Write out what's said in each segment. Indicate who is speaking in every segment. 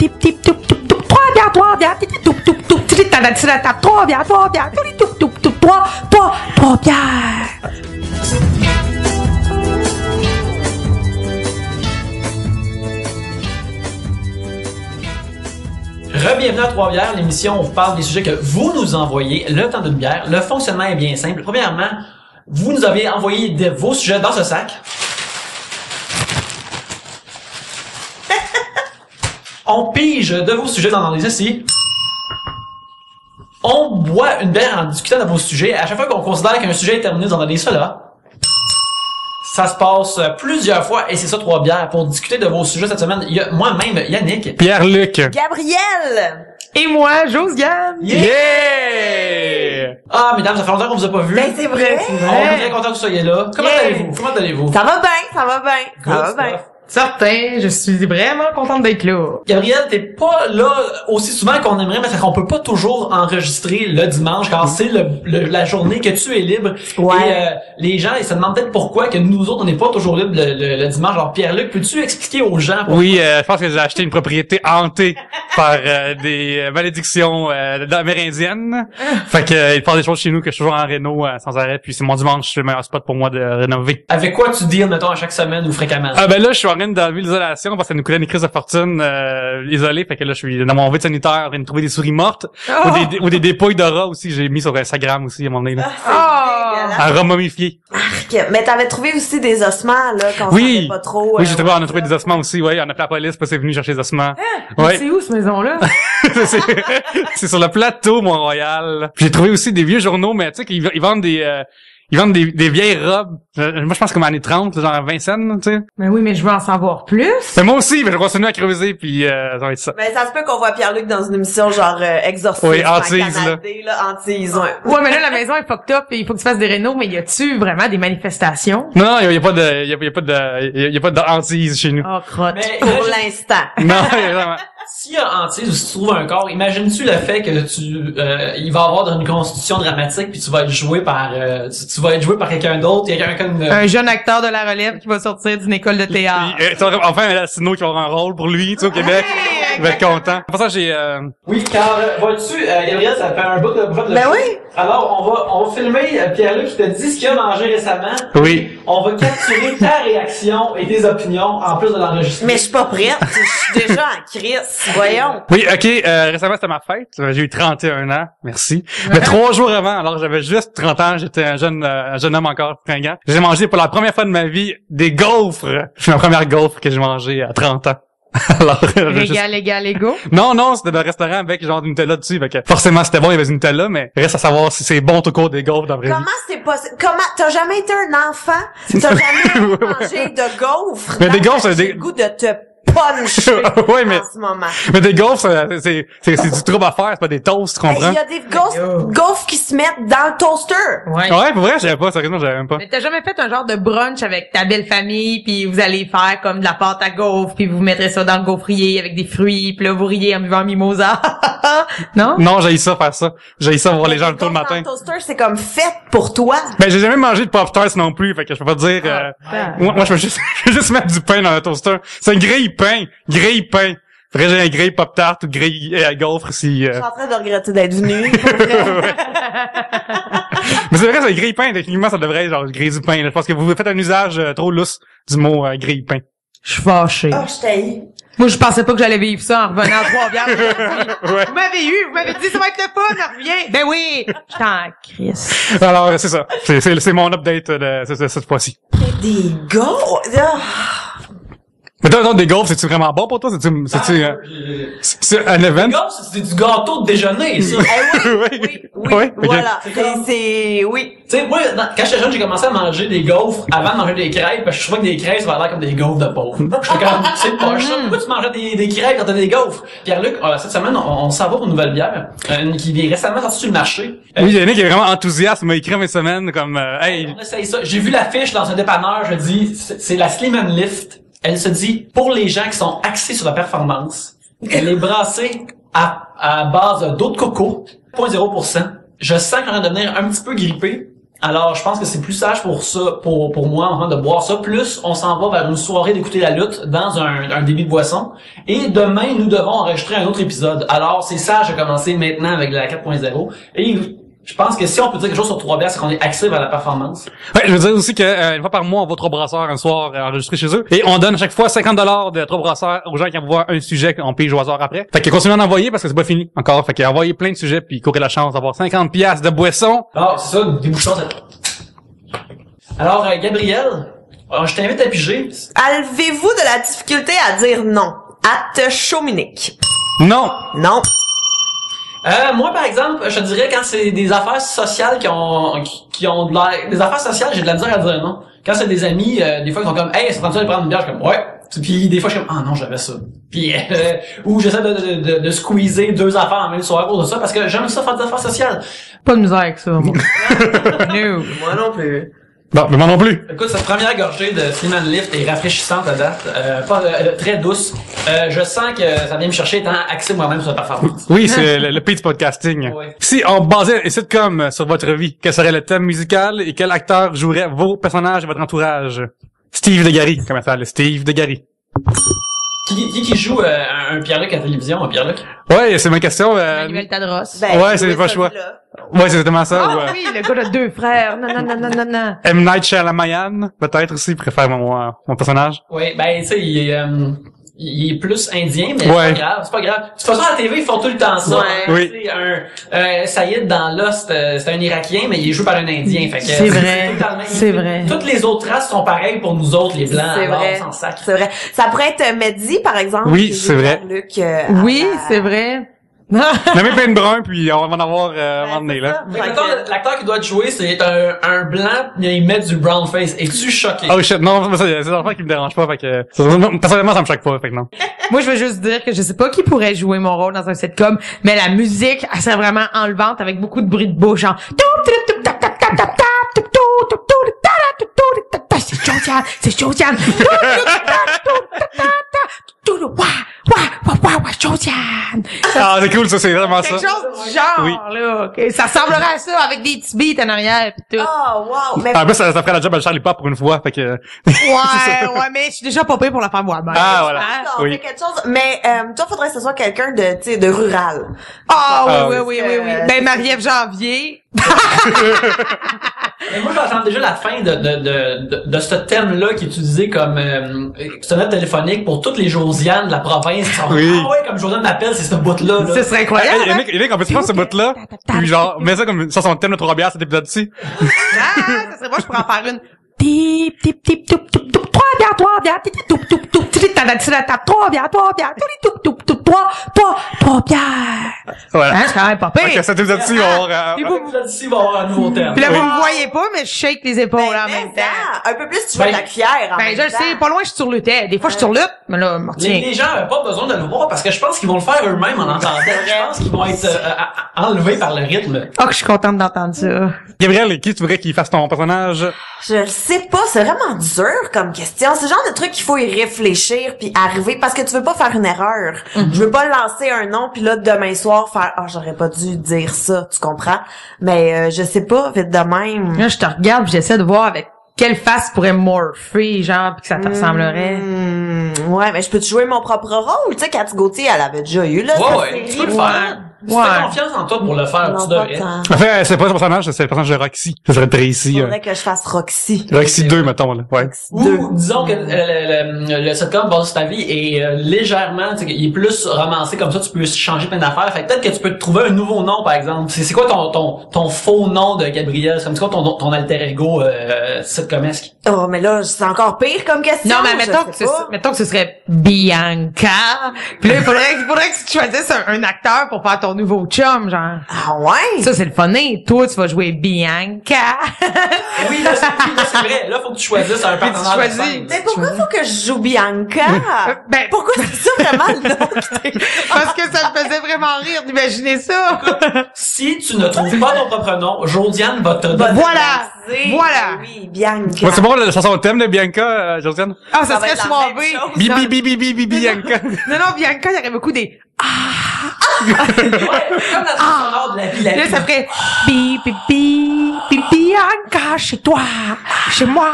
Speaker 1: tip tip toup toup toup, 3 bières, tip toup toup toup, tip ta ta ta ta, 3 bières, toup toup toup, 3 bières.
Speaker 2: Re-bienvenue à Trois-Bières, l'émission où on vous parle des sujets que vous nous envoyez, le temps d'une bière. Le fonctionnement est bien simple. Premièrement, vous nous avez envoyé vos sujets dans ce sac. On pige de vos sujets dans les ceci. On boit une bière en discutant de vos sujets. À chaque fois qu'on considère qu'un sujet est terminé, vous en donnez ça là. Ça se passe plusieurs fois et c'est ça, Trois bières. Pour discuter de vos sujets cette semaine, il y a moi-même, Yannick.
Speaker 3: Pierre-Luc.
Speaker 4: Gabriel!
Speaker 1: Et moi, Josiane.
Speaker 3: Yeah!
Speaker 2: Ah, mesdames, ça fait longtemps qu'on vous a pas vu.
Speaker 4: Ben, c'est vrai.
Speaker 2: On est très content que vous soyez là. Comment
Speaker 4: Yeah.
Speaker 2: allez-vous? Comment allez-vous?
Speaker 4: Ça va bien, ça va bien. Ça
Speaker 2: Good
Speaker 4: va bien.
Speaker 2: stuff.
Speaker 1: Certain, je suis vraiment contente d'être là.
Speaker 2: Gabriel, t'es pas là aussi souvent qu'on aimerait, mais c'est qu'on peut pas toujours enregistrer le dimanche, car c'est la journée que tu es libre.
Speaker 4: Ouais.
Speaker 2: Et les gens, ils se demandent peut-être pourquoi que nous autres, on n'est pas toujours libres le dimanche. Alors, Pierre-Luc, peux-tu expliquer aux gens pourquoi?
Speaker 3: Oui, je pense que j'ai acheté une propriété hantée par des malédictions amérindiennes. Fait que il passe des choses chez nous que je suis toujours en réno sans arrêt. Puis c'est mon dimanche, c'est le meilleur spot pour moi de rénover.
Speaker 2: Avec quoi tu deals, mettons, à chaque semaine ou fréquemment?
Speaker 3: Ah ben là, je suis en train d'enlever l'isolation parce que ça nous coûtait une crise de fortune isolée. Fait que là, je suis dans mon vide sanitaire en train de trouver des souris mortes ou des dépouilles de rats aussi. J'ai mis sur Instagram aussi à mon nez là. Un rat momifié.
Speaker 4: Mais t'avais trouvé aussi des ossements, là, qu'on savait pas trop.
Speaker 3: Oui, on a trouvé des ossements aussi, ouais. On a appelé la police, puis c'est venu chercher des ossements.
Speaker 1: Ouais. C'est où, cette maison-là?
Speaker 3: c'est sur le plateau Mont-Royal. Puis j'ai trouvé aussi des vieux journaux, mais tu sais qu'ils vendent ils vendent des vieilles robes. Moi, je pense comme années 30, genre 20 cents, tu sais.
Speaker 1: Mais oui, mais je veux en savoir plus.
Speaker 3: Mais moi aussi, mais je vais continuer à creuser, puis ça va être ça.
Speaker 4: Mais ça se peut qu'on voit Pierre-Luc dans une émission genre exorcisme.
Speaker 3: Oui, hantise,
Speaker 4: là. Hantise, ouais.
Speaker 1: Ouais, mais là, la maison est fucked up et il faut que tu fasses des rénaux, mais y a-tu vraiment des manifestations?
Speaker 3: Non, il y a pas de hantise chez nous.
Speaker 1: Oh, crotte.
Speaker 2: Mais
Speaker 4: Pour l'instant.
Speaker 3: Non, vraiment.
Speaker 2: s'il y a hantise ou si tu trouves un corps, imagines-tu le fait que il va y avoir une constitution dramatique puis tu vas être joué par quelqu'un d'autre, quelqu'un comme
Speaker 1: un jeune acteur de la relève qui va sortir d'une école de théâtre.
Speaker 3: Enfin, un Latino qui va avoir un rôle pour lui, tu sais, au Québec. Il va être content. Pour ça, j'ai
Speaker 2: Oui, car vois-tu, Gabriel, ça fait un bout de
Speaker 4: Ben oui.
Speaker 2: Alors, on va filmer Pierre-Luc qui te dit ce qu'il a mangé récemment.
Speaker 3: Oui.
Speaker 2: On va capturer ta réaction et tes opinions en plus de l'enregistrer.
Speaker 4: Mais je suis pas prête. Je suis déjà en crise. Voyons.
Speaker 3: Oui, ok, récemment c'était ma fête. J'ai eu 31 ans, merci. Mais 3 jours avant, alors j'avais juste 30 ans, j'étais un jeune homme encore fringant. J'ai mangé pour la première fois de ma vie des gaufres. C'est ma première gaufre que j'ai mangée à 30 ans. Alors,
Speaker 1: Légal, égaux.
Speaker 3: Non, c'était dans un restaurant avec genre du Nutella dessus. Fait que forcément, c'était bon, il y avait du Nutella, mais reste à savoir si c'est bon tout court des gaufres dans la vraie vie.
Speaker 4: Comment c'est possible? T'as jamais été un enfant? T'as jamais mangé de gaufres?
Speaker 3: Mais des gaufres, c'est
Speaker 4: J'ai
Speaker 3: des...
Speaker 4: le goût de te puncher
Speaker 3: Ouais, mais...
Speaker 4: en ce moment.
Speaker 3: Mais des gaufres, c'est du trouble à faire, c'est pas des toasts, tu comprends?
Speaker 4: Il y a des gaufres qui se mettent dans le toaster.
Speaker 1: Ouais.
Speaker 3: Ouais, pour vrai, je savais pas, sérieusement, je savais même pas.
Speaker 1: Mais t'as jamais fait un genre de brunch avec ta belle famille, puis vous allez faire comme de la pâte à gaufres, puis vous mettrez ça dans le gaufrier avec des fruits, puis là vous riez en buvant un mimosa. Non?
Speaker 3: Non, j'ai ça faire ça. J'ai ça voir les gens le tôt le matin.
Speaker 4: Dans le toaster, c'est comme fait pour toi.
Speaker 3: Ben, j'ai jamais mangé de Pop-Tarts non plus, fait que je peux pas dire, moi, je peux juste mettre du pain dans le toaster. C'est un grille-pain. Faudrait que j'ai un grille Pop-Tart ou grille gaufre si,
Speaker 4: Je suis en train de regretter d'être venu.
Speaker 3: Mais c'est vrai, c'est un grille-pain, techniquement, ça devrait être genre grille du pain, là. Je pense que vous faites un usage trop lousse du mot grille-pain.
Speaker 1: Je suis fâchée.
Speaker 4: Oh, je t'haïs.
Speaker 1: Moi, je pensais pas que j'allais vivre ça en revenant à Trois-Bières.
Speaker 3: Ouais.
Speaker 1: Vous m'avez dit ça va être le fun, reviens. Ben oui. J'étais en crise.
Speaker 3: Alors, c'est ça. C'est mon update de cette fois-ci.
Speaker 4: Des gars.
Speaker 3: Mais toi, des gaufres, c'est-tu vraiment bon pour toi? C'est un event?
Speaker 2: Les gars, c'est du gâteau de déjeuner, ça.
Speaker 4: Oui, voilà. Oui.
Speaker 2: Tu sais, moi, quand j'étais jeune, j'ai commencé à manger des gaufres avant de manger des crêpes, parce que je trouvais que des crêpes, ça avait l'air comme des gaufres de pauvres. J'étais comme, c'est pas ça. Pourquoi tu mangeais des crêpes quand t'as des gaufres? Pierre-Luc, cette semaine, on s'en va pour une nouvelle bière, qui est récemment sortie sur le marché.
Speaker 3: Oui, Yannick est vraiment enthousiaste, il m'a écrit mes semaines comme, hey.
Speaker 2: On essaye ça. J'ai vu l'affiche dans un dépanneur, je dis, c'est la Slim and Lift. Elle se dit, pour les gens qui sont axés sur la performance, elle est brassée à base d'eau de coco, 0.0%. Je sens qu'on va devenir un petit peu grippé Alors, je pense que c'est plus sage pour ça, pour moi, en train de boire ça. Plus, on s'en va vers une soirée d'écouter la lutte dans un débit de boisson. Et demain, nous devons enregistrer un autre épisode. Alors, c'est sage de commencer maintenant avec la 4.0. Et je pense que si on peut dire quelque chose sur 3 bières, c'est qu'on est axé vers la performance.
Speaker 3: Ouais, je veux dire aussi que une fois par mois, on va 3 brasseurs un soir enregistrer chez eux. Et on donne à chaque fois 50$ de 3 brasseurs aux gens qui envoient un sujet qu'on pige au hasard après. Fait que continuez d'en envoyer parce que c'est pas fini encore. Fait que envoyez plein de sujets puis courez la chance d'avoir 50$ de boisson.
Speaker 2: Ah, c'est ça, des bouchons, ça. Alors, Gabriel, je t'invite à piger.
Speaker 4: Avez-vous de la difficulté à dire non? À te chominique.
Speaker 3: Non.
Speaker 4: Non.
Speaker 2: Moi, par exemple, je te dirais quand c'est des affaires sociales qui ont de l'air, des affaires sociales, j'ai de la misère à dire non. Quand c'est des amis, des fois ils sont comme, hey, c'est train de prendre une bière, je suis comme, ouais. Puis des fois je suis comme, ah non, j'avais ça. Puis ou j'essaie de squeezer 2 affaires en même soirée pour de ça parce que j'aime ça faire des affaires sociales.
Speaker 1: Pas de misère avec ça, moi. No.
Speaker 4: Moi non plus.
Speaker 3: Bon, mais moi non plus.
Speaker 2: Écoute, cette première gorgée de Cinnamon Lift est rafraîchissante à date, très douce. Je sens que ça vient me chercher étant axé moi-même sur la performance.
Speaker 3: Oui, c'est le pitch podcasting.
Speaker 2: Ouais.
Speaker 3: Si on basait un sitcom sur votre vie, quel serait le thème musical et quel acteur jouerait vos personnages et votre entourage? Steve Degary, comment ça s'appelle? Steve Degary.
Speaker 2: Qui joue un Pierre-Luc à la télévision, un Pierre-Luc?
Speaker 3: Ouais, c'est ma question.
Speaker 1: Manuel Tadros.
Speaker 3: Ouais, c'est pas le choix. Ouais, c'est exactement ça.
Speaker 1: Ah
Speaker 3: Ouais.
Speaker 1: oui, le gars de 2 frères. Non.
Speaker 3: M. Night Shyamalan, peut-être aussi, préfère mon personnage.
Speaker 2: Oui, ben tu sais, il est plus indien, mais
Speaker 3: Ouais.
Speaker 2: c'est pas grave. De toute façon, à la TV, ils font tout le temps ça.
Speaker 4: Ouais.
Speaker 2: Hein.
Speaker 3: Oui.
Speaker 2: C'est Saïd dans Lost, c'est un Irakien, mais il est joué par un Indien. Fait que
Speaker 1: C'est vrai.
Speaker 2: tout le temps le même.
Speaker 1: C'est vrai.
Speaker 2: Toutes les autres races sont pareilles pour nous autres, les blancs.
Speaker 4: C'est
Speaker 2: Alors,
Speaker 4: vrai.
Speaker 2: on s'en sacre.
Speaker 4: C'est vrai. Ça pourrait être Mehdi, par exemple.
Speaker 3: Oui,
Speaker 4: qui joue
Speaker 3: c'est vrai.
Speaker 4: Luc,
Speaker 1: Oui, c'est vrai.
Speaker 3: On a mis plein de bruns, puis on va en avoir un moment donné, là.
Speaker 2: Fait que l'acteur qui doit te jouer, c'est un blanc, mais il met du brown face. Es-tu choqué?
Speaker 3: Oh shit, non, c'est des affaires qui me dérangent pas, fait que, personnellement, ça me choque pas, fait que non.
Speaker 1: Moi, je veux juste dire que je sais pas qui pourrait jouer mon rôle dans un sitcom, mais la musique, elle serait vraiment enlevante avec beaucoup de bruit de bouche, genre. C'est Josiane.
Speaker 3: Ah, c'est cool, ça, c'est vraiment ça.
Speaker 1: Quelque chose du genre,
Speaker 3: Oui.
Speaker 1: là. Que ça ressemblerait à ça, avec des petits beats en arrière pis tout.
Speaker 4: Oh, wow. Mais
Speaker 3: En plus, ça ferait la job à Charlie Pop pour une fois, fait que,
Speaker 1: Ouais, mais je suis déjà pas payée pour la faire moi-même.
Speaker 3: Ah, voilà.
Speaker 4: on
Speaker 3: Oui.
Speaker 4: fait quelque chose. Mais toi, faudrait que ce soit quelqu'un de, tu sais, de rural.
Speaker 1: Ah,
Speaker 3: Ah,
Speaker 1: oui. Ben, Marie-Ève Janvier.
Speaker 2: Mais moi, j'attends déjà la fin de ce thème-là qui est utilisé comme sonnette téléphonique pour toutes les Josianes de la province. Qui sont,
Speaker 3: Oui.
Speaker 2: Ah ouais, comme Josiane m'appelle, c'est ce bout-là. Là.
Speaker 1: Ce serait incroyable.
Speaker 3: Hey, Yannick, on peut prendre ce bout-là, puis genre, mets ça comme, ça, son thème de 3 bières, cet épisode-ci.
Speaker 1: Ah, ça serait moi, je pourrais en faire une. Tip, tip, tip, toup, toup, toup, 3 bières, tip, tip, toup, toup, toup, tip, t'as la table, 3 bières, toup, toup, toup, 3 bières.
Speaker 3: Voilà.
Speaker 1: Hein, c'est quand même pas
Speaker 3: Fait que
Speaker 1: pire.
Speaker 3: cet épisode-ci, on va
Speaker 1: Puis
Speaker 3: avoir,
Speaker 1: vous,
Speaker 2: Ici, il va y avoir un nouveau thème.
Speaker 1: puis là,
Speaker 3: Oui.
Speaker 1: vous me voyez pas, mais je shake les épaules en même temps.
Speaker 4: Un peu plus, tu veux
Speaker 2: Ben,
Speaker 4: de la cuillère en
Speaker 1: Ben,
Speaker 4: même
Speaker 1: je le
Speaker 4: temps.
Speaker 1: sais, pas loin, je suis sur le thé. Des fois, je suis sur le, mais là,
Speaker 2: Les gens n'ont pas besoin de le voir parce que je pense qu'ils vont le faire eux-mêmes en entendant. Je pense qu'ils vont être enlevés par le rythme.
Speaker 1: Oh, que je suis contente d'entendre ça.
Speaker 3: Gabriel, qui tu voudrais qu'il fasse ton personnage?
Speaker 4: Je le sais pas, c'est vraiment dur comme question. C'est le genre de truc qu'il faut y réfléchir puis arriver parce que tu veux pas faire une erreur. Je veux pas lancer un nom puis là demain soir faire j'aurais pas dû dire ça, tu comprends? Mais je sais pas, vite de même.
Speaker 1: Là, je te regarde pis j'essaie de voir avec quelle face pourrait morpher, genre, pis que ça te ressemblerait.
Speaker 4: Ouais, mais je peux te jouer mon propre rôle, tu sais, Cathy Gauthier, elle avait déjà eu là.
Speaker 2: Ouais,
Speaker 4: sa
Speaker 2: ouais,
Speaker 4: série.
Speaker 2: tu peux le faire. Tu
Speaker 1: Ouais.
Speaker 2: fais confiance en toi pour le faire,
Speaker 4: Non,
Speaker 2: tu
Speaker 4: pas
Speaker 2: devrais.
Speaker 4: tant.
Speaker 3: En fait, c'est pas son personnage, c'est le personnage de Roxy. Ça serait Tracy.
Speaker 4: Faudrait que je fasse Roxy.
Speaker 3: Roxy 2, mettons, là. Ouais.
Speaker 2: Ou disons que le sitcom basé sur ta vie est légèrement, tu sais, il est plus romancé comme ça, tu peux changer plein d'affaires. Fait que peut-être que tu peux te trouver un nouveau nom, par exemple. C'est quoi ton faux nom de Gabriel? C'est quoi ton alter ego sitcomesque?
Speaker 4: Oh, mais là, c'est encore pire comme question.
Speaker 1: Non, mais
Speaker 4: je sais pas.
Speaker 1: mettons que ce serait Bianca. Puis là, il faudrait que tu choisisses un acteur pour faire ton nouveau chum, genre.
Speaker 4: Ah ouais?
Speaker 1: Ça, c'est le funny. Toi, tu vas jouer Bianca.
Speaker 2: Oui, là, c'est vrai. Là, faut que tu choisisses un
Speaker 1: Puis tu
Speaker 2: partenaire de
Speaker 1: choisis.
Speaker 2: scène.
Speaker 4: Mais pourquoi faut que je joue Bianca?
Speaker 1: Ben,
Speaker 4: Pourquoi c'est ça vraiment le nom qui t'est-
Speaker 1: parce que ça me faisait vraiment rire d'imaginer ça.
Speaker 2: Si tu ne trouves pas ton propre nom, Josiane va te donner.
Speaker 1: Voilà.
Speaker 4: C'est-
Speaker 1: Voilà.
Speaker 4: Oui, Bianca.
Speaker 3: Ouais, c'est bon, la chanson thème de Bianca, Josiane?
Speaker 1: Ah, ça
Speaker 4: Ça va
Speaker 1: serait
Speaker 4: être la
Speaker 1: soirée.
Speaker 4: même chose.
Speaker 3: Bianca.
Speaker 1: Non, Bianca, il y aurait beaucoup des...
Speaker 2: Ouais, comme la sonore de la vie, la
Speaker 1: Là,
Speaker 2: vie.
Speaker 1: ça ferait Bianca, chez toi, chez moi.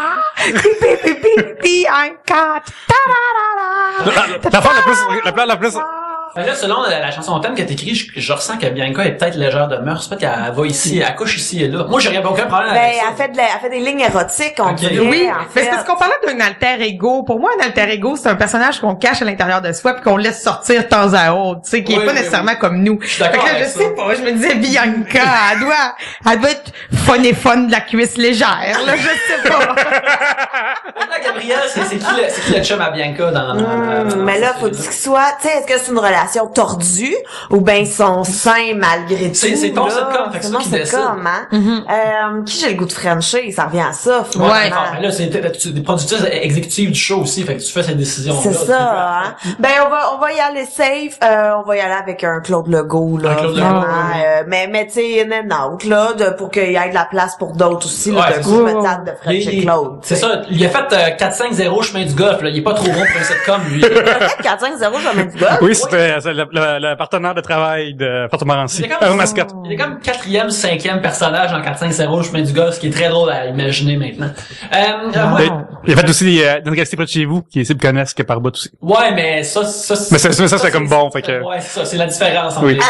Speaker 1: Bianca.
Speaker 3: La plus,
Speaker 2: Fait que là, selon la chanson thème que t'écris, je ressens que Bianca est peut-être légère de mœurs. Peut-être qu'elle va ici, elle couche ici et là. Moi, j'aurais aucun problème
Speaker 4: Ben,
Speaker 2: avec ça.
Speaker 4: elle fait des lignes érotiques, on
Speaker 2: Ok.
Speaker 4: dirait.
Speaker 1: Oui,
Speaker 4: en
Speaker 1: mais
Speaker 4: fait.
Speaker 1: c'est parce qu'on parlait d'un alter ego. Pour moi, un alter ego, c'est un personnage qu'on cache à l'intérieur de soi puis qu'on laisse sortir de temps à autre, tu sais, qui est
Speaker 2: Oui,
Speaker 1: pas
Speaker 2: oui,
Speaker 1: nécessairement comme nous.
Speaker 2: suis d'accord
Speaker 1: Fait que là,
Speaker 2: avec
Speaker 1: je
Speaker 2: ça.
Speaker 1: sais pas, je me disais Bianca, elle doit être fun et fun de la cuisse légère, là, je sais pas.
Speaker 2: Là, Gabriel, c'est qui le chum à Bianca dans
Speaker 4: Mais là, faut qu'il soit, tu sais, est-ce que c'est une relation tordue ou ben son sein malgré tout?
Speaker 2: C'est ton
Speaker 4: là?
Speaker 2: sitcom, fait que c'est
Speaker 4: C'est
Speaker 2: toi
Speaker 4: mon
Speaker 2: qui décides.
Speaker 4: sitcom, hein? Qui j'ai le goût de Frencher? Ça revient à ça,
Speaker 1: Ouais.
Speaker 4: finalement.
Speaker 2: Mais là, c'est des productrices exécutives du show aussi, fait que tu fais cette décision.
Speaker 4: C'est ça, hein? Ben, on va y aller safe, on va y aller avec un Claude Legault, là.
Speaker 2: Un Claude
Speaker 4: vraiment,
Speaker 2: Legault, oui.
Speaker 4: mais tu sais, in and out, là, pour qu'il y ait de la place pour d'autres aussi, là,
Speaker 2: Ouais,
Speaker 4: de
Speaker 2: c'est
Speaker 4: coup,
Speaker 1: ça.
Speaker 4: mettre table de Frencher Claude.
Speaker 2: C'est ça, il a fait 4-5-0 chemin du golf, là. Il est pas trop bon pour un sitcom, lui.
Speaker 4: 4-5-0, jamais du golf.
Speaker 3: oui, c'était le partenaire de travail de François Morancy.
Speaker 2: Il est comme-
Speaker 3: Mascotte.
Speaker 2: Il est comme 4e, 5e personnage en 4-5-0 chemin du golf, ce qui est très drôle à imaginer maintenant. Moi,
Speaker 3: Il a fait aussi Dans Rester près de chez vous, qui est cible connaissent que par bout aussi.
Speaker 2: ouais, mais ça,
Speaker 3: Mais ça, c'est comme bon, fait que...
Speaker 2: Ouais, c'est ça, c'est la différence entre
Speaker 3: Oui.
Speaker 2: les deux.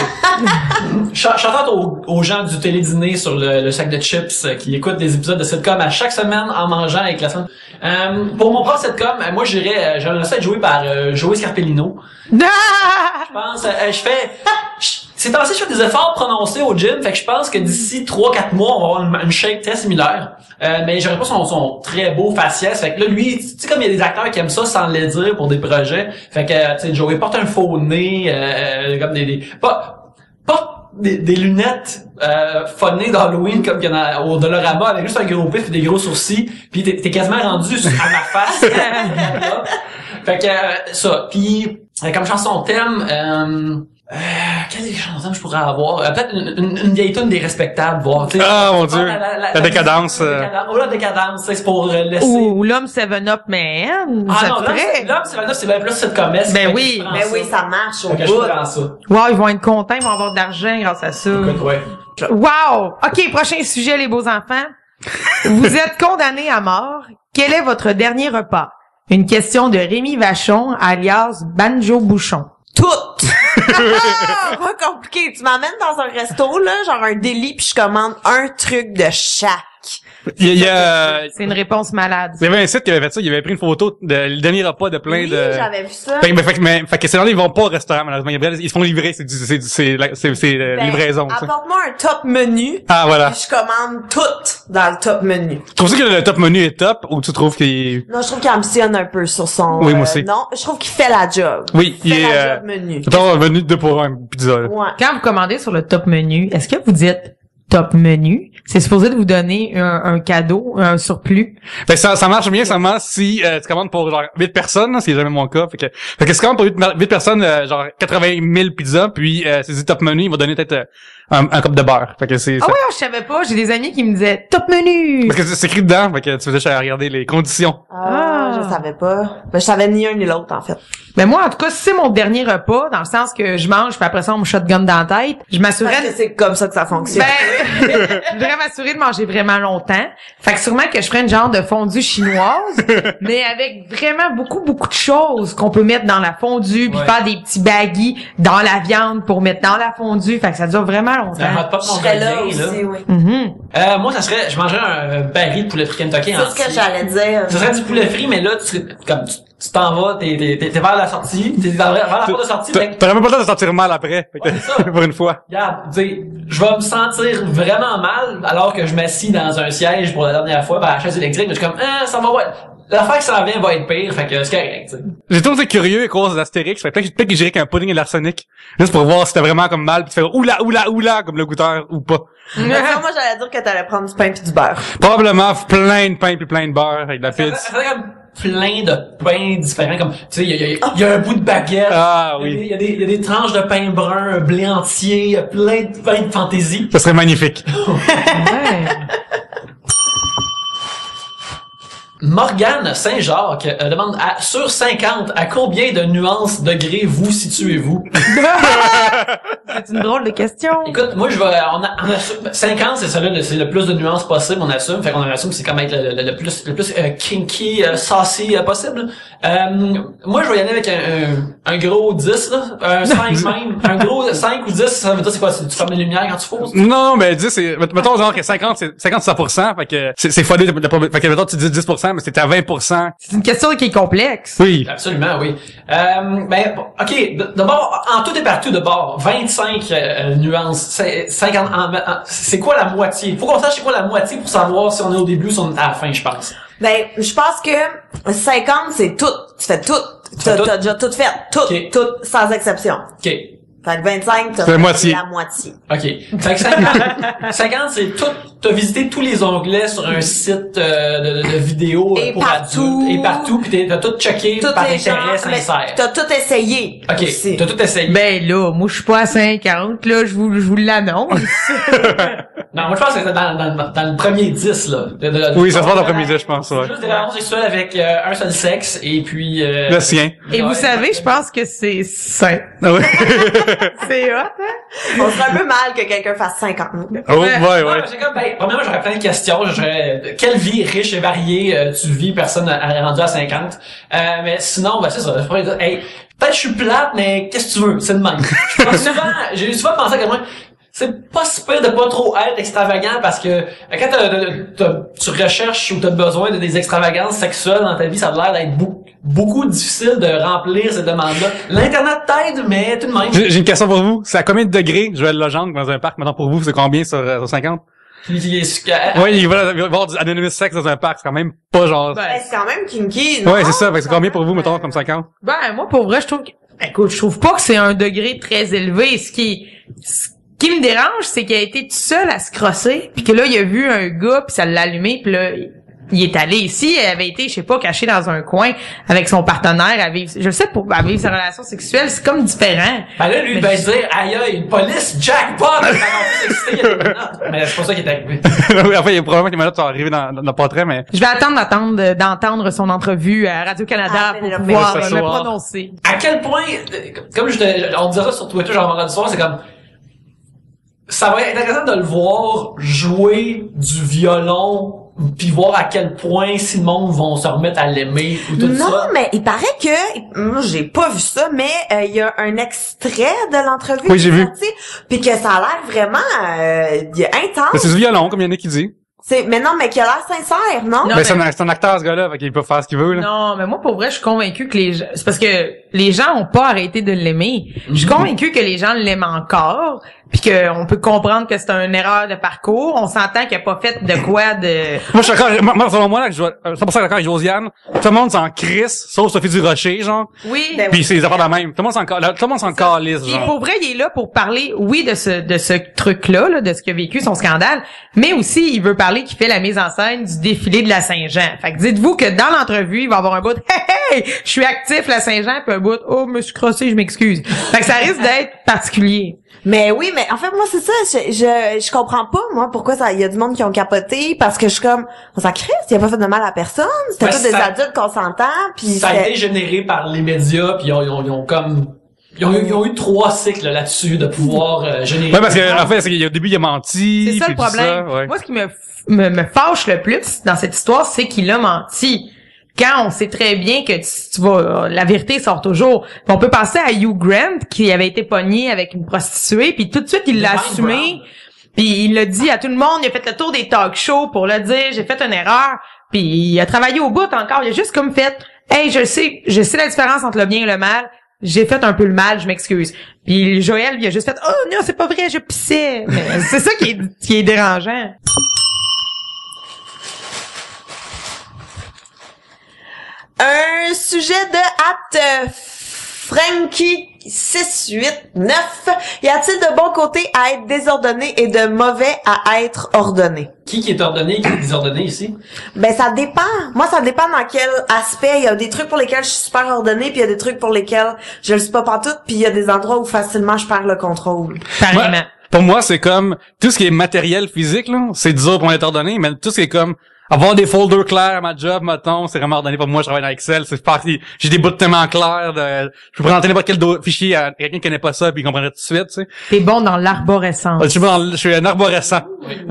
Speaker 2: Chantante aux gens du télédîner sur le sac de chips qui écoutent des épisodes de sitcom à chaque semaine en mangeant avec la semaine. Pour mon propre sitcom, moi j'aimerais ça être joué par Joey Scarpellino. Je pense, c'est temps-ci, je fais des efforts prononcés au gym, fait que je pense que d'ici 3-4 mois, on va avoir une shape très similaire. Mais j'aurais pas son très beau faciès. Fait que là, lui, tu sais, comme il y a des acteurs qui aiment ça sans le dire pour des projets. Fait que, tu sais, Joey porte un faux nez, comme des lunettes phonées d'Halloween comme qu'il y en a au Dollarama avec juste un gros pif et des gros sourcils, puis t'es quasiment rendu à ma face. Fait que ça, puis comme chanson thème quelle chanson je pourrais avoir? Peut-être une vieille tune des respectables, voir, tu sais.
Speaker 3: Ah, mon Dieu. La décadence.
Speaker 2: La décadence, c'est pour laisser.
Speaker 1: Ou l'homme 7-Up Man.
Speaker 2: Ah
Speaker 1: ça
Speaker 2: non,
Speaker 1: ferait.
Speaker 2: là, c'est bien plus cette comesse.
Speaker 1: Ben oui,
Speaker 4: Ben oui, ça marche au
Speaker 2: Fait que je
Speaker 4: bout.
Speaker 2: prends ça.
Speaker 1: Wow, ils vont être contents, ils vont avoir de l'argent grâce à ça.
Speaker 2: Écoute, ouais.
Speaker 1: Wow! OK, prochain sujet, les beaux enfants. Vous êtes condamnés à mort. Quel est votre dernier repas? Une question de Rémi Vachon, alias Banjo Bouchon.
Speaker 4: Toutes! Pas compliqué. Tu m'amènes dans un resto, là, genre un délit, puis je commande un truc de chaque.
Speaker 3: Il y a...
Speaker 1: C'est une réponse malade.
Speaker 3: Il y avait un site qui avait fait ça, il avait pris une photo de le dernier repas de plein
Speaker 4: Oui,
Speaker 3: de...
Speaker 4: j'avais vu ça.
Speaker 3: Fait que ces gens-là, ils vont pas au restaurant, malheureusement. Ils se font livrer, c'est
Speaker 4: Ben,
Speaker 3: livraison, tu sais.
Speaker 4: apporte-moi un top menu,
Speaker 3: Ah, voilà.
Speaker 4: puis je commande tout dans le top menu.
Speaker 3: Tu trouves que le top menu est top, ou tu trouves qu'il...
Speaker 4: Non, je trouve qu'il ambitionne un peu sur son...
Speaker 3: Oui, moi aussi.
Speaker 4: Non, je trouve qu'il fait la job.
Speaker 3: Oui,
Speaker 4: Il
Speaker 3: il
Speaker 4: fait
Speaker 3: est...
Speaker 4: la job menu.
Speaker 3: Attends, menu 2 pour 1, pizza, là.
Speaker 4: Ouais.
Speaker 1: Quand vous commandez sur le top menu, est-ce que vous dites top menu? C'est supposé de vous donner un cadeau, un surplus.
Speaker 3: Fait que ça marche bien seulement si tu commandes pour genre 8 personnes, ce qui est jamais mon cas. Fait que si tu commandes pour 8 personnes, genre 80 000 pizzas, puis c'est du top menu, il va donner peut-être un cup de beurre. Fait que c'est
Speaker 1: Ah oui, je savais pas. J'ai des amis qui me disaient top menu.
Speaker 3: parce que c'est écrit dedans, fait que tu faisais juste regarder les conditions.
Speaker 4: Ah, je savais pas. Ben, je savais ni un ni l'autre, en fait.
Speaker 1: Mais moi, en tout cas, si c'est mon dernier repas, dans le sens que je mange, puis après ça, on me shotgun dans la tête, je m'assurerais...
Speaker 4: Parce que c'est comme ça que ça fonctionne.
Speaker 1: Ben, je voudrais m'assurer de manger vraiment longtemps. Fait que sûrement que je ferais une genre de fondue chinoise, mais avec vraiment beaucoup de choses qu'on peut mettre dans la fondue, puis
Speaker 2: Ouais.
Speaker 1: faire des petits baggies dans la viande pour mettre dans la fondue. Fait que ça dure vraiment
Speaker 2: C'est un hot
Speaker 1: longtemps.
Speaker 2: pot
Speaker 4: je serais là
Speaker 2: mongolien,
Speaker 4: aussi, oui.
Speaker 1: Mhm.
Speaker 2: Moi, je mangerais un baril de poulet frit Kentucky
Speaker 4: C'est ce que
Speaker 2: entier.
Speaker 4: j'allais dire.
Speaker 2: Ça serait du poulet frit, mais là, tu t'en vas, t'es vers la sortie, t'es vers la porte de sortie, fait que,
Speaker 3: T'aurais même pas le temps de sentir mal après. Fait que
Speaker 2: Ouais, c'est ça.
Speaker 3: pour une fois.
Speaker 2: regarde, tu sais, je vais me sentir vraiment mal alors que je m'assis dans un siège pour la dernière fois, la chaise électrique, mais je suis comme, ça va, ouais. L'affaire qui s'en vient va être pire, fait que c'est correct, tu sais.
Speaker 3: J'ai toujours été curieux à cause d'Astérix. Fait que peut-être que j'irais qu'un pudding et de l'arsenic. Juste pour voir si c'était vraiment comme mal, pis tu fais oula, comme le goûteur ou pas.
Speaker 4: Mais ça, moi, j'allais dire que t'allais prendre du pain pis du beurre.
Speaker 3: Probablement plein de pain puis plein de beurre avec de la pizza.
Speaker 2: Ça fait comme plein de pains différents, comme, tu sais, il y a un bout de baguette.
Speaker 3: Ah
Speaker 2: Il
Speaker 3: oui.
Speaker 2: y a des tranches de pain brun, un blé entier, il y a plein de pain de fantaisie.
Speaker 3: Ça serait magnifique.
Speaker 1: Ouais.
Speaker 2: Morgane Saint-Jacques demande sur 50, à combien de nuances degrés vous situez-vous?
Speaker 1: C'est une drôle de question.
Speaker 2: Écoute, moi je vais on assume 50, c'est c'est le plus de nuances possible, on assume, fait qu'on assume que c'est comme être le plus kinky, saucy possible. Moi je vais y aller avec un gros 10 là, un 5 même, un gros 5 ou 10, ça veut dire c'est quoi, tu fermes les lumières quand tu fausses?
Speaker 3: Non, mais 10, c'est, mettons genre que 50, c'est 100%, fait que c'est fois 2, fait que mettons tu dis 10%, mais c'est à 20%.
Speaker 1: C'est une question qui est complexe.
Speaker 3: Oui.
Speaker 2: Absolument, oui. Ben, ok, d'abord, en tout et partout, d'abord, 25 nuances, 50, c'est quoi la moitié? Faut qu'on sache c'est quoi la moitié pour savoir si on est au début ou si on est à la fin, je pense.
Speaker 4: Ben, je pense que 50, c'est tout. Tu fais tout. T'as déjà tout fait. Tout,
Speaker 2: Okay.
Speaker 4: tout, sans exception.
Speaker 2: Ok.
Speaker 4: Fait que 25, t'as
Speaker 3: C'est la
Speaker 4: fait
Speaker 3: moitié.
Speaker 4: la moitié.
Speaker 2: OK. Fait que 50, c'est tout, t'as visité tous les onglets sur un site de vidéos
Speaker 4: Et
Speaker 2: pour
Speaker 4: partout.
Speaker 2: adultes. Et partout. Puis t'as tout checké
Speaker 4: Toutes
Speaker 2: par
Speaker 4: les gens,
Speaker 2: intérêt sincère.
Speaker 4: t'as tout essayé.
Speaker 2: OK.
Speaker 4: aussi.
Speaker 2: T'as tout essayé.
Speaker 1: Ben là, moi je suis pas à 50, là, je vous l'annonce.
Speaker 2: Non, moi je pense que c'est dans le premier 10, là.
Speaker 3: Oui, ça se passe dans le premier 10, je pense, ouais.
Speaker 2: Juste des relations sexuelles avec un seul sexe et puis...
Speaker 3: Le sien.
Speaker 1: Et vous
Speaker 2: Ouais.
Speaker 1: savez, je pense que c'est sain.
Speaker 3: Ah ouais.
Speaker 1: C'est hot, hein?
Speaker 4: On serait un peu mal que quelqu'un fasse 50 000.
Speaker 3: Oh, ouais,
Speaker 2: Ouais,
Speaker 3: ouais.
Speaker 2: c'est comme, ben, premièrement, j'aurais plein de questions. Quelle vie riche et variée tu vis, personne a rendu à 50? Mais sinon, ben, c'est ça. Je pourrais dire, hey, peut-être je suis plate, mais qu'est-ce que tu veux? C'est le même. J'ai souvent pensé à moi, c'est pas si pire de pas trop être extravagant parce que quand tu recherches ou t'as besoin de des extravagances sexuelles dans ta vie, ça a l'air d'être beaucoup difficile de remplir ces demandes-là. L'Internet t'aide, mais tout de même.
Speaker 3: J'ai une question pour vous. C'est à combien de degrés Joël Legendre dans un parc? Maintenant, pour vous, c'est combien sur 50?
Speaker 2: Oui,
Speaker 3: Oui, il va y avoir du anonymous sex dans un parc. C'est quand même pas genre...
Speaker 1: Ben,
Speaker 4: Ben, c'est quand même kinky, non?
Speaker 3: Ouais, c'est ça. Fait que c'est combien pour vous, mettons, comme 50?
Speaker 1: Ben, moi, pour vrai, je trouve que, écoute, je trouve pas que c'est un degré très élevé. Ce qui me dérange, c'est qu'il a été tout seul à se crosser, puis que là, il a vu un gars, puis ça l'a allumé, puis là, il est allé ici, il avait été, je sais pas, caché dans un coin avec son partenaire à vivre, je sais pas, à vivre sa relation sexuelle, c'est comme différent.
Speaker 2: Ben là, lui, il va se dire, aïe, aïe, police, jackpot! Mais c'est pas ça qui est arrivé.
Speaker 3: Oui, enfin, il y a probablement que les malades sont arrivés dans le portrait, mais...
Speaker 1: Je vais attendre d'entendre son entrevue à Radio-Canada pour pouvoir
Speaker 3: ce
Speaker 1: me
Speaker 3: soir.
Speaker 1: prononcer.
Speaker 2: À quel point, comme on disait ça sur Twitter, genre vendredi soir, c'est comme, ça va être intéressant de le voir jouer du violon, puis voir à quel point si le monde vont se remettre à l'aimer ou tout
Speaker 4: Non,
Speaker 2: ça.
Speaker 4: mais il paraît que, moi j'ai pas vu ça, mais il y a un extrait de l'entrevue.
Speaker 3: Oui, j'ai vu.
Speaker 4: Puis que ça a l'air vraiment intense.
Speaker 3: Mais c'est du violon, comme il y en a qui dit.
Speaker 4: Mais non, mais qu'il a l'air sincère, non?
Speaker 1: Non,
Speaker 3: Ben, c'est un acteur, ce gars-là, fait qu'il peut faire ce qu'il veut, là.
Speaker 1: Non, mais moi, pour vrai, je suis convaincue que les gens... C'est parce que les gens ont pas arrêté de l'aimer. Je suis convaincue que les gens l'aiment encore, puis qu'on peut comprendre que c'est une erreur de parcours. On s'entend qu'il a pas fait de quoi de...
Speaker 3: Moi, je suis d'accord, selon moi, là, que je vois, 100% d'accord avec Josiane. Tout le monde s'en crisse, sauf Sophie Durocher, genre.
Speaker 1: Oui.
Speaker 4: Ben
Speaker 3: Puis c'est les affaires de la même. Tout le monde s'en calisse,
Speaker 1: Puis
Speaker 3: genre.
Speaker 1: pour vrai, il est là pour parler, oui, de ce truc-là, là, de ce qu'il a vécu, son scandale, mais aussi, il veut parler qu'il fait la mise en scène du défilé de la Saint-Jean. Fait que dites-vous que dans l'entrevue, il va y avoir un bout de « Hey, je suis actif la Saint-Jean », puis un bout de « Oh, me suis crossé, je m'excuse ». Fait que ça risque d'être particulier.
Speaker 4: Mais oui, mais en fait, moi, c'est ça, je comprends pas, moi, pourquoi il y a du monde qui ont capoté, parce que je suis comme, on s'en crisse, il a pas fait de mal à personne, c'était
Speaker 2: Ouais,
Speaker 4: tous des
Speaker 2: ça-
Speaker 4: adultes consentants, puis
Speaker 2: Ça a été généré par les médias, puis ils ont eu 3 cycles là-dessus de pouvoir générer.
Speaker 3: Ouais, parce que, en fait, au début, il a menti.
Speaker 1: C'est ça le
Speaker 3: puis tout
Speaker 1: problème.
Speaker 3: ça, ouais.
Speaker 1: Moi, ce qui me fâche le plus dans cette histoire, c'est qu'il a menti. Quand on sait très bien que la vérité sort toujours. Puis on peut penser à Hugh Grant qui avait été pogné avec une prostituée, puis tout de suite il l'a
Speaker 2: Mike
Speaker 1: assumé.
Speaker 2: Brown.
Speaker 1: Puis il l'a dit à tout le monde, il a fait le tour des talk shows pour le dire, j'ai fait une erreur. Puis il a travaillé au bout encore, il a juste comme fait, hey, je sais la différence entre le bien et le mal. J'ai fait un peu le mal, je m'excuse. Puis Joël, il a juste fait, oh non, c'est pas vrai, je pissais. Mais c'est ça qui est dérangeant.
Speaker 4: un sujet de Frankie 689. Y a-t-il de bons côtés à être désordonné et de mauvais à être ordonné?
Speaker 2: Qui est ordonné et qui est désordonné ici?
Speaker 4: Ben, ça dépend. Moi, ça dépend dans quel aspect. Il y a des trucs pour lesquels je suis super ordonnée, puis il y a des trucs pour lesquels je le suis pas pantoute, puis il y a des endroits où facilement je perds le contrôle.
Speaker 1: Pareillement.
Speaker 3: Ouais. Pour moi, c'est comme tout ce qui est matériel physique, là, c'est dur pour être ordonné, mais tout ce qui est comme avoir des folders clairs à ma job, mettons, c'est vraiment ordonné pour moi, je travaille dans Excel, c'est parti. J'ai des bouts tellement clairs je peux présenter n'importe quel fichier à quelqu'un qui connaît pas ça puis il comprendrait tout de suite, tu sais.
Speaker 1: T'es bon dans l'arborescence.
Speaker 3: Je suis un arborescent.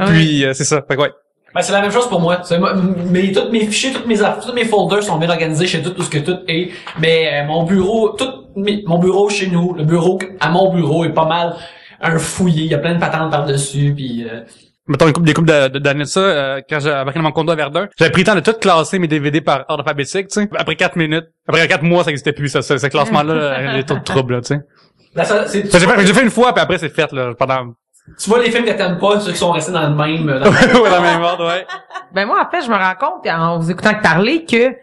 Speaker 3: Puis, c'est ça. Fait que ouais.
Speaker 2: Ben, c'est la même chose pour moi. Tous mes fichiers, tous mes folders sont bien organisés chez tout ce que tout est. Mais mon bureau chez nous, le bureau à mon bureau est pas mal un fouillé. Il y a plein de patentes par-dessus, puis
Speaker 3: Mettons des couples d'années de ça, quand j'avais mon condo à Verdun, j'avais pris le temps de tout classer mes DVD par ordre alphabétique, tu sais. Après 4 mois, ça existait plus, ça, ce classement-là, les taux de trouble, là, tu sais.
Speaker 2: Là,
Speaker 3: J'ai fait une fois, puis après, c'est fait, là, pendant...
Speaker 2: Tu vois les films que t'aimes pas, ceux qui sont restés dans le même,
Speaker 3: dans la même ordre, ouais.
Speaker 1: Ben moi, en fait, je me rends compte, en vous écoutant parler, que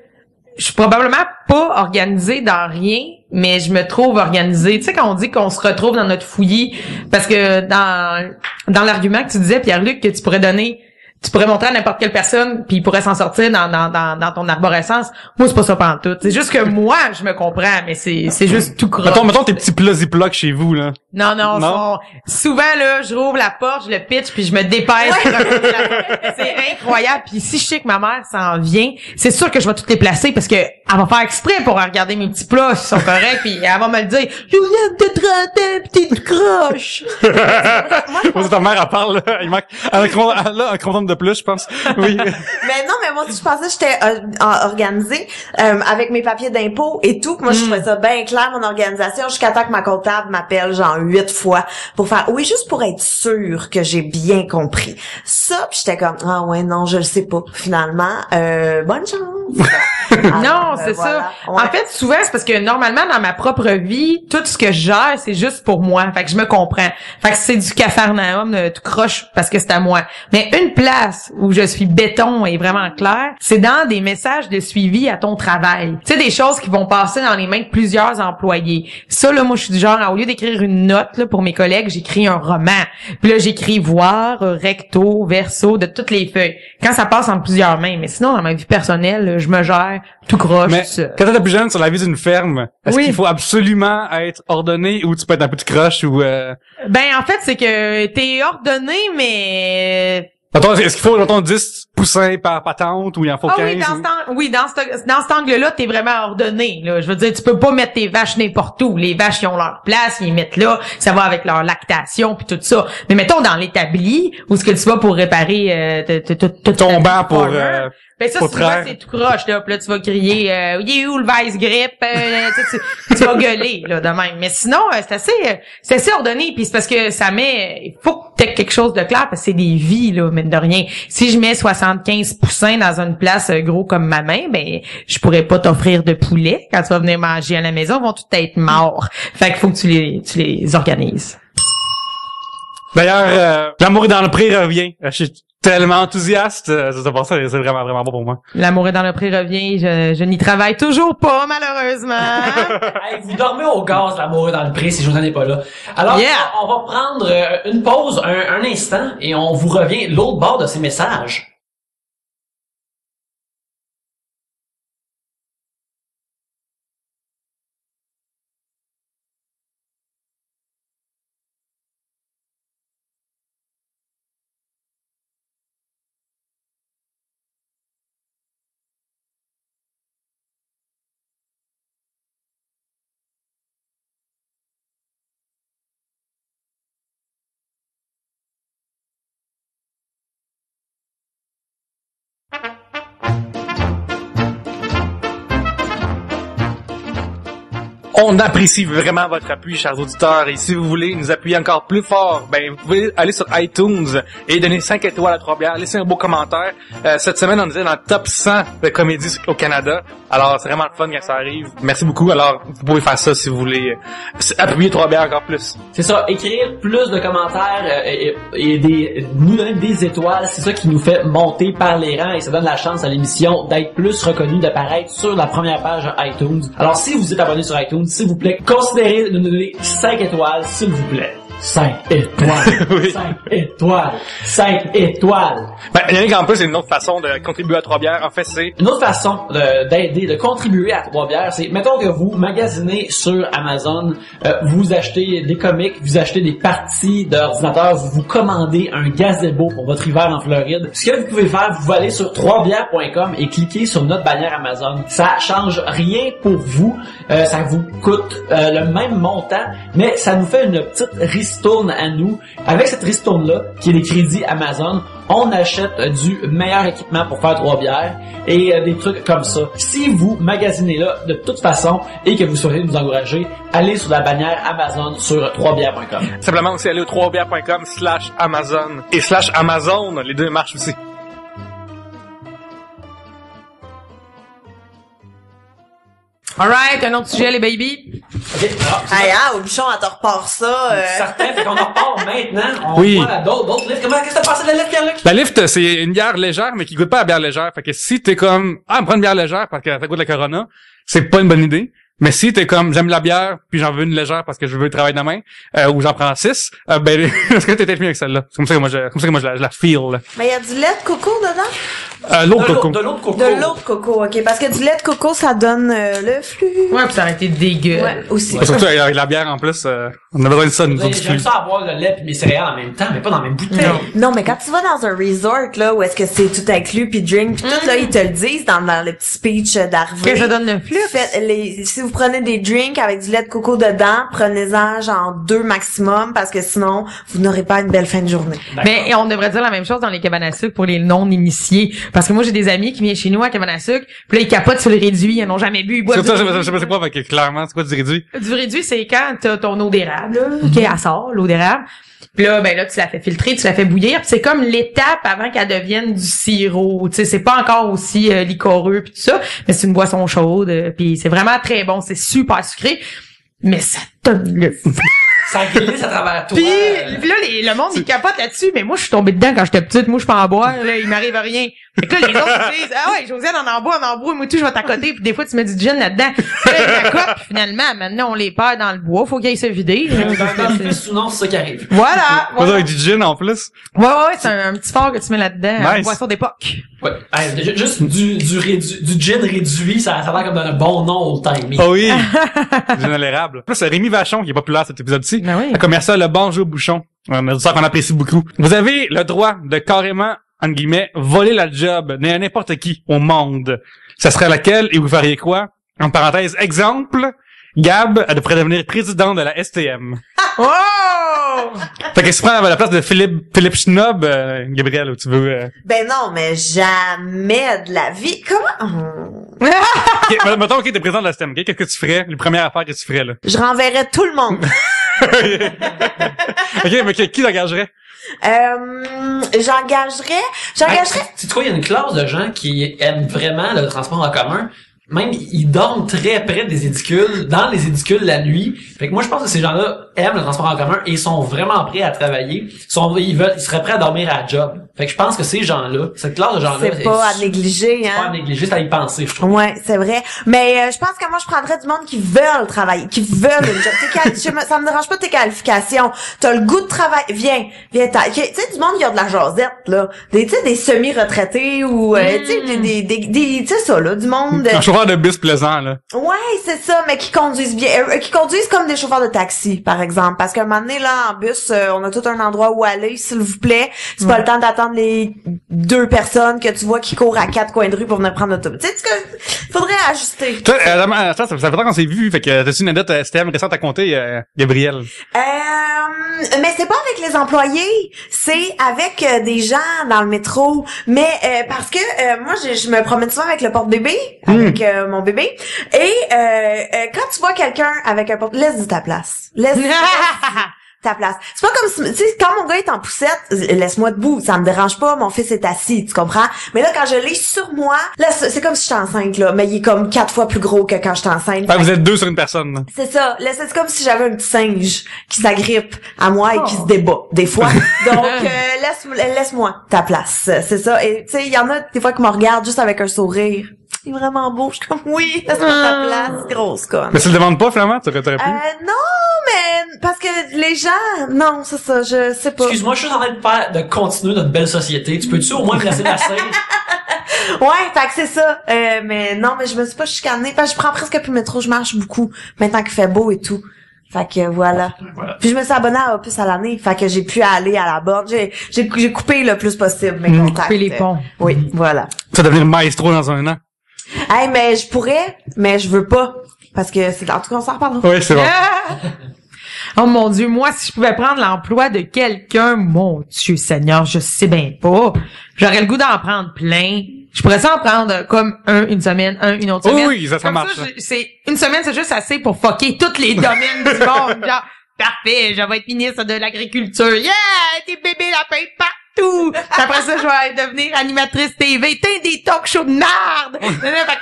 Speaker 1: je suis probablement pas organisée dans rien, mais je me trouve organisée. Tu sais, quand on dit qu'on se retrouve dans notre fouillis, parce que dans l'argument que tu disais, Pierre-Luc, que tu pourrais montrer à n'importe quelle personne, puis il pourrait s'en sortir dans ton arborescence. Moi, c'est pas ça pantoute. C'est juste que moi, je me comprends, mais c'est juste tout croche.
Speaker 3: Mettons tes petits plats Ziploc chez vous, là.
Speaker 1: Non. Souvent, là, je rouvre la porte, je le pitch, puis je me dépêche. C'est incroyable. Puis si je sais que ma mère s'en vient, c'est sûr que je vais toutes les placer parce que elle va faire exprès pour regarder mes petits plats s'ils sont corrects, puis elle va me le dire. Juliane, t'as 30 ans, pis t'es tout croche.
Speaker 3: Moi, ta mère, elle parle, là. Il manque un content de plus, je pense. Oui.
Speaker 4: Mais moi, je pensais que j'étais organisée avec mes papiers d'impôt et tout. Moi, je trouvais ça bien clair, mon organisation, jusqu'à temps que ma comptable m'appelle genre 8 fois pour faire oui, juste pour être sûre que j'ai bien compris. Ça, puis j'étais comme ah ouais, non, je le sais pas. Finalement, bonne chance.
Speaker 1: Non, c'est ça.
Speaker 4: Ouais.
Speaker 1: En fait, souvent, c'est parce que normalement, dans ma propre vie, tout ce que je gère, c'est juste pour moi. Fait que je me comprends. Fait que c'est du Capharnaüm, tout croche parce que c'est à moi. Mais une place où je suis béton et vraiment clair, c'est dans des messages de suivi à ton travail. Tu sais, des choses qui vont passer dans les mains de plusieurs employés. Ça, là, moi, je suis du genre, au lieu d'écrire une note là, pour mes collègues, j'écris un roman. Puis là, j'écris voir, recto, verso, de toutes les feuilles. Quand ça passe entre plusieurs mains. Mais sinon, dans ma vie personnelle, là, je me gère tout croche.
Speaker 3: Mais quand t'étais plus jeune sur la vie d'une ferme, est-ce qu'il faut absolument être ordonné ou tu peux être un peu de croche ou
Speaker 1: Ben, en fait, c'est que t'es ordonné, mais...
Speaker 3: Attends, est-ce qu'il faut 10 poussins par patente ou il en faut 15?
Speaker 1: Dans cet angle-là, t'es vraiment ordonné, là. Je veux dire, tu peux pas mettre tes vaches n'importe où. Les vaches, ils ont leur place, ils les mettent là, ça va avec leur lactation puis tout ça. Mais mettons dans l'établi, où est-ce que tu vas pour réparer
Speaker 3: ton banc pour
Speaker 1: ben ça, souvent, c'est tout croche, là. Puis là, tu vas crier, il est où le vice grip? Tu vas gueuler, là, de même. Mais sinon, c'est assez ordonné. Puis c'est parce que il faut que t'aies quelque chose de clair, parce que c'est des vies, là, mine de rien. Si je mets 75 poussins dans une place gros comme ma main, ben, je pourrais pas t'offrir de poulet. Quand tu vas venir manger à la maison, ils vont tous être morts. Fait qu'il faut que tu les organises.
Speaker 3: D'ailleurs, L'amour est dans le pré revient. Je suis tellement enthousiaste. C'est vraiment, vraiment bon pour moi.
Speaker 1: L'amour est dans le pré revient. Je n'y travaille toujours pas, malheureusement.
Speaker 2: Hey, vous dormez au gaz, l'amour est dans le pré, si Josiane n'est pas là. Alors, on va prendre une pause, un instant, et on vous revient l'autre bord de ces messages.
Speaker 3: On apprécie vraiment votre appui, chers auditeurs, et si vous voulez nous appuyer encore plus fort, ben vous pouvez aller sur iTunes et donner 5 étoiles à 3 bières, laisser un beau commentaire. Cette semaine, on était dans le top 100 de comédies au Canada, alors c'est vraiment le fun quand ça arrive. Merci beaucoup, alors vous pouvez faire ça si vous voulez appuyer 3 bières encore plus.
Speaker 2: C'est ça, écrire plus de commentaires et nous donner des étoiles, c'est ça qui nous fait monter par les rangs et ça donne la chance à l'émission d'être plus reconnue, d'apparaître sur la première page iTunes. Alors si vous êtes abonné sur iTunes, s'il vous plaît, considérez de nous donner 5 étoiles, s'il vous plaît. 5 étoiles.
Speaker 3: Oui.
Speaker 2: 5 étoiles. 5 étoiles.
Speaker 3: Ben, Yannick, en plus, c'est une autre façon de contribuer à Trois Bières. En fait, c'est...
Speaker 2: Une autre façon d'aider, de contribuer à Trois Bières, c'est, mettons que vous magasinez sur Amazon, vous achetez des comics, vous achetez des parties d'ordinateur, vous commandez un gazebo pour votre hiver en Floride. Ce que vous pouvez faire, vous allez sur troisbières.com et cliquez sur notre bannière Amazon. Ça change rien pour vous, ça vous coûte le même montant, mais ça nous fait une petite ristourne à nous. Avec cette ristourne-là, qui est les crédits Amazon, on achète du meilleur équipement pour faire Trois Bières et des trucs comme ça. Si vous magasinez là de toute façon et que vous souhaitez nous encourager, allez sur la bannière Amazon sur troisbières.com.
Speaker 3: Simplement aussi aller au troisbières.com/Amazon et /Amazon, les deux marchent aussi.
Speaker 1: Alright, un autre sujet, les baby.
Speaker 2: OK. Alors,
Speaker 4: Au bouchon, elle te repart ça.
Speaker 2: certain, fait qu'on en repart maintenant. On
Speaker 3: Oui.
Speaker 2: voit la d'autres livres. Qu'est-ce que t'as pensé de la lettre, Pierre-Luc?
Speaker 3: La Lift, c'est une bière légère, mais qui goûte pas la bière légère. Fait que si t'es comme, me prends une bière légère parce que ça goûte la Corona, c'est pas une bonne idée. Mais si t'es comme, j'aime la bière, puis j'en veux une légère parce que je veux travailler demain, ou j'en prends 6, ben, est-ce que t'es peut-être mieux avec celle-là? C'est comme ça que moi, je la feel.
Speaker 4: Mais il y a du lait de coco dedans?
Speaker 3: L'autre coco.
Speaker 2: De l'autre coco.
Speaker 4: De l'autre coco, ok. Parce que du lait de coco, ça donne le flux.
Speaker 1: Ouais, pis ça aurait été dégueu.
Speaker 4: Ouais, aussi.
Speaker 3: Surtout avec la bière en plus, on a besoin de ça, nous autres.
Speaker 2: J'aime ça avoir le lait et mes céréales en même temps, mais pas dans la même bouteille.
Speaker 4: Non, mais quand tu vas dans un resort, là, où est-ce que c'est tout inclus, puis drink, pis tout, là, ils te le disent dans le petit speech d'arrivée.
Speaker 1: Que ça donne le flux.
Speaker 4: Si vous prenez des drinks avec du lait de coco dedans, prenez-en genre 2 maximum, parce que sinon, vous n'aurez pas une belle fin de journée.
Speaker 1: Mais on devrait dire la même chose dans les cabanes à sucre pour les non-initiés. Parce que moi, j'ai des amis qui viennent chez nous à cabane à sucre, puis là, ils capotent sur le réduit, ils n'ont jamais bu, ils boivent
Speaker 3: C'est ça,
Speaker 1: du
Speaker 3: je sais pas c'est quoi, fait que clairement, c'est quoi du réduit?
Speaker 1: Du réduit, c'est quand t'as ton eau d'érable, là, OK, elle sort, l'eau d'érable. Puis là, ben là, tu la fais filtrer, tu la fais bouillir. Puis c'est comme l'étape avant qu'elle devienne du sirop. Tu sais, c'est pas encore aussi liquoreux puis tout ça, mais c'est une boisson chaude. Puis c'est vraiment très bon, c'est super sucré, mais ça donne le
Speaker 2: Ça glisse à travers toi.
Speaker 1: Puis là, le monde, il capote là-dessus, mais moi, je suis tombée dedans quand j'étais petite. Moi, je peux en boire, là, il m'arrive rien. Fait que là, les autres, ils disent, ah ouais, Josiane, on en boit, moi tout, je vais t'accoter, puis des fois, tu mets du gin là-dedans. Puis là, ils m'accotent, puis finalement, maintenant, on les perd dans le bois, faut qu'ils aillent se vider.
Speaker 2: Sinon, c'est ça qui arrive.
Speaker 1: Voilà.
Speaker 3: Pas avec du gin en plus.
Speaker 1: Ouais, c'est un petit fort que tu mets là-dedans,
Speaker 3: Nice.
Speaker 1: une boisson d'époque.
Speaker 2: Ouais. Juste du gin réduit, ça a l'air comme un bon nom au timing.
Speaker 3: Oh oui! Gin à l'érable. En plus, c'est Rémi Vachon qui est populaire cet épisode-ci.
Speaker 1: Ben oui.
Speaker 3: Un commercial Le Bonjour Bouchon. On a dit ça qu'on apprécie beaucoup. Vous avez le droit de carrément, entre guillemets, voler la job de n'importe qui au monde. Ça serait laquelle et vous feriez quoi? En parenthèse, exemple, Gab, elle devrait devenir présidente de la STM.
Speaker 1: Oh!
Speaker 3: Fait que si tu prends la place de Philippe Schnob, Gabriel, où tu veux...
Speaker 4: Ben non, mais jamais de la vie. Comment?
Speaker 3: Okay, mettons, OK, t'es président de la STM, OK? Qu'est-ce que tu ferais? Les premières affaires que tu ferais, là.
Speaker 4: Je renverrais tout le monde.
Speaker 3: OK, mais qui l'engagerait?
Speaker 4: J'engagerais.
Speaker 2: C'est quoi, il y a une classe de gens qui aiment vraiment le transport en commun. Même, ils dorment très près des édicules, dans les édicules la nuit. Fait que moi, je pense que ces gens-là aiment le transport en commun et sont vraiment prêts à travailler. Ils seraient prêts à dormir à la job. Fait que je pense que ces gens-là, cette classe de gens-là,
Speaker 4: C'est pas à négliger, hein.
Speaker 2: pas à négliger, c'est à y penser, je trouve.
Speaker 4: Ouais, c'est vrai. Mais je pense que moi, je prendrais du monde qui veulent travailler, qui veulent une job. Ça me dérange pas tes qualifications. T'as le goût de travail. Viens. Tu sais, du monde qui a de la jasette, là. Tu sais, des semi-retraités ou, tu sais, tu sais ça, là, du monde...
Speaker 3: Un chauffeur de bus plaisant, là.
Speaker 4: Ouais, c'est ça, mais qui conduisent bien, qui conduisent comme des chauffeurs de taxi, par exemple. Parce qu'à un moment donné, là, en bus, on a tout un endroit où aller, s'il vous plaît. C'est pas le temps d'attendre les 2 personnes que tu vois qui courent à 4 coins de rue pour venir prendre l'autobus. Tu sais, faudrait ajuster.
Speaker 3: Toi, ça fait longtemps qu'on s'est vu, fait que t'as-tu une anecdote STM récente à compter, Gabriel?
Speaker 4: Mais c'est pas avec les employés, c'est avec des gens dans le métro. Mais parce que moi, je me promène souvent avec le porte-bébé, avec mon bébé. Et quand tu vois quelqu'un avec un porte, laisse ta place. Laisse ta place. C'est pas comme si, tu sais, quand mon gars est en poussette, laisse-moi debout, ça me dérange pas, mon fils est assis, tu comprends? Mais là, quand je l'ai sur moi, là, c'est comme si j'étais enceinte, là, mais il est comme 4 fois plus gros que quand j'étais enceinte.
Speaker 3: Ah, vous êtes 2 sur une personne, là.
Speaker 4: C'est ça. Là, c'est comme si j'avais un petit singe qui s'agrippe à moi et qui se débat, des fois. Donc, laisse-moi ta place. C'est ça. Et, tu sais, il y en a des fois qui me regardent juste avec un sourire. c'est vraiment beau. Je suis comme, oui, laisse-moi ta place, grosse conne.
Speaker 3: Mais tu le demandes pas, finalement? Tu aurais pu?
Speaker 4: Non, mais, parce que les gens, non, c'est ça, je sais pas.
Speaker 2: Excuse-moi, je suis en train de continuer notre belle société. Tu peux-tu au moins me laisser la scène?
Speaker 4: Ouais, fait que c'est ça. Mais non, mais je me suis pas chicanée parce que je prends presque plus le métro, je marche beaucoup maintenant qu'il fait beau et tout. Fait que voilà. Puis je me suis abonnée à Opus à l'année, fait que j'ai pu aller à la borne. J'ai coupé le plus possible mes contacts.
Speaker 1: Couper les ponts.
Speaker 4: Oui, voilà.
Speaker 3: Tu vas devenir maestro dans un an.
Speaker 4: Hey, mais je pourrais, mais je veux pas parce que c'est en tout cas on s'en reparlera.
Speaker 3: Oui, c'est bon.
Speaker 1: Oh mon Dieu, moi, si je pouvais prendre l'emploi de quelqu'un, mon Dieu Seigneur, je sais bien pas. J'aurais le goût d'en prendre plein. Je pourrais ça en prendre comme une semaine, une autre semaine.
Speaker 3: Oui, ça
Speaker 1: comme
Speaker 3: marche.
Speaker 1: Ça, c'est une semaine, c'est juste assez pour fucker tous les domaines du monde. Genre, parfait, je vais être ministre de l'Agriculture. Yeah! Des bébés lapins partout! Après ça, je vais devenir animatrice TV. T'es des talk shows de merde! Fait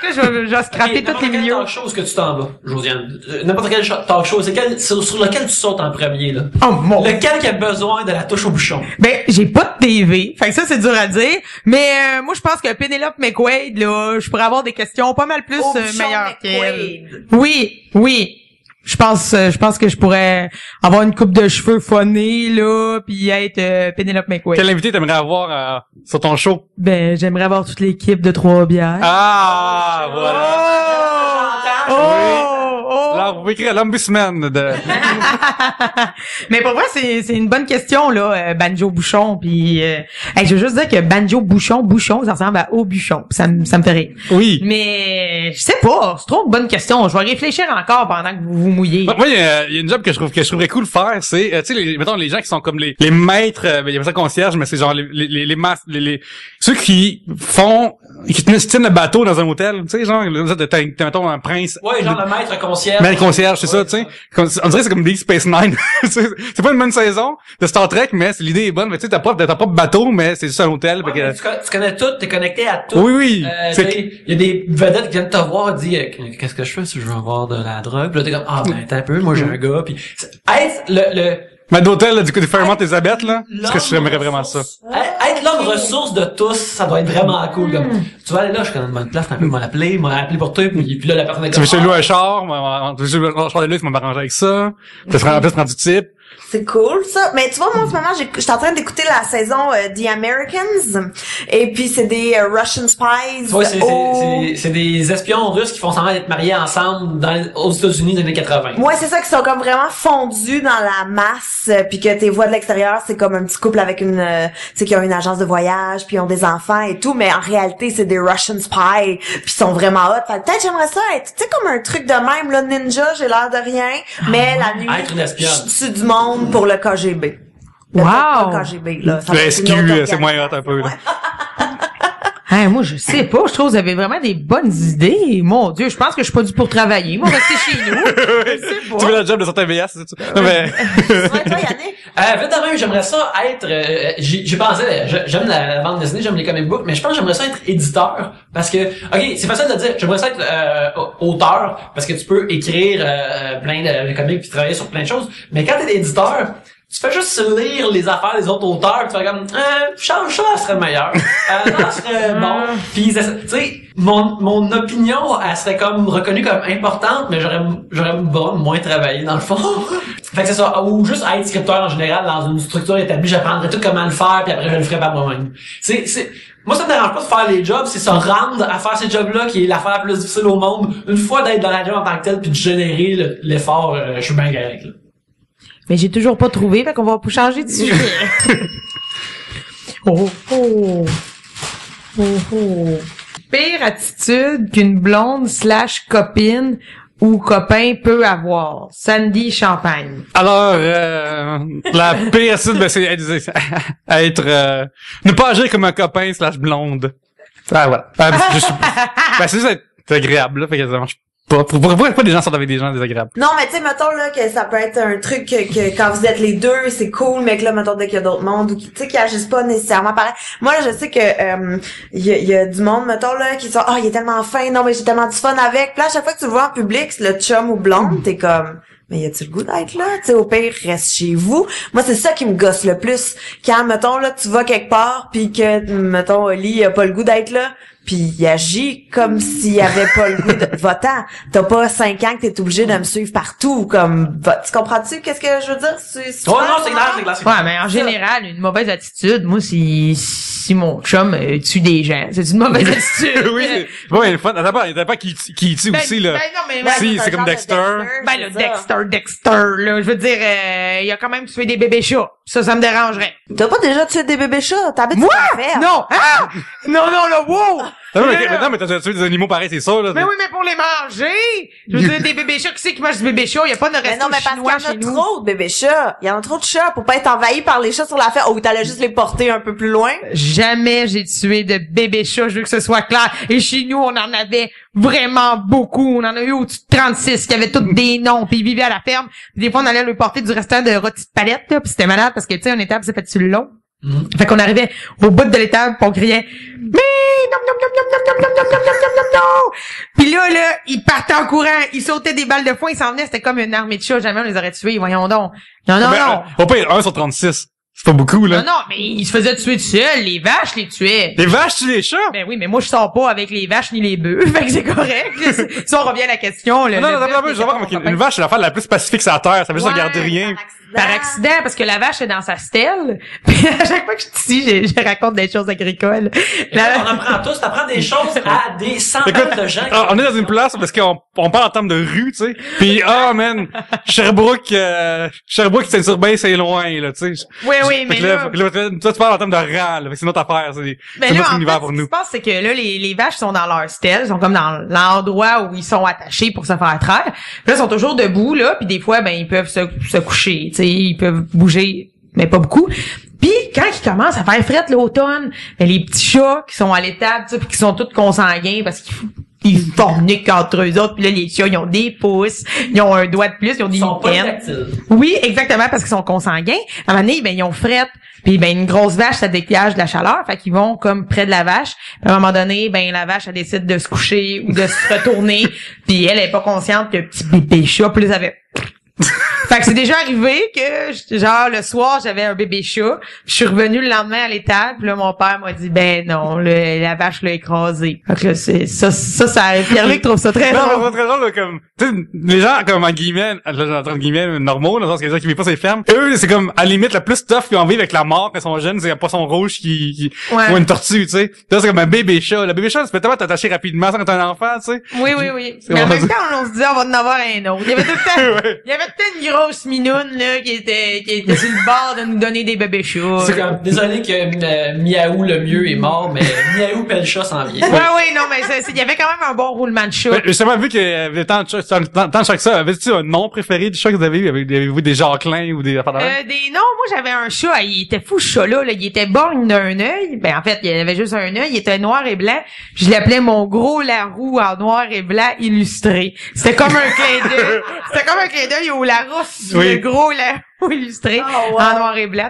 Speaker 1: que là, je vais scraper tous les milieux.
Speaker 2: Talk show, est-ce que tu t'en vas, Josiane? N'importe quel talk show, sur lequel tu sautes en premier, là?
Speaker 1: Oh mon
Speaker 2: Lequel qui a besoin de la touche au bouchon?
Speaker 1: Ben, j'ai pas de TV. Fait que ça, c'est dur à dire. Mais moi, je pense que Penelope McQuaid, là, je pourrais avoir des questions pas mal plus meilleures qu'elle. Oui. Je pense que je pourrais avoir une coupe de cheveux phonée, là, puis être Penelope McQuaid.
Speaker 3: Quel invité t'aimerais avoir sur ton show?
Speaker 1: Ben, j'aimerais avoir toute l'équipe de Trois-Bières.
Speaker 3: Ah, voilà. Là, vous pouvez écrire l'ombudsman de...
Speaker 1: Mais pour vrai, c'est une bonne question, là, Banjo Bouchon, puis je veux juste dire que Banjo Bouchon, ça ressemble à Au-Bûchon. Ça me fait rire.
Speaker 3: Oui.
Speaker 1: Mais je sais pas, c'est trop une bonne question. Je vais réfléchir encore pendant que vous vous mouillez.
Speaker 3: Moi, il y a une job que je trouverais cool de faire, c'est, tu sais, mettons, les gens qui sont comme les maîtres, il y a pas ça concierge, mais c'est genre ceux qui tiennent le bateau dans un hôtel, tu sais, genre, t'as, mettons, un prince.
Speaker 2: Ouais, genre le maître concierge.
Speaker 3: Maître concierge, c'est ça, tu sais. On dirait que c'est comme Deep Space Nine. C'est pas une bonne saison de Star Trek, mais l'idée est bonne, mais tu sais, t'as pas de bateau, mais c'est juste un hôtel.
Speaker 2: Ouais, tu connais tout, t'es connecté à tout.
Speaker 3: Oui.
Speaker 2: Il y a des vedettes qui viennent te voir et disent, qu'est-ce que je fais si je veux avoir de la drogue? Puis là, t'es comme, t'as un peu, moi j'ai un gars, puis être
Speaker 3: Mais d'hôtel, du coup, des Fairmont Elizabeth, là. Parce que j'aimerais vraiment ça.
Speaker 2: Être l'homme ressource de tous, ça doit être vraiment cool, comme, tu vas aller là, je connais une bonne place, t'as un peu, m'a appelé pour toi, puis là, la personne est
Speaker 3: comme, tu veux louer un char, tu veux de là, tu m'as arrangé avec ça. Tu seras en plus rendu type.
Speaker 4: C'est cool, ça. Mais tu vois, moi, en ce moment, je suis en train d'écouter la saison The Americans. Et puis, c'est des Russian Spies.
Speaker 2: Ouais, c'est des espions russes qui font semblant d'être mariés ensemble aux États-Unis des années 80.
Speaker 4: Ouais, c'est ça, qui sont comme vraiment fondus dans la masse. Puis que tes voix de l'extérieur, c'est comme un petit couple avec tu sais, qui ont une agence de voyage, puis ils ont des enfants et tout. Mais en réalité, c'est des Russian Spies. Puis ils sont vraiment hot. Fait peut-être j'aimerais ça être, tu sais, comme un truc de même, là, ninja, j'ai l'air de rien. Mais la nuit,
Speaker 2: être une espionne.
Speaker 4: je suis du monde pour le KGB.
Speaker 1: Wow!
Speaker 4: Le KGB, là.
Speaker 3: Le SQ, c'est moins hot un peu, là.
Speaker 1: Hein, moi, je sais pas. Je trouve que vous avez vraiment des bonnes idées. Mon Dieu, je pense que je suis pas dû pour travailler. Moi, rester chez nous. Je sais pas.
Speaker 3: Tu veux le job de certains VS, c'est ça? Non, mais...
Speaker 4: Ouais, toi, Yannick?
Speaker 2: Vite de même, j'aimerais ça être, j'ai pensé, j'aime la bande dessinée, j'aime les comic books, mais je pense que j'aimerais ça être éditeur, parce que, ok, c'est facile de dire, j'aimerais ça être, auteur, parce que tu peux écrire, plein de comics puis travailler sur plein de choses, mais quand t'es éditeur, tu fais juste lire les affaires des autres auteurs, tu fais comme, change ça, ça serait meilleur. Ça serait bon. Puis, tu sais, mon opinion, elle serait comme reconnue comme importante, mais j'aurais moins travaillé dans le fond. Fait que c'est ça. Ou juste être scripteur en général dans une structure établie, j'apprendrais tout comment le faire, puis après je le ferais par moi-même. Moi, ça me dérange pas de faire les jobs, c'est se rendre à faire ces jobs-là qui est l'affaire la plus difficile au monde. Une fois d'être dans la job en tant que tel, puis de générer l'effort, je suis bien correct, là.
Speaker 1: Mais j'ai toujours pas trouvé, fait qu'on va changer de sujet. Pire attitude qu'une blonde / copine ou copain peut avoir. Sandy Champagne.
Speaker 3: Alors, la pire attitude, ben, c'est être ne pas agir comme un copain / blonde. Ah, voilà. C'est juste être agréable, là, fait que ça marche pourquoi des gens sortent avec des gens désagréables?
Speaker 4: Non, mais tu sais, mettons, là, que ça peut être un truc que quand vous êtes les deux, c'est cool, mais que là, mettons, dès qu'il y a d'autres mondes, ou tu sais, qui agissent pas nécessairement pareil. Moi, là, je sais que, y a du monde, mettons, là, qui sont, il est tellement fin, non, mais j'ai tellement du fun avec. Puis là, à chaque fois que tu le vois en public, c'est le chum ou blonde, t'es comme, mais y a-tu le goût d'être là? Tu sais, au pire, reste chez vous. Moi, c'est ça qui me gosse le plus. Quand, mettons, là, tu vas quelque part, puis que, mettons, Oli a pas le goût d'être là, puis il agit comme s'il avait pas le goût de votant. T'as pas 5 ans que t'es obligé de me suivre partout, comme, tu comprends-tu qu'est-ce que je veux dire?
Speaker 2: Oh non, c'est clair.
Speaker 1: Ouais, mais en général, une mauvaise attitude, moi, si mon chum tue des gens, c'est une mauvaise attitude.
Speaker 3: Oui, c'est ouais, le fun. Attends pas qui tue aussi, là.
Speaker 1: Ben non, mais
Speaker 4: Ouais,
Speaker 3: Si, c'est comme
Speaker 4: un genre de
Speaker 3: Dexter.
Speaker 1: Ben le
Speaker 4: c'est ça.
Speaker 1: Dexter, là, je veux dire, il a quand même tué des bébés chats. Ça me dérangerait.
Speaker 4: T'as pas déjà tué des bébés chats? T'habites
Speaker 1: Moi?
Speaker 4: sur la ferme.
Speaker 1: Non! Ah! Non, là, wow!
Speaker 3: Non, mais t'as tué des animaux pareils, c'est ça, là.
Speaker 1: Mais oui, mais pour les manger! Je veux dire, des bébés chats, qui c'est qui mange du bébé chat? Il y a pas de
Speaker 4: Mais
Speaker 1: resto
Speaker 4: non, mais parce
Speaker 1: chinois
Speaker 4: qu'il y en
Speaker 1: chez
Speaker 4: a
Speaker 1: nous.
Speaker 4: trop de bébés chats. Il y en a trop de chats pour pas être envahi par les chats sur la ferme. Oh, t'allais juste les porter un peu plus loin.
Speaker 1: Jamais j'ai tué de bébé chat, je veux que ce soit clair. Et chez nous, on en avait vraiment beaucoup. On en a eu au-dessus de 36 qui avaient tous des noms, puis ils vivaient à la ferme. Puis des fois, on allait leur porter du restant de rôti de palette, là, puis c'était malade parce que, tu sais, une étape, c'est fait sur le long. Fait qu'on arrivait au bout de l'étable, pis on criait « Mais nom nom nom nom nom nom nom nom nom nom nom nom nom !» Puis là, ils partaient en courant, ils sautaient des balles de foin, ils s'en venaient, c'était comme une armée de chats, jamais on les aurait tués, voyons donc. Non.
Speaker 3: Au pire, 1 sur 36. C'est pas beaucoup, là.
Speaker 1: Non, mais ils se faisaient tuer tout seuls, les vaches les tuaient.
Speaker 3: Les vaches tuent les chats?
Speaker 1: Ben oui, mais moi je sors pas avec les vaches ni les bœufs, fait que c'est correct. Si on revient à la question, là.
Speaker 3: Non, je vais voir comme une vache, c'est l'affaire la plus pacifique sur la terre. Ça veut juste
Speaker 1: Ouais,
Speaker 3: regarder rien.
Speaker 1: Par accident, parce que la vache est dans sa stèle. Puis à chaque fois que je suis ici, je raconte des choses agricoles.
Speaker 2: On apprend tous, t'apprends des choses à des centaines de gens.
Speaker 3: On est dans une place parce qu'on parle en termes de rue, tu sais. Puis man, Sherbrooke, Saint-Urbain, c'est loin, là, tu sais.
Speaker 1: Oui, mais là...
Speaker 3: Toi, tu parles en termes de rang, là. C'est une autre affaire, c'est
Speaker 1: Ben là,
Speaker 3: notre
Speaker 1: en
Speaker 3: univers
Speaker 1: fait,
Speaker 3: pour
Speaker 1: ce qui
Speaker 3: nous.
Speaker 1: se passe, c'est que là, les vaches sont dans leur stèle, ils sont comme dans l'endroit où ils sont attachés pour se faire traire. Puis là, ils sont toujours debout, là, puis des fois, ben, ils peuvent se coucher, tu sais, ils peuvent bouger, mais pas beaucoup. Puis quand ils commencent à faire frette l'automne, ben, les petits chats qui sont à l'étable, tu sais, puis qui sont tous consanguins parce qu'ils forniquent entre eux autres, puis là, les chats, ils ont des pouces, ils ont un doigt de plus, ils ont des
Speaker 2: Ils sont pas
Speaker 1: mitaines.
Speaker 2: tactiles.
Speaker 1: Oui, exactement, parce qu'ils sont consanguins. À un moment donné, ben, ils ont frette. Puis, ben, une grosse vache, ça dégage de la chaleur. Fait qu'ils vont comme près de la vache. Puis, à un moment donné, ben, la vache, elle décide de se coucher ou de se retourner. Puis, elle est pas consciente que petit bébé chat, plus avait... Fait que c'est déjà arrivé que, genre, le soir, j'avais un bébé chat. Je suis revenue le lendemain à l'étable. Puis là, mon père m'a dit, ben non, la vache l'a écrasé. Fait que là, c'est ça Pierre-Luc trouve ça très
Speaker 3: Non,
Speaker 1: drôle.
Speaker 3: c'est très drôle, là, comme, tu sais, les gens, comme, en guillemets, entre guillemets, normaux, dans le sens qu'il y a des gens qui vivent pas sur les fermes, eux, c'est comme, à la limite, la plus tough qu'ils ont vécu avec la mort quand ils sont jeunes, c'est un poisson rouge
Speaker 1: Ouais.
Speaker 3: ou une tortue, tu sais. Là, c'est comme un bébé chat. Le bébé chat, tu peux tellement t'attacher rapidement sans quand t'es un enfant, tu sais.
Speaker 1: Oui.
Speaker 3: C'est
Speaker 1: Mais en
Speaker 3: vraiment
Speaker 1: même temps, on se disait, on va en avoir un autre. Il y avait tout le temps,
Speaker 3: Ouais.
Speaker 1: il y avait tout le temps une grosse minoune, là, qui était sur le bord de nous donner des bébés chats.
Speaker 2: C'est comme, désolé que Miaou le mieux est mort, mais Miaou Pelcha s'en vient.
Speaker 1: Ouais, non, mais il y avait quand même un bon roulement de chat.
Speaker 3: Ben, justement, vu que tant de chaque ça, avez-tu un nom préféré du chat que vous avez eu? Avez-vous des Jacquelin ou des affaires de même?
Speaker 1: Non, moi j'avais un chat, il était fou ce chat-là, là. Il était borgne d'un œil. Ben en fait, il avait juste un œil, il était noir et blanc. Je l'appelais mon gros Laroux en noir et blanc illustré. C'était comme un clin d'œil. C'était comme un clin d'œil au Larousse,
Speaker 3: Oui.
Speaker 1: le gros Laroux illustré
Speaker 4: Oh, wow.
Speaker 1: en noir et blanc.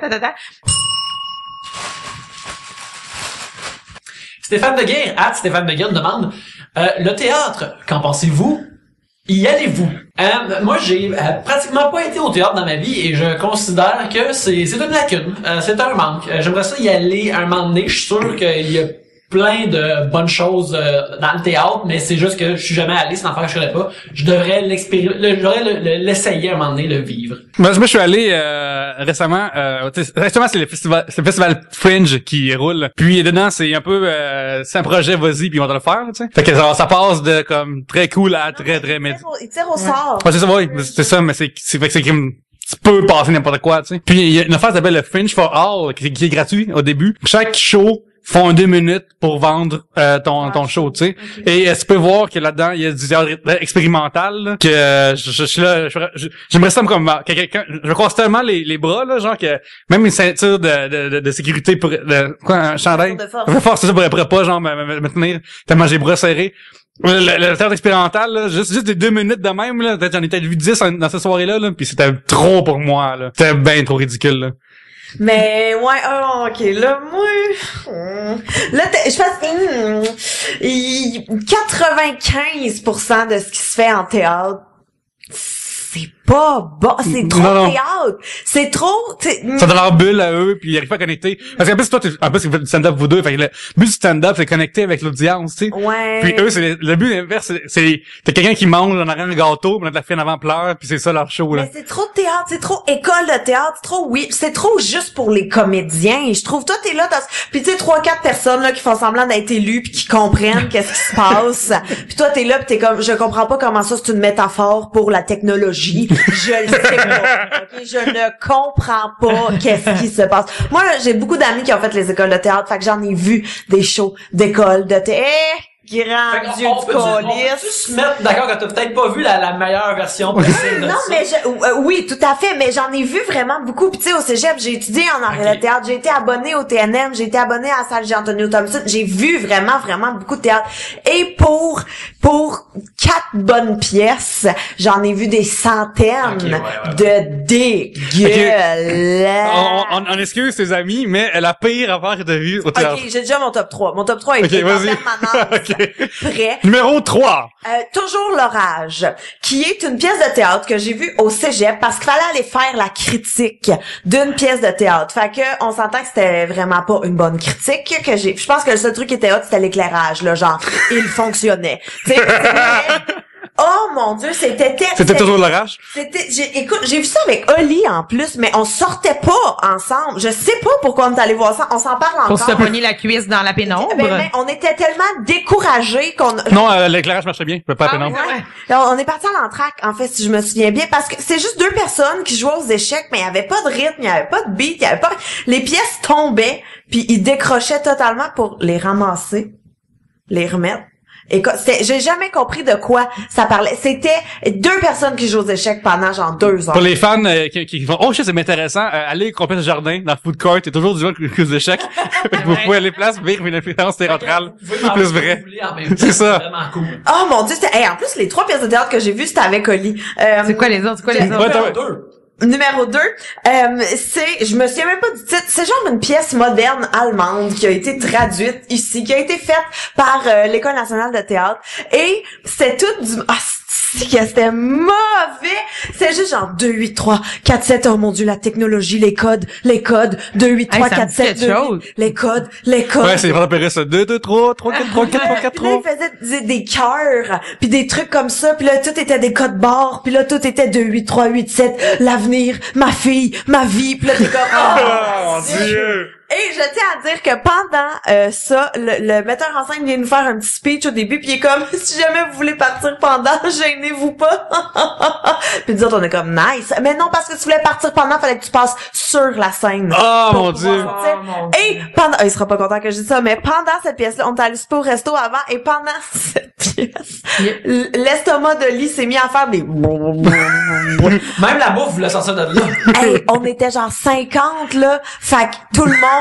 Speaker 2: Stéphane Deguerre, Stéphane Deguerre nous demande, le théâtre, qu'en pensez-vous? Y allez-vous? Moi, j'ai pratiquement pas été au théâtre dans ma vie et je considère que c'est une lacune. C'est un manque. J'aimerais ça y aller un moment donné. Je suis sûr qu'il y a plein de bonnes choses dans le théâtre, mais c'est juste que je suis jamais allé, c'est une affaire que je connais pas. Je devrais l'essayer un moment donné, le vivre.
Speaker 3: Moi, je suis allé récemment. Récemment, c'est le festival Fringe qui roule. Puis dedans, c'est un peu, c'est un projet, vas-y, puis on va te le faire, tu sais. Fait que ça passe de comme très cool à très
Speaker 4: Il tire au sort.
Speaker 3: Ouais, c'est ça, oui, c'est ça, mais fait que c'est comme tu peux passer n'importe quoi, tu sais. Puis il y a une affaire qui s'appelle le Fringe for All qui est gratuit au début. Chaque show font 2 minutes pour vendre ton show, tu sais. Et tu peux voir que là-dedans, il y a du théâtre expérimental, là, que je suis là, j'aimerais ça comme quelqu'un, je croise tellement les bras, là, genre que même une ceinture de sécurité pour un chandail.
Speaker 4: De force.
Speaker 3: Force, c'est ça pourrait pas, genre, me tenir tellement j'ai les bras serrés. Le théâtre expérimental, là, juste des 2 minutes de même, là, peut-être j'en ai peut-être vu 10 dans cette soirée-là, là, puis c'était trop pour moi, là. C'était ben trop ridicule, là.
Speaker 4: Mais ouais, ok, là, moi, là, je pense 95% de ce qui se fait en théâtre, c'est pas bon. C'est trop
Speaker 3: Non.
Speaker 4: théâtre. C'est trop...
Speaker 3: Ça dans leur bulle à eux, puis ils arrivent pas à connecter. Parce qu'en plus, toi, en plus, vous faites du stand-up vous deux, fait que le but du stand-up, c'est connecter avec l'audience, tu sais.
Speaker 4: Ouais.
Speaker 3: Puis eux, le but inverse, c'est t'as quelqu'un qui mange en arrière un gâteau, puis la fille en avant pleure, puis c'est ça leur show, là.
Speaker 4: Mais c'est trop théâtre, c'est trop école de théâtre, c'est trop juste pour les comédiens. Je trouve, toi, t'es là, puis tu sais, 3-4 personnes, là, qui font semblant d'être élues puis qui comprennent qu'est-ce qui se passe. Puis toi, t'es là pis t'es comme, je comprends pas comment ça, c'est une métaphore pour la technologie. Je le sais pas. OK? Je ne comprends pas qu'est-ce qui se passe. Moi, là, j'ai beaucoup d'amis qui ont fait les écoles de théâtre, fait que j'en ai vu des shows d'école de théâtre. Grand Dieu du
Speaker 2: on peut
Speaker 4: colis.
Speaker 2: se mettre d'accord que t'as peut-être pas vu la meilleure version possible de
Speaker 4: Non,
Speaker 2: ça.
Speaker 4: mais oui, tout à fait, mais j'en ai vu vraiment beaucoup. Puis tu sais, au cégep, j'ai étudié en arts de théâtre, j'ai été abonnée au TNM, j'ai été abonnée à la salle Jean-Antonio Thompson, j'ai vu vraiment beaucoup de théâtre. Et pour 4 bonnes pièces, j'en ai vu des centaines de dégueulasses.
Speaker 3: On excuse ses amis, mais la pire affaire que t'as vue au théâtre.
Speaker 4: Ok, j'ai déjà mon top 3. Mon top 3 est en permanence. Prêt.
Speaker 3: Numéro 3.
Speaker 4: Toujours l'orage, qui est une pièce de théâtre que j'ai vue au cégep parce qu'il fallait aller faire la critique d'une pièce de théâtre. Fait que on s'entend que c'était vraiment pas une bonne critique que j'ai. Je pense que le seul truc qui était hot, c'était l'éclairage, là, genre il fonctionnait. Oh mon Dieu, c'était
Speaker 3: toujours l'orage?
Speaker 4: Écoute, j'ai vu ça avec Oli en plus, mais on sortait pas ensemble. Je sais pas pourquoi on est allé voir ça. On s'en parle encore.
Speaker 1: Pour se pogner la cuisse dans la pénombre.
Speaker 4: Ben, on était tellement découragés qu'on...
Speaker 3: Non, l'éclairage marchait bien. Pas la pénombre.
Speaker 4: Ouais. Alors, on est parti à l'entracte, en fait, si je me souviens bien, parce que c'est juste 2 personnes qui jouaient aux échecs, mais il y avait pas de rythme, il y avait pas de beat, il y avait pas... Les pièces tombaient, puis ils décrochaient totalement pour les ramasser, les remettre. Écoute, j'ai jamais compris de quoi ça parlait. C'était 2 personnes qui jouent aux échecs pendant genre 2 heures.
Speaker 3: Pour les fans qui font « Oh, c'est intéressant, allez compléter le jardin dans le food court, il y a toujours du gens qui jouent aux échecs. » Vous pouvez aller place, vivre une expérience théâtrale plus vraie. C'est ça.
Speaker 2: Vraiment cool.
Speaker 4: Oh mon Dieu, en plus, les 3 pièces de théâtre que j'ai vues, c'était avec Oli.
Speaker 1: C'est quoi les autres?
Speaker 4: Numéro 2, je me souviens même pas du titre, c'est genre une pièce moderne allemande qui a été traduite ici, qui a été faite par l'École nationale de théâtre, et c'est tout du... c'était mauvais! C'est juste genre 2, 8, 3, 4, 7, oh mon Dieu, la technologie, les codes, 2, 8, 3, 4, 7, 2, les codes.
Speaker 3: Ouais, c'est vraiment péré ça. 2, 2, 3, 3, 4, 3, 4, 3, 4, 3.
Speaker 4: Puis là, ils faisaient des cœurs, puis des trucs comme ça, puis là, tout était des codes barres, puis là, tout était 2, 8, 3, 8, 7, l'avenir, ma fille, ma vie, puis là, t'es comme...
Speaker 3: Oh mon Dieu!
Speaker 4: Et je tiens à dire que pendant ça, le metteur en scène vient nous faire un petit speech au début, puis il est comme « Si jamais vous voulez partir pendant, gênez-vous pas! » Puis nous autres, on est comme « Nice! » Mais non, parce que tu voulais partir pendant, fallait que tu passes sur la scène.
Speaker 3: Oh mon Dieu!
Speaker 4: Et pendant... il sera pas content que je dise ça, mais pendant cette pièce-là, on est allé super au resto avant, et pendant cette pièce, l'estomac de Lee s'est mis à faire des...
Speaker 2: Même la bouffe voulait sortir de là.
Speaker 4: Hey, on était genre 50, là. Fait que tout le monde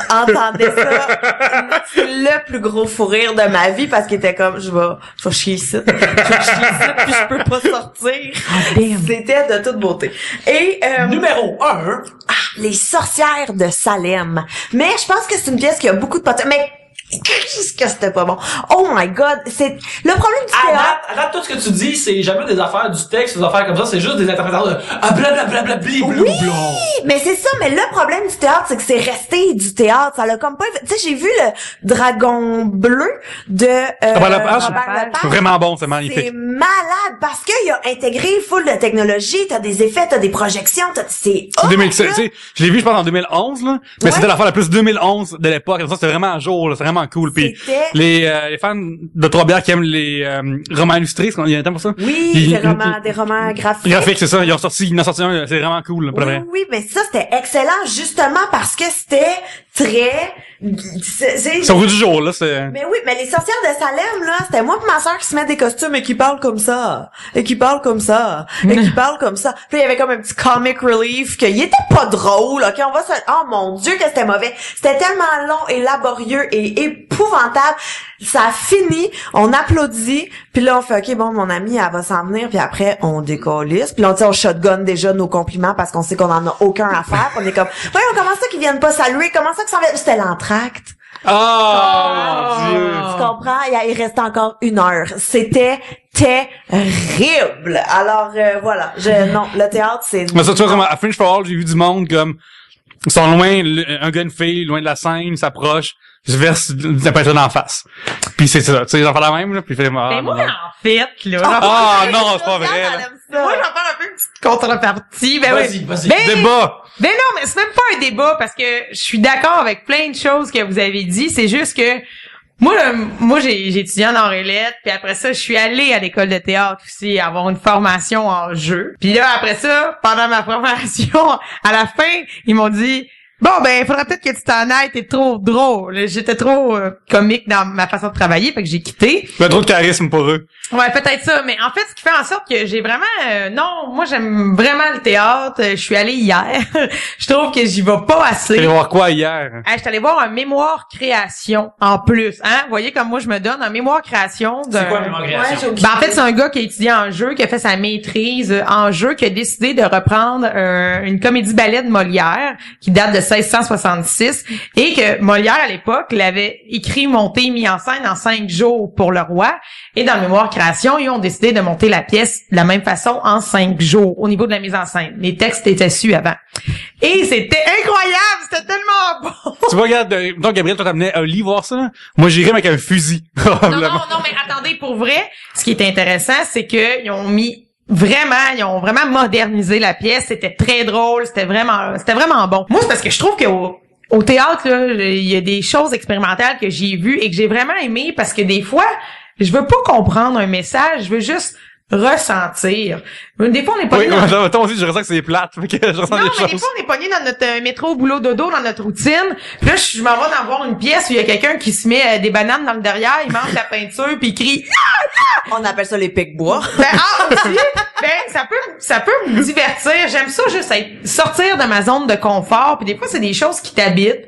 Speaker 4: entendait ça. C'est le plus gros fou rire de ma vie parce qu'il était comme, je vais chier ici. Je vais chier ici, puis je peux pas sortir. C'était de toute beauté. Et,
Speaker 2: Numéro 1.
Speaker 4: Les sorcières de Salem. Mais je pense que c'est une pièce qui a beaucoup de potentiel. Mais, qu'est-ce que c'était pas bon. Oh my god, c'est le problème du théâtre.
Speaker 2: Attends, tout ce que tu dis, c'est jamais des affaires du texte, des affaires comme ça, c'est juste des interprétations de blablabla.
Speaker 4: Oui, mais c'est ça, mais le problème du théâtre, c'est que c'est resté du théâtre, ça l'a comme pas, tu sais, j'ai vu le Dragon bleu de
Speaker 3: Robert Lepage.
Speaker 4: Lepage.
Speaker 3: Vraiment bon, c'est magnifique.
Speaker 4: C'est malade parce qu'il a intégré full de technologie, t'as des effets, t'as des projections, c'est
Speaker 3: 2007, tu sais, je l'ai vu je pense en 2011 là, mais c'était l'affaire la plus 2011 de l'époque, ça c'était vraiment un jour, là, c'est vraiment cool. Puis les fans de Trois-Bières qui aiment les romans illustrés, il y a un temps pour ça.
Speaker 4: Oui, des romans graphiques.
Speaker 3: Graphiques, c'est ça. Ils en ont sorti un, c'est vraiment cool, là, pour vrai.
Speaker 4: Oui, mais ça c'était excellent justement parce que c'était très
Speaker 3: c'est au goût du jour là, c'est.
Speaker 4: Mais oui, mais les sorcières de Salem là, c'était moi et ma sœur qui se met des costumes et qui parlent comme ça, et qui parlent comme ça, et qui parlent comme ça. Puis il y avait comme un petit comic relief que il était pas drôle. OK, on va se oh mon Dieu que c'était mauvais. C'était tellement long et laborieux et épouvantable. Ça a fini, on applaudit, puis là on fait OK, bon mon amie elle va s'en venir, puis après on décollisse, puis là on shotgun déjà nos compliments parce qu'on sait qu'on en a aucun à faire. On est comme voyons comment ça qu'ils viennent pas saluer, comment ça que ça va, c'était l'entracte.
Speaker 3: Mon Dieu.
Speaker 4: Tu comprends? Il restait encore 1 heure. C'était terrible. Alors, voilà. Non, le théâtre, c'est...
Speaker 3: Mais ça, tu vois, comme à Fringe for All, j'ai vu du monde comme, ils sont loin, un gars, une fille, loin de la scène, ils s'approchent, je verse la peinture d'en face. Puis c'est ça, tu sais, j'en fais la même, là, puis il fait,
Speaker 1: Mais moi, en fait, là,
Speaker 3: non, c'est pas vrai, là.
Speaker 1: moi, j'en fais un peu une petite contrepartie. Ben oui.
Speaker 2: Vas-y.
Speaker 1: Ben,
Speaker 3: Débat!
Speaker 1: Ben non, mais c'est même pas un débat parce que je suis d'accord avec plein de choses que vous avez dit. C'est juste que moi j'ai étudié en arts et lettres, puis après ça, je suis allée à l'école de théâtre aussi, avoir une formation en jeu. Puis là, après ça, pendant ma formation, à la fin, ils m'ont dit... Bon, ben, il faudrait peut-être que tu t'en ailles, t'es trop drôle. J'étais trop comique dans ma façon de travailler, fait que j'ai quitté.
Speaker 3: Ben, trop de charisme pour eux.
Speaker 1: Ouais, peut-être ça, mais en fait, ce qui fait en sorte que j'ai vraiment... non, moi, j'aime vraiment le théâtre. Je suis allée hier. Je trouve que j'y vais pas assez.
Speaker 3: T'es allé voir quoi hier?
Speaker 1: Je suis allée voir un mémoire création en plus. Hein? Vous voyez comme moi, je me donne un mémoire création.
Speaker 2: C'est quoi, mémoire création?
Speaker 1: Ben, en fait, c'est un gars qui a étudié en jeu, qui a fait sa maîtrise en jeu, qui a décidé de reprendre une comédie-ballet de Molière, qui date de 1666, et que Molière, à l'époque, l'avait écrit, monté, mis en scène en 5 jours pour le roi. Et dans le mémoire création, ils ont décidé de monter la pièce de la même façon en 5 jours, au niveau de la mise en scène. Les textes étaient su avant. Et c'était incroyable! C'était tellement bon!
Speaker 3: Tu vois, regarde, donc Gabriel, toi t'amenais un lit voir ça, là? Moi, j'irais avec un fusil.
Speaker 1: Non, mais attendez, pour vrai, ce qui est intéressant, c'est que ils ont vraiment modernisé la pièce. C'était très drôle, c'était vraiment bon. Moi, c'est parce que je trouve que au théâtre, là, il y a des choses expérimentales que j'ai vues et que j'ai vraiment aimé parce que des fois, je veux pas comprendre un message, je veux juste ressentir. Des fois, on est pogné
Speaker 3: Toi aussi, je ressens que c'est plate, fait que je ressens
Speaker 1: non,
Speaker 3: des
Speaker 1: mais
Speaker 3: choses.
Speaker 1: des fois, on est pogné dans notre métro, boulot, dodo, dans notre routine. Puis là, je m'en vais dans voir une pièce où il y a quelqu'un qui se met des bananes dans le derrière, il mange la peinture, puis il crie «
Speaker 4: On appelle ça les pics-bois.
Speaker 1: Ben, aussi, ben, ça peut me divertir. J'aime ça juste sortir de ma zone de confort. Puis des fois, c'est des choses qui t'habitent.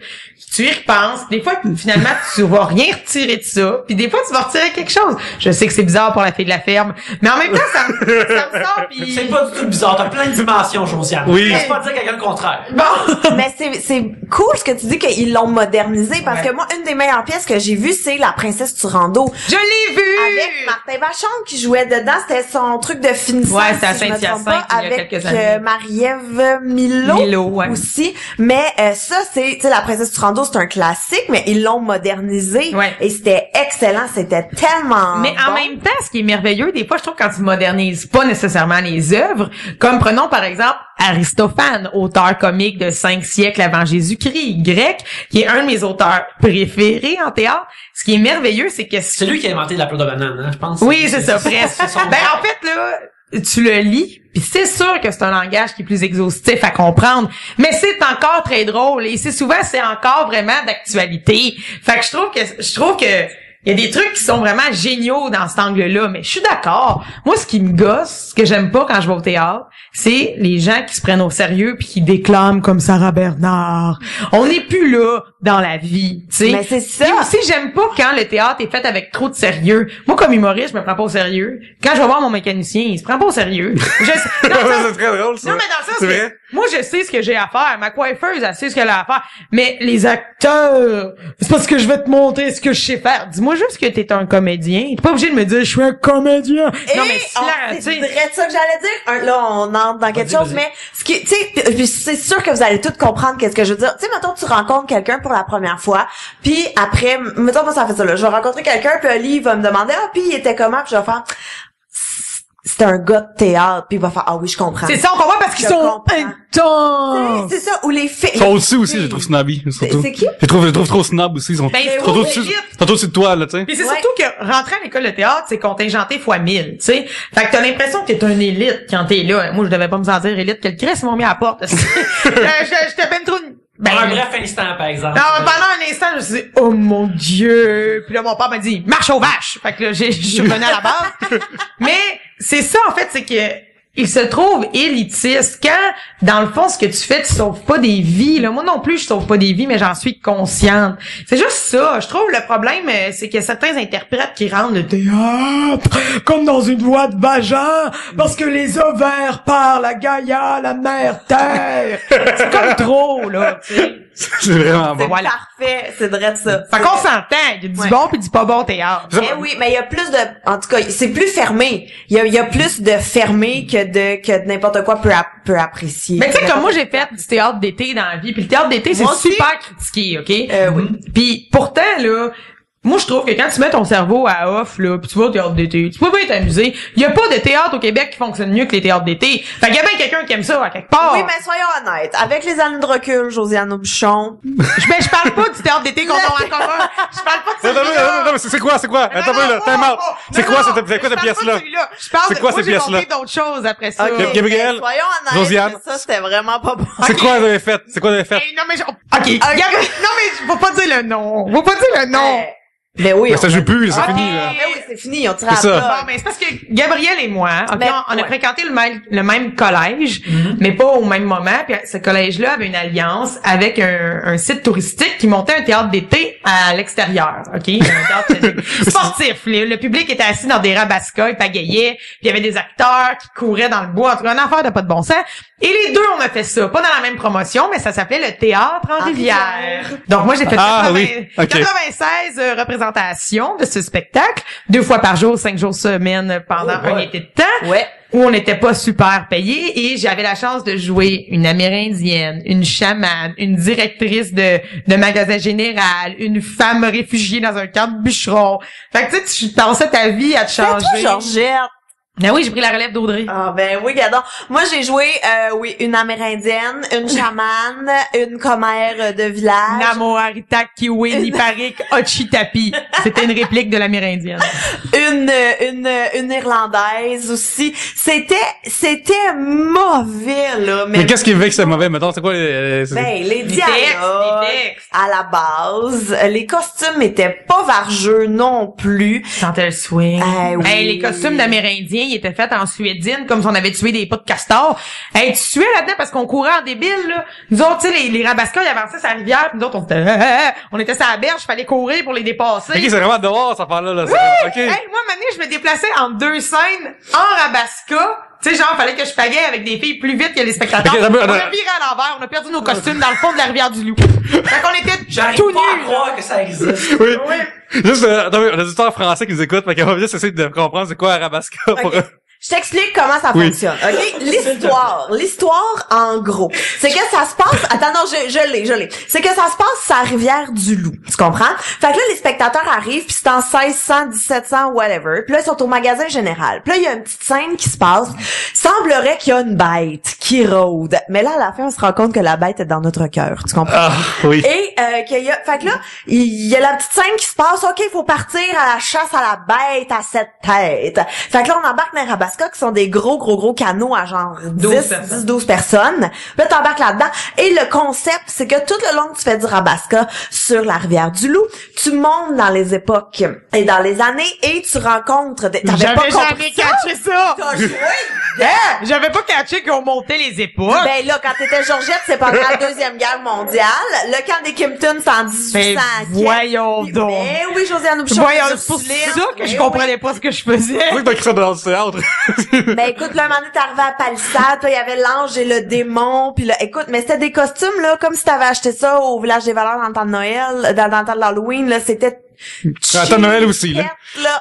Speaker 1: Tu y repenses. Des fois, finalement, tu vas rien retirer de ça. Puis des fois, tu vas retirer quelque chose. Je sais que c'est bizarre pour la fille de la ferme. Mais en même temps, ça me sort. Puis...
Speaker 2: C'est pas du tout bizarre. T'as plein de dimensions, Josiane.
Speaker 3: Oui.
Speaker 2: Laisse pas dire quelqu'un le contraire.
Speaker 1: Bon.
Speaker 4: Mais c'est cool ce que tu dis qu'ils l'ont modernisé parce que moi, une des meilleures pièces que j'ai vues, c'est La Princesse Turando.
Speaker 1: Je l'ai vu!
Speaker 4: Avec Martin Vachon qui jouait dedans. C'était son truc de finissant.
Speaker 1: Ouais, c'était à
Speaker 4: si je me trompe
Speaker 1: Saint-Hyacinthe
Speaker 4: pas,
Speaker 1: il y a
Speaker 4: avec
Speaker 1: quelques années.
Speaker 4: Marie-Ève Milo
Speaker 1: ouais.
Speaker 4: aussi. Mais ça, c'est, tu sais, La Princesse Turando, c'est un classique, mais ils l'ont modernisé.
Speaker 1: Ouais.
Speaker 4: Et c'était excellent. C'était tellement
Speaker 1: Mais en
Speaker 4: bon.
Speaker 1: même temps, ce qui est merveilleux, des fois, je trouve quand tu modernises pas nécessairement les œuvres, comme prenons par exemple Aristophane, auteur comique de 5 siècles avant Jésus-Christ, grec, qui est un de mes auteurs préférés en théâtre. Ce qui est merveilleux, c'est que
Speaker 2: C'est lui qui a inventé la pleure de banane, hein, je pense.
Speaker 1: oui, c'est ça, presque.
Speaker 2: c'est son
Speaker 1: Ben, en fait, là, tu le lis, puis c'est sûr que c'est un langage qui est plus exhaustif à comprendre, mais c'est encore très drôle, et c'est encore vraiment d'actualité. Fait que je trouve que il y a des trucs qui sont vraiment géniaux dans cet angle-là, mais je suis d'accord. Moi, ce qui me gosse, ce que j'aime pas quand je vais au théâtre, c'est les gens qui se prennent au sérieux puis qui déclament comme Sarah Bernard. On n'est plus là dans la vie, tu sais.
Speaker 4: Mais c'est ça.
Speaker 1: Puis aussi, j'aime pas quand le théâtre est fait avec trop de sérieux. Moi, comme humoriste, je me prends pas au sérieux. Quand je vais voir mon mécanicien, il se prend pas au sérieux.
Speaker 3: C'est très drôle, ça.
Speaker 1: Non, mais dans le sens
Speaker 3: C'est
Speaker 1: que
Speaker 3: vrai?
Speaker 1: moi, je sais ce que j'ai à faire. Ma coiffeuse, elle sait ce qu'elle a à faire. Mais les acteurs, c'est parce que je vais te montrer ce que je sais faire. Dis-moi juste que t'es un comédien. T'es pas obligé de me dire, je suis un comédien. Non, mais tu
Speaker 4: c'est
Speaker 1: sais.
Speaker 4: vrai ça que j'allais dire. Là, on entre dans quelque chose,
Speaker 2: vas-y.
Speaker 4: mais ce qui, tu sais, puis c'est sûr que vous allez tous comprendre qu'est-ce que je veux dire. Tu sais, mettons, tu rencontres quelqu'un pour la première fois, puis après, mettons, moi, ça fait ça, là. Je vais rencontrer quelqu'un, puis Oli, il va me demander, puis il était comment, puis je vais faire, c'est un gars de théâtre, puis il va faire, ah oui, je comprends.
Speaker 1: C'est ça, on comprend parce qu'ils
Speaker 4: Je
Speaker 1: sont
Speaker 4: comprends.
Speaker 1: intenses.
Speaker 4: C'est ça, ou les filles.
Speaker 3: Ils sont aussi, je les trouve snobby, surtout.
Speaker 4: C'est qui?
Speaker 3: Je les trouve trop snob aussi, ils sont
Speaker 1: Ben,
Speaker 3: trop
Speaker 1: oui,
Speaker 3: au-dessus,
Speaker 1: vite.
Speaker 3: trop au-dessus de toi, là, tu sais.
Speaker 1: Puis c'est
Speaker 4: Ouais.
Speaker 1: surtout que rentrer à l'école de théâtre, c'est contingenté fois 1000, tu sais. Fait que t'as l'impression que t'es un élite quand t'es là. Moi, je devais pas me sentir élite. Quel Christ m'ont mis à la porte. J'étais ben trop... Ben,
Speaker 2: Pour un bref instant, par exemple.
Speaker 1: non, pendant un instant, je me suis dit, oh mon Dieu. Puis là, mon père m'a dit, marche aux vaches. Fait que là, je suis revenue à la base. Mais c'est ça, en fait, c'est que il se trouve élitiste quand, dans le fond, ce que tu fais, tu sauves pas des vies. Là. Moi non plus, je sauve pas des vies, mais j'en suis consciente. C'est juste ça. Je trouve le problème, c'est qu'il y a certains interprètes qui rendent le théâtre comme dans une voie de vagin, parce que les ovaires parlent à Gaïa, la mère terre. C'est comme trop, là, tu sais.
Speaker 3: C'est vraiment
Speaker 4: C'est
Speaker 3: bon.
Speaker 1: Voilà.
Speaker 4: parfait, c'est vrai de ça.
Speaker 1: Fait qu'on s'entend, il y a du
Speaker 4: Ouais.
Speaker 1: bon pis du pas bon théâtre.
Speaker 4: Eh oui, mais il y a plus de, en tout cas, c'est plus fermé. Il y a plus de fermé que de n'importe quoi peut apprécier.
Speaker 1: Mais tu sais, comme moi, j'ai fait du théâtre d'été dans la vie, puis le théâtre d'été, c'est
Speaker 4: Moi aussi.
Speaker 1: super critiqué, OK?
Speaker 4: Oui.
Speaker 1: Puis pourtant, là, moi, je trouve que quand tu mets ton cerveau à off, là, pis tu vas au théâtre d'été, tu peux pas t'amuser. Il y a pas de théâtre au Québec qui fonctionne mieux que les théâtres d'été. Fait qu'il y a bien quelqu'un qui aime ça, à quelque part.
Speaker 4: Oui, mais soyons honnêtes. Avec les années de recul, Josiane Aubuchon.
Speaker 1: Je parle pas du théâtre d'été qu'on a en commun. Je parle pas de celui-là.
Speaker 3: Non, mais c'est quoi? Attends, là, time out. C'est quoi cette pièce-là?
Speaker 1: Je parle
Speaker 3: C'est quoi
Speaker 1: moi,
Speaker 3: cette
Speaker 1: j'ai
Speaker 3: pièce-là?
Speaker 1: monté d'autres choses après ça.
Speaker 4: Ok,
Speaker 3: Gabriel,
Speaker 4: mais soyons honnêtes.
Speaker 3: Josiane.
Speaker 4: Ça, c'était vraiment pas bon.
Speaker 3: C'est quoi vous avez fait?
Speaker 1: Hey, non, mais non, mais faut pas dire le nom. Faut pas dire le nom.
Speaker 4: Ben oui.
Speaker 3: Mais ça joue plus, c'est
Speaker 1: Ok.
Speaker 3: fini, là.
Speaker 4: Ben oui, c'est fini, on tire à
Speaker 3: C'est
Speaker 4: la
Speaker 3: ça.
Speaker 4: plug.
Speaker 1: Bon, mais c'est parce que Gabriel et moi, ok,
Speaker 4: Mais,
Speaker 1: on a
Speaker 4: ouais.
Speaker 1: fréquenté le même collège, mais pas au même moment. Puis ce collège-là avait une alliance avec un site touristique qui montait un théâtre d'été à l'extérieur, ok, un théâtre sportif. Le public était assis dans des rabascas, ils pagayaient, puis il y avait des acteurs qui couraient dans le bois. En tout cas, une affaire de pas de bon sens. Et les deux, on a fait ça, pas dans la même promotion, mais ça s'appelait le théâtre en rivière. Donc moi, j'ai fait
Speaker 3: Ah,
Speaker 1: 80
Speaker 3: oui. Ok.
Speaker 1: 96 représentations de ce spectacle, 2 fois par jour, 5 jours semaine pendant
Speaker 2: Oh,
Speaker 1: un
Speaker 2: ouais.
Speaker 1: été de temps,
Speaker 4: Ouais.
Speaker 1: où on n'était pas super payé, et j'avais la chance de jouer une Amérindienne, une chamane, une directrice de magasin général, une femme réfugiée dans un camp de bûcheron. Fait que tu sais, tu pensais ta vie à te
Speaker 4: C'est toi,
Speaker 1: changer.
Speaker 4: Georgette.
Speaker 1: Ben oui, j'ai pris la relève d'Audrey.
Speaker 4: Ah ben oui, gadon. Moi j'ai joué une amérindienne, une chamane, une commère de village.
Speaker 1: Namoarita Kiwi Niparik Ochitapi. C'était une réplique de l'Amérindienne.
Speaker 4: Une irlandaise aussi. C'était mauvais là,
Speaker 3: Mais qu'est-ce qui fait que c'est mauvais? Mettons, c'est quoi
Speaker 4: ben, les
Speaker 1: textes,
Speaker 4: dialogues,
Speaker 1: les textes.
Speaker 4: à la base, les costumes étaient pas vargeux non plus.
Speaker 1: Tu sentais le swing.
Speaker 4: Oui.
Speaker 1: Hey, les costumes d'Amérindiens, ils étaient faits en suédine, comme si on avait tué des pas de castor. Hey, tu suais là-dedans parce qu'on courait en débile, là. Nous autres, tu sais, les rabascas, ils avançaient sur la rivière, puis nous autres, on était sur la berge, fallait courir pour les dépasser.
Speaker 3: Ok, c'est vraiment dehors, cette affaire-là, là.
Speaker 1: Oui!
Speaker 3: Ok.
Speaker 1: Hey, moi, maintenant, je me déplaçais entre deux scènes en rabasca. Tu sais, genre, fallait que je pagaie avec des filles plus vite que les spectateurs.
Speaker 3: Ok,
Speaker 1: On
Speaker 3: d'abord,
Speaker 1: a viré à l'envers, on a perdu nos costumes dans le fond de la rivière du Loup. Fait qu'on était
Speaker 2: J'arrive
Speaker 1: tout
Speaker 2: pas à
Speaker 1: nus.
Speaker 2: croire que ça existe.
Speaker 3: Oui. Juste, attends, on a des auditeurs français qui nous écoutent, fait qu'on va juste essayer de comprendre c'est quoi Arabasca pour eux.
Speaker 4: Je t'explique comment ça
Speaker 3: Oui.
Speaker 4: fonctionne. OK? L'histoire, en gros. C'est que ça se passe, attends, non, je l'ai. C'est que ça se passe sur la rivière du Loup. Tu comprends? Fait que là, les spectateurs arrivent pis c'est en 1600, 1700, whatever. Puis là, ils sont au magasin général. Puis là, il y a une petite scène qui se passe. Semblerait qu'il y a une bête qui rôde. Mais là, à la fin, on se rend compte que la bête est dans notre cœur. Tu comprends?
Speaker 3: Ah, oui.
Speaker 4: Et fait que là, il y a la petite scène qui se passe. OK, il faut partir à la chasse à la bête à cette tête. Fait que là, on embarque dans les Rabasca, qui sont des gros canots à genre 10-12 personnes. Là, t'embarques là-dedans. Et le concept, c'est que tout le long que tu fais du Rabasca sur la rivière du Loup, tu montes dans les époques et dans les années et tu rencontres des... T'avais pas
Speaker 1: J'avais
Speaker 4: compris
Speaker 1: jamais
Speaker 4: ça?
Speaker 1: catché ça!
Speaker 4: T'as joué?
Speaker 1: Hein? J'avais pas catché qu'on montait les époques.
Speaker 4: Ben là, quand t'étais Georgette, c'est pendant la Deuxième Guerre mondiale. Le camp des Kimpton, c'est en 1800.
Speaker 1: Voyons donc.
Speaker 4: Ben oui, Josiane Aubuchon.
Speaker 1: Voyons,
Speaker 4: je
Speaker 1: c'est pour
Speaker 4: suis
Speaker 1: ça
Speaker 4: libre.
Speaker 1: que je
Speaker 4: Ben
Speaker 1: comprenais pas ce que je faisais.
Speaker 3: Pourquoi t'as écrit ça dans le théâtre?
Speaker 4: oui. Ben écoute, là, un moment donné, t'es arrivé à Palissade, toi, il y avait l'ange et le démon, puis là, écoute, mais c'était des costumes, là, comme si t'avais acheté ça au Village des Valeurs dans le temps de Noël, dans le temps de l'Halloween, là, c'était...
Speaker 3: Dans le temps de Noël aussi, là.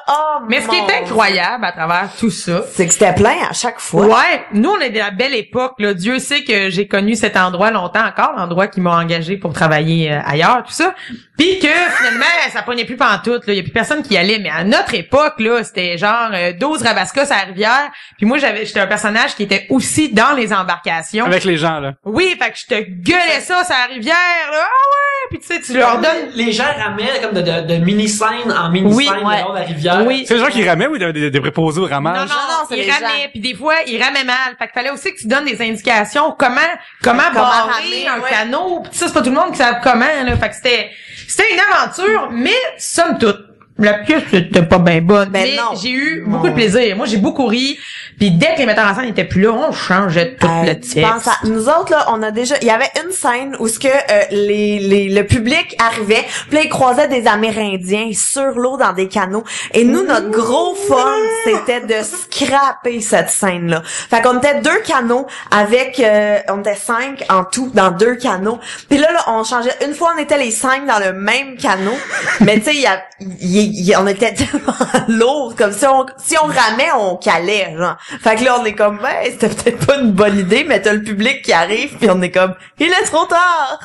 Speaker 4: Oh,
Speaker 1: Mais ce qui
Speaker 4: mon
Speaker 1: est incroyable à travers tout ça,
Speaker 4: c'est que c'était plein à chaque fois.
Speaker 1: ouais, nous on est de la belle époque là. Dieu sait que j'ai connu cet endroit longtemps encore, l'endroit qui m'a engagé pour travailler ailleurs, tout ça. Puis que finalement ça pognait plus pantoute là, il y a plus personne qui y allait. Mais à notre époque là, c'était genre 12 Rabascas à la rivière. Puis moi j'étais un personnage qui était aussi dans les embarcations.
Speaker 3: Avec les gens, là.
Speaker 1: Oui, fait que je te gueulais ça sur la rivière là. Ah ouais, puis tu sais tu leur donnes.
Speaker 2: Les gens ramaient comme de mini-scènes en mini-scène
Speaker 1: Oui,
Speaker 2: le
Speaker 1: ouais.
Speaker 2: long de la rivière.
Speaker 1: Oui.
Speaker 3: C'est les gens qui ramaient ou des préposés au
Speaker 1: Non,
Speaker 3: ramage?
Speaker 4: non, c'est
Speaker 1: il
Speaker 4: les
Speaker 1: ramait,
Speaker 4: gens.
Speaker 1: puis des fois, il ramait mal. Fait qu'il fallait aussi que tu donnes des indications comment barrer
Speaker 4: ramer,
Speaker 1: un
Speaker 4: ouais.
Speaker 1: canot. Puis ça, c'est pas tout le monde qui savait comment, là. Fait que c'était une aventure, mais somme toute, La pièce c'était pas bien bonne,
Speaker 4: Ben
Speaker 1: mais
Speaker 4: non.
Speaker 1: j'ai eu beaucoup de plaisir. Moi, j'ai beaucoup ri. Puis dès que les metteurs en scène n'étaient plus là, on changeait tout le
Speaker 4: Tu
Speaker 1: texte.
Speaker 4: penses à nous autres là, on a déjà, il y avait une scène où ce que le public arrivait, puis là ils croisaient des Amérindiens sur l'eau dans des canots, et nous notre gros fun c'était de scraper cette scène là. Fait qu'on était 2 canots avec, on était 5 en tout dans 2 canots. Puis là on changeait. Une fois on était les 5 dans le même canot, mais tu sais on était tellement lourd, comme si on ramait on calait genre. Fait que là on est comme c'était peut-être pas une bonne idée, mais t'as le public qui arrive puis on est comme il est trop tard.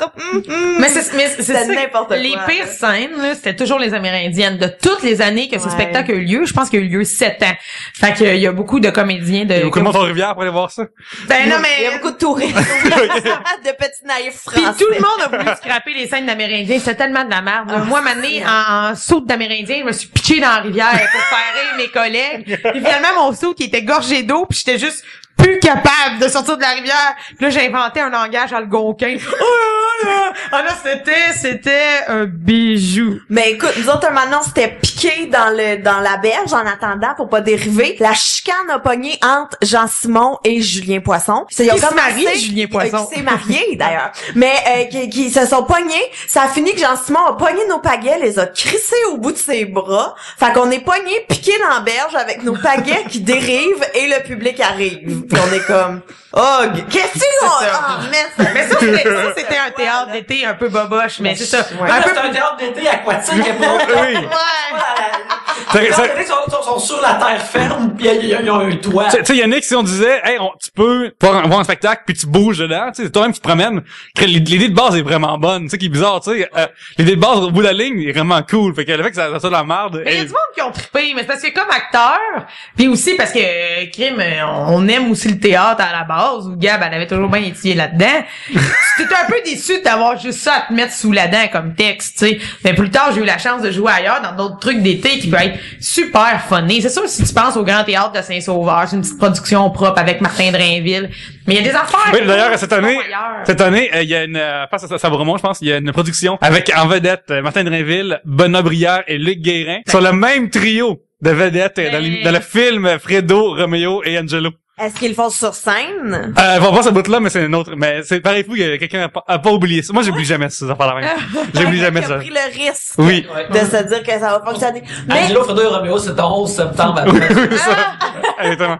Speaker 1: Mais c'est ça,
Speaker 4: n'importe quoi.
Speaker 1: Les pires scènes, là, c'était toujours les Amérindiennes. De toutes les années que ce
Speaker 4: Ouais.
Speaker 1: spectacle a eu lieu, je pense qu'il a eu lieu 7 ans. Fait qu'il y a beaucoup de comédiens de...
Speaker 3: Il y a beaucoup de monde en rivière pour aller voir ça.
Speaker 1: Ben non,
Speaker 4: Il y a
Speaker 1: mais...
Speaker 4: beaucoup de touristes, de petits naïfs
Speaker 1: Puis
Speaker 4: français.
Speaker 1: tout le monde a voulu scraper les scènes d'Amérindiens. C'était tellement de la merde. là. Moi, m'amener en saut d'Amérindien, je me suis pitché dans la rivière pour faire rire mes collègues. Puis finalement, mon saut qui était gorgé d'eau, puis j'étais juste plus capable de sortir de la rivière. Puis là, j'ai inventé un langage algonquin. Ah là, c'était un bijou.
Speaker 4: Mais écoute, nous autres, maintenant, c'était piqué dans la berge en attendant pour pas dériver. La chicane a pogné entre Jean-Simon et Julien Poisson. Ils ont
Speaker 1: Qui se
Speaker 4: commencé-
Speaker 1: marie, Julien Poisson.
Speaker 4: Qui s'est marié, d'ailleurs. Mais, qui se sont pognés. Ça a fini que Jean-Simon a pogné nos pagaies, les a crissés au bout de ses bras. Fait qu'on est pognés, piqués dans la berge avec nos pagaies qui dérivent et le public arrive. Puis on est comme, oh, qu'est-ce qu'on... Ah,
Speaker 1: Mais ça, c'était un théâtre d'été un peu boboche, mais c'est ça.
Speaker 4: Ouais.
Speaker 1: Un peu
Speaker 2: C'est un théâtre d'été aquatique.
Speaker 3: Oui.
Speaker 2: Les théâtres d'été sont sur la terre ferme, puis ils ont un toit.
Speaker 3: Tu sais, Yannick, si on disait, hey, tu peux voir un spectacle puis tu bouges dedans, tu sais, toi-même qui te promènes, l'idée de base est vraiment bonne, tu sais, qui est bizarre, tu sais, l'idée de base au bout de la ligne est vraiment cool, fait que le fait que ça soit de la merde.
Speaker 1: Mais il y a du monde qui ont trippé, mais c'est parce que comme acteur, puis aussi parce que crime, on aime aussi le théâtre à la base, où Gab, elle avait toujours bien étudié là-dedans. C'était un peu déçu d'avoir juste ça à te mettre sous la dent comme texte, tu sais. Mais plus tard, j'ai eu la chance de jouer ailleurs dans d'autres trucs d'été qui peuvent être super funny. C'est sûr, si tu penses au Grand Théâtre de Saint-Sauveur, c'est une petite production propre avec Martin Drainville. Mais il y a des affaires.
Speaker 3: Oui, d'ailleurs, cette année,
Speaker 1: ailleurs.
Speaker 3: il y a une, face à Sabremont, je pense, il y a une production avec en vedette Martin Drainville, Benoît Brière et Luc Guérin sur le même trio de vedettes dans le film Fredo, Romeo et Angelo.
Speaker 4: Est-ce qu'ils le font sur scène?
Speaker 3: On va voir ce bout-là, mais c'est une autre. Mais c'est pareil fou que quelqu'un a pas oublié ça. Moi, j'oublie jamais ces affaires-là même. J'oublie jamais
Speaker 4: Qui a
Speaker 3: ça.
Speaker 4: pris le risque
Speaker 3: Oui.
Speaker 4: de se dire que ça va fonctionner. Mais,
Speaker 2: Angelo, Fredo et Romeo, c'est ton 11 septembre.
Speaker 3: Exactement.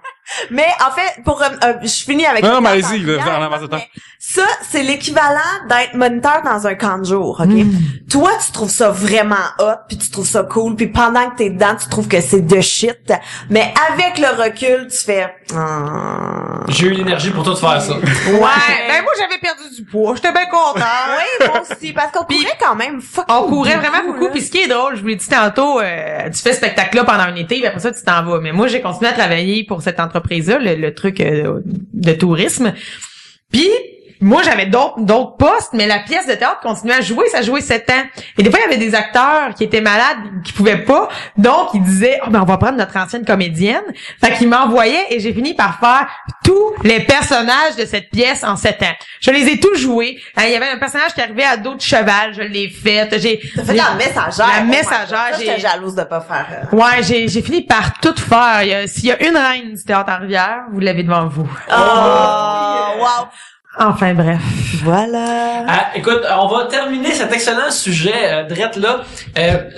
Speaker 4: mais en fait, pour je finis avec...
Speaker 3: Non,
Speaker 4: une
Speaker 3: mais
Speaker 4: affaire
Speaker 3: allez-y,
Speaker 4: hier,
Speaker 3: là, en avance de temps.
Speaker 4: mais ça, c'est l'équivalent d'être moniteur dans un camp de jour, OK? Toi, tu trouves ça vraiment hot, puis tu trouves ça cool, puis pendant que t'es dedans, tu trouves que c'est de shit. Mais avec le recul, tu fais...
Speaker 2: J'ai eu l'énergie pour tout faire ça.
Speaker 1: Ouais. Ben moi, j'avais perdu du poids. J'étais bien content.
Speaker 4: Oui, moi aussi, parce qu'on courait quand même fucking
Speaker 1: On courait vraiment
Speaker 4: beaucoup,
Speaker 1: beaucoup.
Speaker 4: là.
Speaker 1: Puis ce qui est drôle, je vous l'ai dit tantôt, tu fais ce spectacle-là pendant un été, puis après ça, tu t'en vas. Mais moi, j'ai continué à travailler pour cette entreprise-là, le truc de tourisme. Puis moi, j'avais d'autres postes, mais la pièce de théâtre continuait à jouer. Ça jouait 7 ans. Et des fois, il y avait des acteurs qui étaient malades, qui pouvaient pas. Donc, ils disaient, oh, ben, on va prendre notre ancienne comédienne. Fait qu'ils m'envoyaient et j'ai fini par faire tous les personnages de cette pièce en 7 ans. Je les ai tous joués. Il y avait un personnage qui arrivait à dos de cheval. Je l'ai fait.
Speaker 4: T'as fait la messagère.
Speaker 1: La
Speaker 4: Oh my
Speaker 1: messagère,
Speaker 4: God. Ça, j'étais
Speaker 1: j'ai-
Speaker 4: jalouse de pas faire...
Speaker 1: Ouais, j'ai fini par tout faire. S'il y a une reine du théâtre en rivière, vous l'avez devant vous.
Speaker 4: Oh, wow.
Speaker 1: Enfin, bref.
Speaker 4: Voilà.
Speaker 2: Ah, écoute, on va terminer cet excellent sujet, drette là.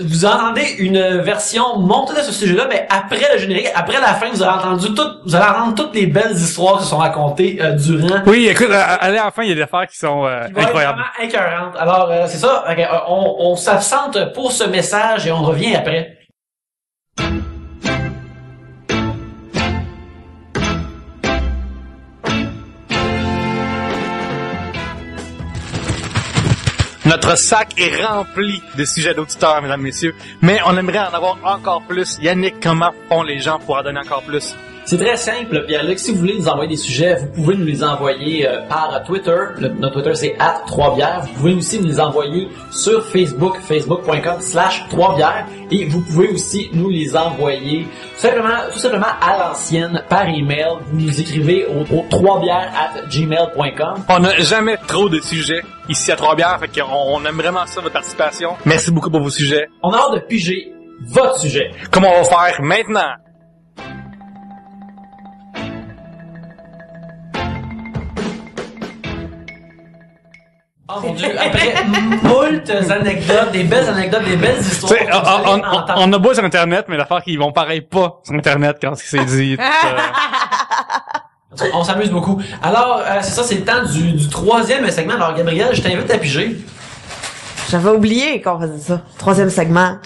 Speaker 2: Vous entendez une version montée de ce sujet-là, mais après le générique, après la fin, vous allez entendre toutes les belles histoires qui se sont racontées durant.
Speaker 3: Oui, écoute, allez, enfin, il y a des affaires qui sont
Speaker 2: Qui vont être
Speaker 3: incroyables.
Speaker 2: vraiment écœurantes. Alors, c'est ça. Ok, on s'absente pour ce message et on revient après.
Speaker 3: Notre sac est rempli de sujets d'auditeurs, mesdames, messieurs. Mais on aimerait en avoir encore plus. Yannick, comment font les gens pour en donner encore plus?
Speaker 2: C'est très simple, Pierre-Luc. Si vous voulez nous envoyer des sujets, vous pouvez nous les envoyer par Twitter. Notre Twitter, c'est @3bières. Vous pouvez aussi nous les envoyer sur Facebook, facebook.com/3bières. Et vous pouvez aussi nous les envoyer tout simplement à l'ancienne par email. Vous nous écrivez au 3bières@gmail.com.
Speaker 3: On n'a jamais trop de sujets ici à Trois-Bières, fait qu'on aime vraiment ça, votre participation. Merci beaucoup pour vos sujets.
Speaker 2: On a hâte de piger votre sujet.
Speaker 3: Comment on va faire maintenant?
Speaker 2: Oh mon Dieu, après moult anecdotes, des belles histoires.
Speaker 3: Tu sais, on a beau sur Internet, mais l'affaire qu'ils vont pareil pas sur Internet quand c'est dit.
Speaker 2: On s'amuse beaucoup. Alors, c'est ça, c'est le temps du troisième segment. Alors, Gabriel, je t'invite à piger.
Speaker 4: J'avais oublié qu'on faisait ça. Troisième segment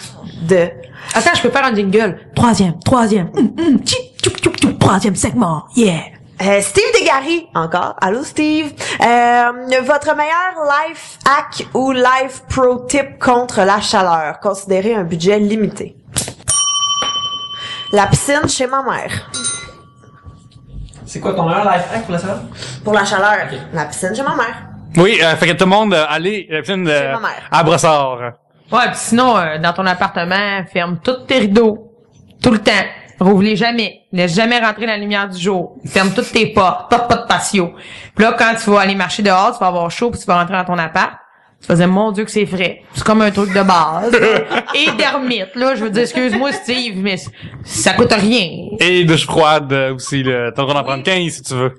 Speaker 4: de...
Speaker 1: Attends, je peux faire un jingle. Troisième. Troisième segment. Yeah.
Speaker 4: Steve Desgaris, encore. Allô, Steve. Votre meilleur life hack ou life pro tip contre la chaleur. Considérez un budget limité. La piscine chez ma mère.
Speaker 2: C'est quoi ton meilleur life hack pour la salle?
Speaker 4: Pour la chaleur.
Speaker 2: Ok.
Speaker 4: La piscine chez ma mère.
Speaker 3: Oui, fait que tout le monde allez à la piscine
Speaker 4: Chez ma mère.
Speaker 3: à Brossard.
Speaker 1: Ouais, pis sinon, dans ton appartement, ferme tous tes rideaux. Tout le temps. Rouvre-les jamais. Laisse jamais rentrer la lumière du jour. Ferme toutes tes portes. Pas de patio. Puis là, quand tu vas aller marcher dehors, tu vas avoir chaud puis tu vas rentrer dans ton appart. Tu faisais, mon Dieu que c'est frais. C'est comme un truc de base. Et d'ermite, là. Je veux dire, excuse-moi, Steve, mais ça coûte rien.
Speaker 3: Et douche froide aussi, là. T'as le droit d'en prendre 15 si tu veux.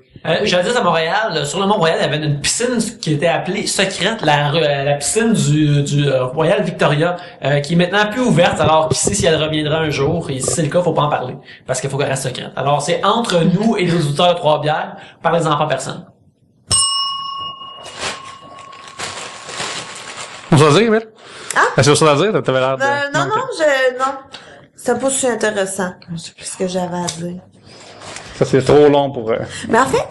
Speaker 2: Jadis à Montréal, sur le Mont-Royal, il y avait une piscine qui était appelée secrète, la piscine du Royal Victoria, qui est maintenant plus ouverte. Alors, qui sait si elle reviendra un jour, et si c'est le cas, faut pas en parler, parce qu'il faut qu'elle reste secrète. Alors, c'est entre nous et les auditeurs Trois-Bières, parlez-en pas à personne.
Speaker 3: On se dire, Emile?
Speaker 4: Hein?
Speaker 3: Est-ce que tu as dire? T'avais l'air de...
Speaker 4: Non,
Speaker 3: ok.
Speaker 4: non. C'était pas si intéressant. Ce que j'avais à dire.
Speaker 3: Ça, c'est trop long pour...
Speaker 4: Mais en fait,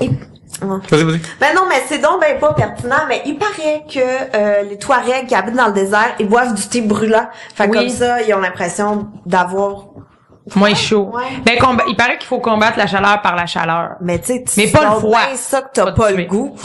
Speaker 3: Vas-y.
Speaker 4: ben non, mais c'est donc ben pas pertinent, mais il paraît que les Touaregs qui habitent dans le désert, ils boivent du thé brûlant. Fait que
Speaker 1: Oui.
Speaker 4: comme ça, ils ont l'impression d'avoir...
Speaker 1: Moins chaud.
Speaker 4: Ouais.
Speaker 1: Ben, il paraît qu'il faut combattre la chaleur par la chaleur.
Speaker 4: Mais tu sais,
Speaker 1: Mais pas le froid.
Speaker 4: bien ça que t'as
Speaker 1: Pas
Speaker 4: pas
Speaker 1: de
Speaker 4: le
Speaker 1: tuer.
Speaker 4: goût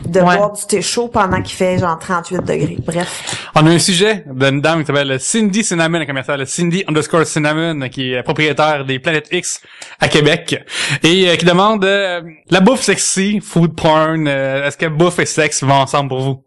Speaker 4: de
Speaker 1: Ouais.
Speaker 4: boire du thé chaud pendant qu'il fait genre 38 degrés. Bref.
Speaker 3: On a un sujet d'une dame qui s'appelle Cindy Cinnamon, un commercial Cindy_Cinnamon, qui est propriétaire des Planètes X à Québec, et qui demande la bouffe sexy, food porn, est-ce que bouffe et sexe vont ensemble pour vous?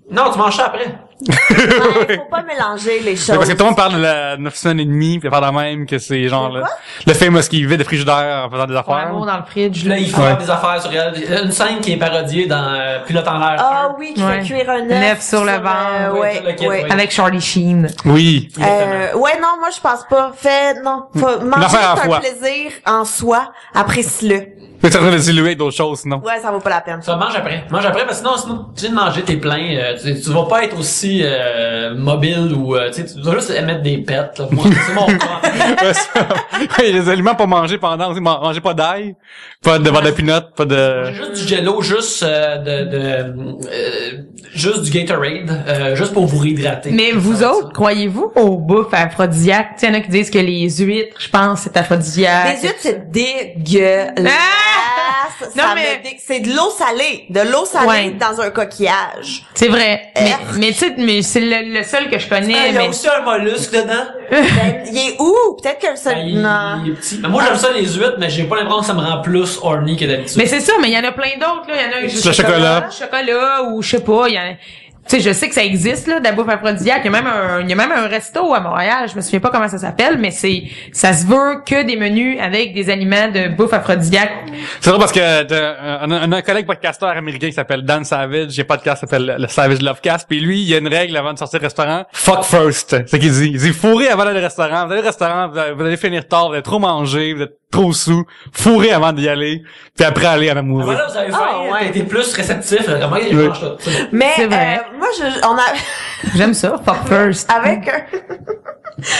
Speaker 2: Non, tu manges ça après.
Speaker 4: Ouais, faut pas mélanger les
Speaker 3: C'est
Speaker 4: choses.
Speaker 3: parce que tout le monde parle de la 9 semaines et demie, puis faire la même, que c'est genre
Speaker 4: C'est quoi?
Speaker 3: le famous qui vide le frigidaire en faisant des affaires.
Speaker 1: L'amour dans le fridge.
Speaker 2: Là, il faut
Speaker 3: Ouais.
Speaker 2: faire des affaires sur elle. Une scène qui est parodiée dans Pilote en l'air.
Speaker 4: Ah
Speaker 2: 1.
Speaker 4: oui, qui
Speaker 1: Ouais.
Speaker 4: fait cuire un œuf.
Speaker 1: L'œuf sur le ventre.
Speaker 2: Oui,
Speaker 4: ouais,
Speaker 2: tout le kit,
Speaker 4: ouais.
Speaker 2: oui.
Speaker 1: Avec Charlie Sheen.
Speaker 3: Oui.
Speaker 4: Ouais, non, moi, je pense pas. Faut manger,
Speaker 3: affaire à
Speaker 4: c'est un
Speaker 3: fois.
Speaker 4: plaisir en soi. Apprécie-le.
Speaker 3: Mais t'es en train de diluer d'autres choses, sinon.
Speaker 4: Ouais, ça vaut pas la peine.
Speaker 2: Ça, mange après, parce que sinon, tu viens de manger, t'es plein, tu vas pas être aussi mobile ou, tu sais, tu dois juste émettre des pets, là. Moi, c'est mon cas.
Speaker 3: Ouais, ça. Il y a des aliments pour manger pendant aussi. Manger pas d'ail, pas de beurre de peanut, pas de...
Speaker 2: J'ai juste du Jello, juste juste du Gatorade, juste pour vous réhydrater.
Speaker 1: Mais vous autres, croyez-vous aux bouffes aphrodisiaques? Tu sais, il y en a qui disent que les huîtres, je pense, c'est aphrodisiaque.
Speaker 4: Les huîtres, c'est dégueulasse.
Speaker 1: Ah!
Speaker 4: Ça
Speaker 1: Non,
Speaker 4: me
Speaker 1: mais-
Speaker 4: c'est de l'eau salée. De l'eau salée
Speaker 1: Ouais.
Speaker 4: dans un coquillage.
Speaker 1: C'est vrai.
Speaker 4: Erk.
Speaker 1: Mais tu sais, mais c'est le seul que je connais.
Speaker 2: Il y a
Speaker 1: mais
Speaker 2: aussi un mollusque dedans.
Speaker 4: Ben, il est où? Peut-être que le seul...
Speaker 2: Ben,
Speaker 4: Non.
Speaker 2: il est petit. Mais moi, j'aime ça, les huîtres, mais j'ai pas l'impression que ça me rend plus horny que d'habitude.
Speaker 1: Mais c'est ça, mais il y en a plein d'autres, là. Il y en a
Speaker 3: Le chocolat.
Speaker 1: chocolat ou je sais pas, il y en a... Tu sais, je sais que ça existe, là, de la bouffe aphrodisiaque. Il y a même un resto à Montréal. Je me souviens pas comment ça s'appelle, mais ça se veut que des menus avec des aliments de bouffe aphrodisiaque.
Speaker 3: C'est vrai parce que on a un collègue podcasteur américain qui s'appelle Dan Savage, j'ai un podcast qui s'appelle le Savage Lovecast, puis lui, il y a une règle avant de sortir au restaurant, fuck first. C'est ce qu'il dit. Il dit fourrez avant d'aller au restaurant. Vous allez au restaurant, vous allez finir tard, vous allez trop manger, vous êtes trop sous, fourrez avant d'y aller, puis après aller en amoureux.
Speaker 2: Voilà, vous avez faim,
Speaker 4: Ah, ouais.
Speaker 2: t'as été plus réceptif, comment je
Speaker 3: Oui.
Speaker 2: mange ça? C'est bon.
Speaker 4: Mais,
Speaker 1: C'est vrai.
Speaker 4: moi, on a...
Speaker 1: J'aime ça, fuck first.
Speaker 4: Avec un...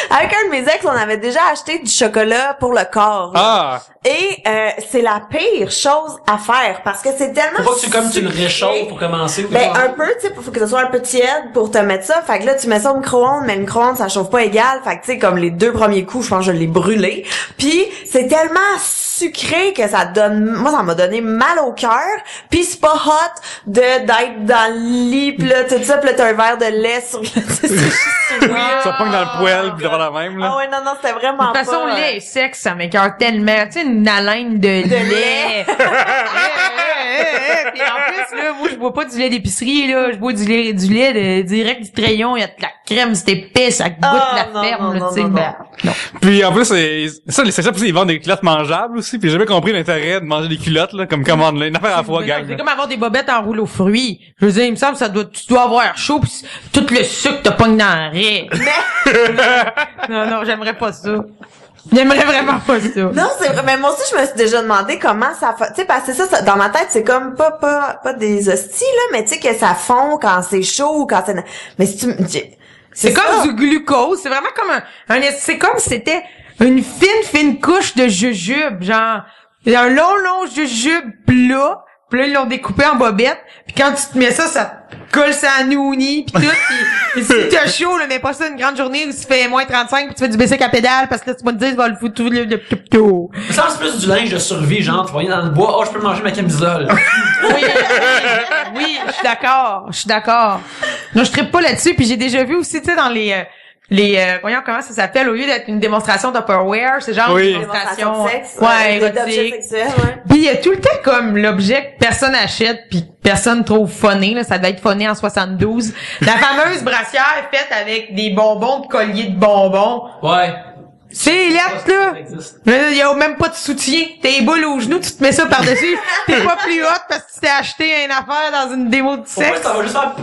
Speaker 4: Avec un de mes ex, on avait déjà acheté du chocolat pour le corps.
Speaker 3: Ah!
Speaker 4: Et c'est la pire chose à faire parce que c'est tellement
Speaker 2: Faut pas que tu le
Speaker 4: sucré.
Speaker 2: réchauffes pour commencer. ou
Speaker 4: Ben
Speaker 2: quelque chose.
Speaker 4: un peu, tu sais, faut que ce soit un peu tiède pour te mettre ça. Fait que là, tu mets ça au micro-ondes, mais le micro-ondes, ça chauffe pas égal. Fait que tu sais, comme les 2 premiers coups, je pense que je l'ai brûlé. Puis c'est tellement sucré que ça donne... Moi, ça m'a donné mal au cœur. Puis c'est pas hot d'être dans le lit, pis là, tout ça, pis là, t'as un verre de lait sur le...
Speaker 3: Ça pogne dans le poêle, pis devant la même, là.
Speaker 4: Ah ouais, non, c'était vraiment
Speaker 1: De toute façon,
Speaker 4: pas...
Speaker 1: lait et sexe, ça m'écœure tellement. Tu sais, une haleine de lait. Puis en plus, là, moi, je bois pas du lait d'épicerie, là. Je bois du lait direct du crayon. Il y a de la crème, c'est épais, ça goûte la ferme, là, tu sais. Non.
Speaker 3: Puis en plus, les sexuels, ils vendent des culottes mangeables aussi. Puis j'ai jamais compris l'intérêt de manger des culottes, là, comme commande, là. Une affaire à la fois,
Speaker 1: Mais
Speaker 3: gang.
Speaker 1: non, c'est comme avoir des bobettes en rouleau aux fruits. Je veux dire, il me semble que tu dois avoir chaud pis tout le sucre te pogne dans la raie. Non, j'aimerais pas ça. J'aimerais vraiment pas ça.
Speaker 4: Non, c'est vrai. Mais moi aussi, je me suis déjà demandé comment ça fait. Tu sais, parce que ça, dans ma tête, c'est comme pas des hosties, là, mais tu sais que ça fond quand c'est chaud ou quand c'est... Mais si tu
Speaker 1: c'est comme du glucose. C'est vraiment comme c'est comme si c'était une fine couche de jujube. Genre, un long jujube plat. Puis là, ils l'ont découpé en bobettes. Puis quand tu te mets ça colle ça à nouni pis tout. Pis si t'as chaud, là, mais pas ça une grande journée où tu fais moins 35 pis tu fais du bicycle à pédale parce que là, tu vas te dire, tu vas le foutre tout le tout.
Speaker 2: Ça, c'est plus du linge de survie, genre, tu vas aller dans le bois, je peux manger ma camisole.
Speaker 1: Oui, je suis d'accord. Non, je trippe pas là-dessus puis j'ai déjà vu aussi, tu sais, dans voyons comment ça s'appelle, au lieu d'être une démonstration d'Upperwear, c'est genre une démonstration
Speaker 4: de sexe,
Speaker 1: érotique.
Speaker 4: Ouais.
Speaker 1: Puis il y a tout le temps comme l'objet que personne achète puis que personne trouve funné, là, ça devait être funné en 72. La fameuse brassière faite avec des bonbons de collier de bonbons.
Speaker 2: Ouais.
Speaker 1: C'est lettre, là. Il y a même pas de soutien. T'es boules aux genoux, tu te mets ça par-dessus. T'es pas plus haute parce que tu t'es acheté une affaire dans une démo de sexe.
Speaker 2: Ça va juste faire